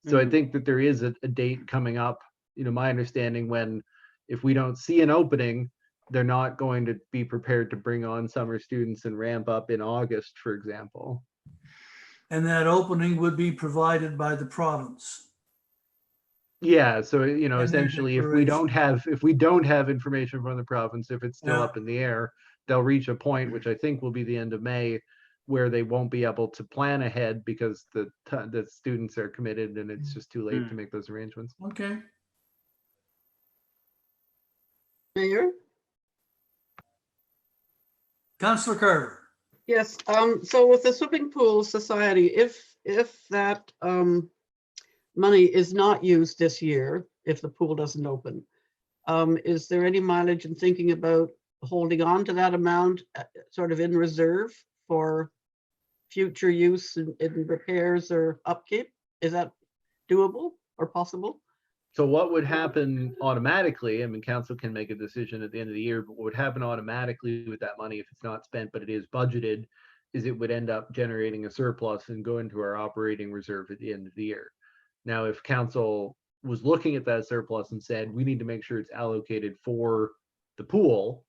So I think that there is a date coming up, my understanding, when if we don't see an opening, they're not going to be prepared to bring on summer students and ramp up in August, for example. And that opening would be provided by the province. Yeah, so their essentially, if we don't have information from the province, if it's still Yeah. up in the air, they'll reach a point, which I think will be the end of May, where they won't be able to plan ahead because the students are committed and it's just too late to make those arrangements. Okay. Mayor? Councillor Carver. Yes, so with the Swimming Pool Society, if that money is not used this year, if the pool doesn't open, is there any mileage in thinking about holding on to that amount sort of in reserve for future use in repairs or upkeep? Is that doable or possible? So what would happen automatically, council can make a decision at the end of the year, but what would happen automatically with that money if it's not spent, but it is budgeted, is it would end up generating a surplus and go into our operating reserve at the end of the year. Now, if council was looking at that surplus and said, we need to make sure it's allocated for the pool,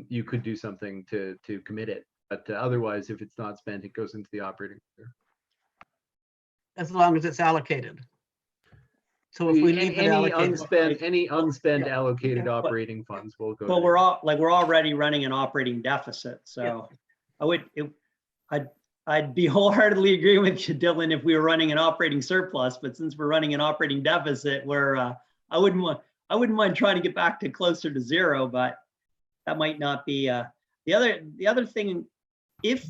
you could do something to commit it. But otherwise, if it's not spent, it goes into the operating reserve. As long as it's allocated. So if we leave it allocated. Any unspent Yeah. allocated Yeah. operating funds will go. Well, there. we're already running an operating deficit, so I'd be wholeheartedly agreeing with you, Dylan, if we were running an operating surplus, but since we're running an operating deficit, where I wouldn't mind trying to get back to closer to zero, but that might not be the other thing. If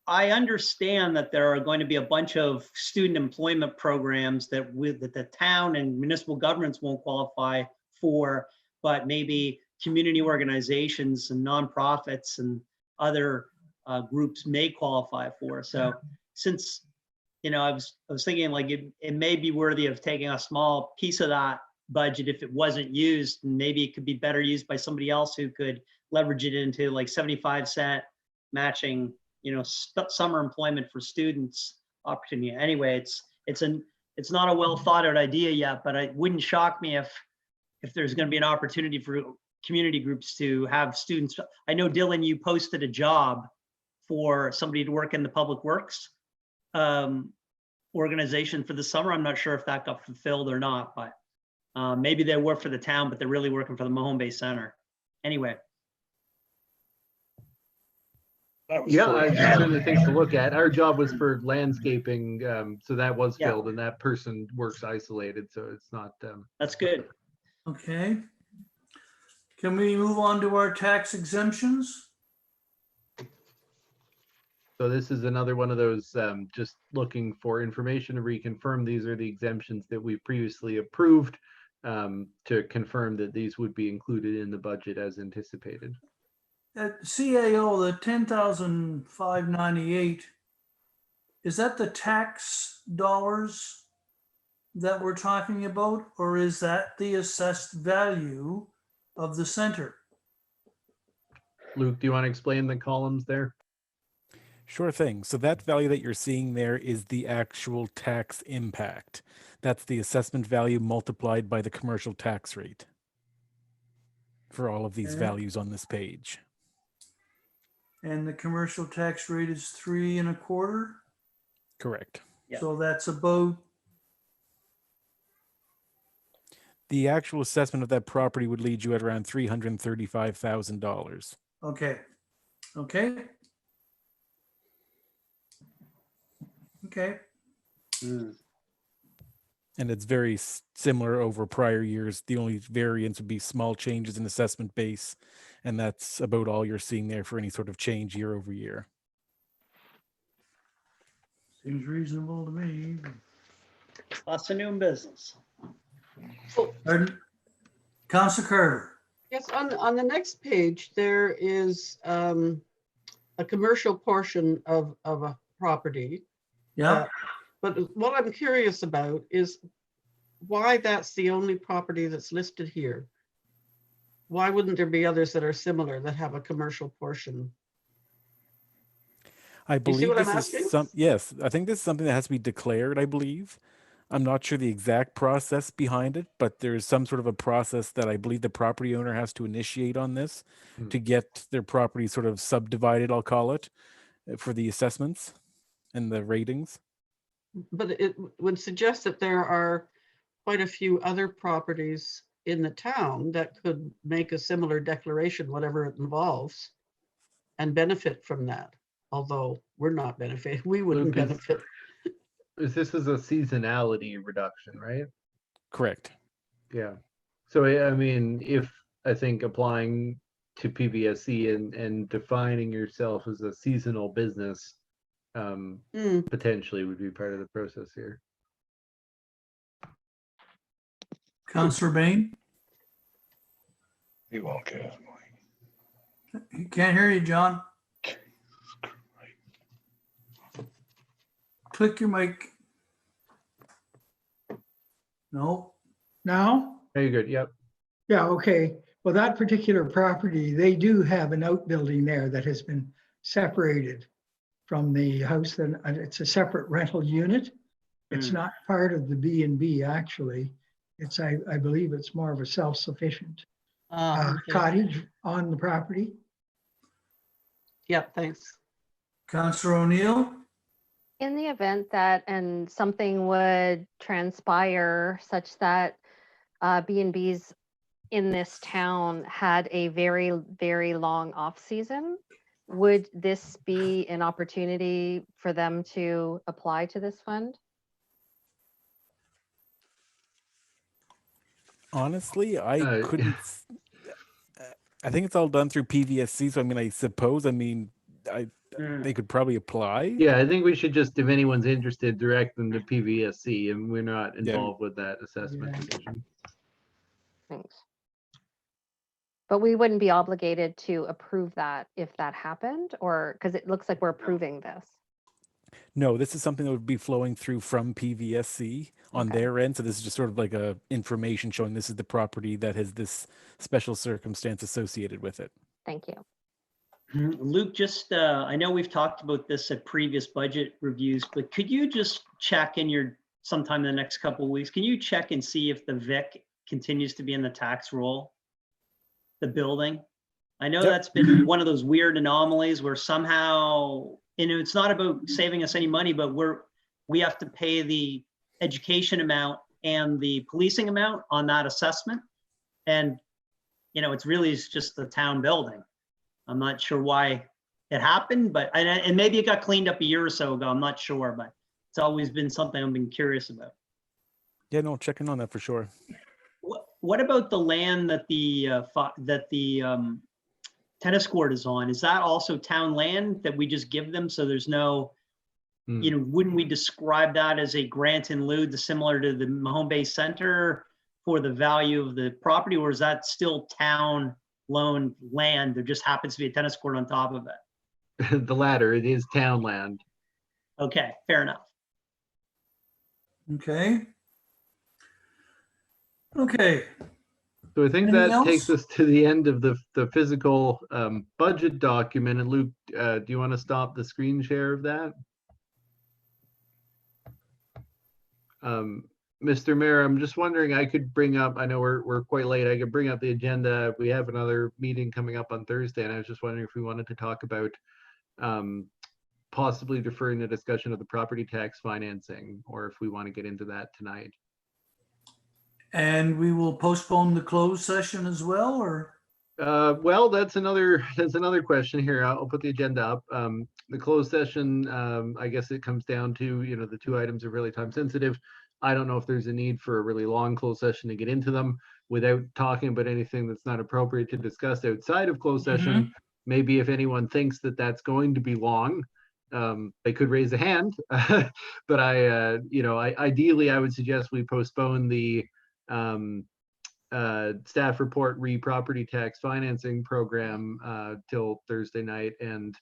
I understand that there are going to be a bunch of student employment programs that the town and municipal governments won't qualify for, but maybe community organizations and nonprofits and other groups may qualify for. So since, I was thinking like it may be worthy of taking a small piece of that budget if it wasn't used, and maybe it could be better used by somebody else who could leverage it into like 75-cent matching, summer employment for students opportunity. Anyway, it's not a well thought out idea yet, but it wouldn't shock me if there's going to be an opportunity for community groups to have students. I know, Dylan, you posted a job for somebody to work in the public works organization for the summer. I'm not sure if that got fulfilled or not, but maybe they work for the town, but they're really working for the Mahone Bay Center. Anyway. Yeah, I certainly things to look at. Our job was for landscaping, so that was filled, and that person works isolated, so it's not. That's good. Okay. Can we move on to our tax exemptions? So this is another one of those, just looking for information to reconfirm these are the exemptions that we previously approved, to confirm that these would be included in the budget as anticipated. At CAO, the 10,598, is that the tax dollars that we're talking about, or is that the assessed value of the center? Luke, do you want to explain the columns there? Sure thing. So that value that you're seeing there is the actual tax impact. That's the assessment value multiplied by the commercial tax rate for all of these Okay. values on this page. And the commercial tax rate is 3 1/4. Correct. Yeah. So that's about, The actual assessment of that property would lead you at around $335,000. okay. Okay. Okay. And it's very similar over prior years. The only variance would be small changes in assessment base. And that's about all you're seeing there for any sort of change year over year. Seems reasonable to me. Lots of new business. Pardon? Councilor Carter. Yes, on the next page, there is a commercial portion of a property. Yeah, But what I'm curious about is why that's the only property that's listed here. Why wouldn't there be others that are similar that have a commercial portion? I You see believe what I'm this is asking? yes, I think this is something that has to be declared, I believe. I'm not sure the exact process behind it, but there's some sort of a process that I believe the property owner has to initiate on this Hmm. to get their property sort of subdivided, I'll call it, for the assessments and the ratings. But it would suggest that there are quite a few other properties in the town that could make a similar declaration, whatever it involves, and benefit from that. Although we're not benefiting, we wouldn't Lucas. benefit. This is a seasonality reduction, right? Correct. Yeah. So I mean, if I think applying to PVSC and defining yourself as a seasonal business potentially would be part of the process here. Councillor Bain, He won't get his money. can't hear you, John. Click your mic. No, Now? Very good. Yep. Yeah, okay. Well, that particular property, they do have an outbuilding there that has been separated from the house, and it's a separate rental unit. It's not part of the B&B, actually. It's, I believe it's more of a self-sufficient Okay. cottage on the property. Yeah, thanks. Councillor O'Neill, In the event that, and something would transpire such that B&Bs in this town had a very, very long off-season, would this be an opportunity for them to apply to this fund? Honestly, I Uh, couldn't. I think it's all done through PVSC. So I mean, I suppose. I mean, they could probably apply. Yeah, I think we should just, if anyone's interested, direct them to PVSC, and we're not Yeah. involved with that assessment decision. Thanks. But we wouldn't be obligated to approve that if that happened, or because it looks like we're approving this. No, this is something that would be flowing through from PVSC on Okay. their end. So this is just sort of like a information showing this is the property that has this special circumstance associated with it. Thank you. Luke, just, I know we've talked about this at previous budget reviews, but could you just check in your, sometime in the next couple of weeks, can you check and see if the VIC continues to be in the tax roll? The building? I know Yep. that's been one of those weird anomalies where somehow, you know, it's not about saving us any money, but we have to pay the education amount and the policing amount on that assessment. And, you know, it's really just the town building. I'm not sure why it happened, but, and maybe it got cleaned up a year or so ago. I'm not sure, but it's always been something I've been curious about. Yeah, no, checking on that for sure. What about the land that the tennis court is on? Is that also town land that we just give them? So there's no, you know, wouldn't we describe that as a grant in lieu, similar to the Mahone Bay Center for the value of the property, or is that still town loaned land? There just happens to be a tennis court on top of it. The latter, it is town land. Okay, fair enough. okay. Okay, So I think Anything that takes else? us to the end of the physical budget document. And Luke, do you want to stop the screen share of that? Mr. Mayor, I'm just wondering, I could bring up, I know we're quite late, I could bring up the agenda. We have another meeting coming up on Thursday, and I was just wondering if we wanted to talk about possibly deferring the discussion of the property tax financing, or if we want to get into that tonight. and we will postpone the closed session as well, or? Well, that's another question here. I'll put the agenda up. The closed session, I guess it comes down to, you know, the two items are really time sensitive. I don't know if there's a need for a really long closed session to get into them without talking about anything that's not appropriate to discuss outside of closed session. Maybe if anyone thinks that that's going to be long, they could raise a hand. But you know, ideally, I would suggest we postpone the staff report re-property tax financing program till Thursday night, and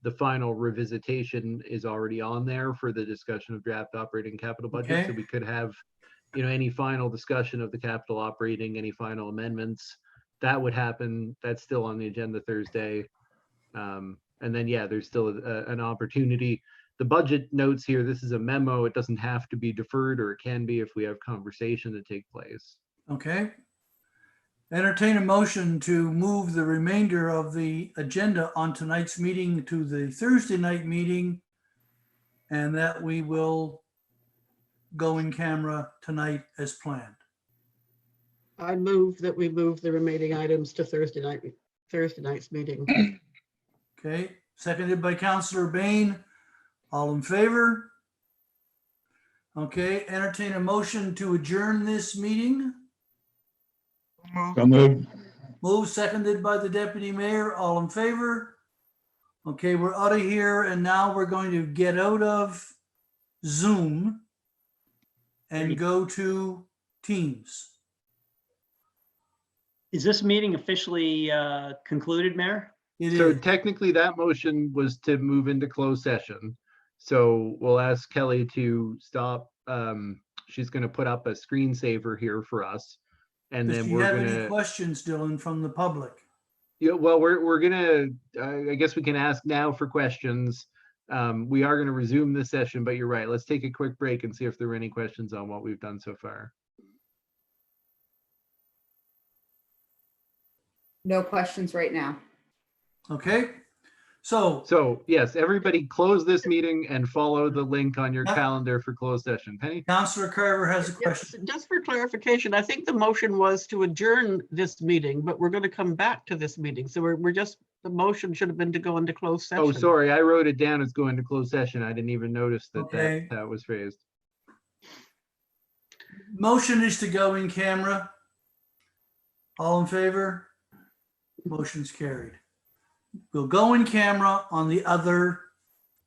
the final revisitation is already on there for the discussion of draft operating capital budget. So Okay. we could have, you know, any final discussion of the capital operating, any final amendments that would happen. That's still on the agenda Thursday. And then, yeah, there's still an opportunity. The budget notes here, this is a memo. It doesn't have to be deferred, or it can be if we have conversation to take place. Okay. Entertain a motion to move the remainder of the agenda on tonight's meeting to the Thursday night meeting, and that we will go in camera tonight as planned. I move that we move the remaining items to Thursday night's meeting. Okay, seconded by Councillor Bain. All in favor? Okay, entertain a motion to adjourn this meeting. Move. So moved. Move seconded by the deputy mayor. All in favor? Okay, we're out of here, and now we're going to get out of Zoom and go to Teams. Is this meeting officially concluded, Mayor? It So is. technically that motion was to move into closed session. So we'll ask Kelly to stop. She's going to put up a screensaver here for us. And Does then she we're have going any to, questions, Dylan, from the public? yeah, well, we're going to, I guess we can ask now for questions. We are going to resume this session, but you're right. Let's take a quick break and see if there are any questions on what we've done so far. No questions right now. Okay, so So yes, everybody close this meeting and follow the link on your Yep. calendar for closed session. Penny? Councillor Carver has a Yes, question. just for clarification, I think the motion was to adjourn this meeting, but we're going to come back to this meeting. So we're just, the motion should have been to go into closed session. Oh, sorry, I wrote it down as going to closed session. I didn't even notice that Okay. that was phrased. Motion is to go in camera. All in favor? Motion's carried. We'll go in camera on the other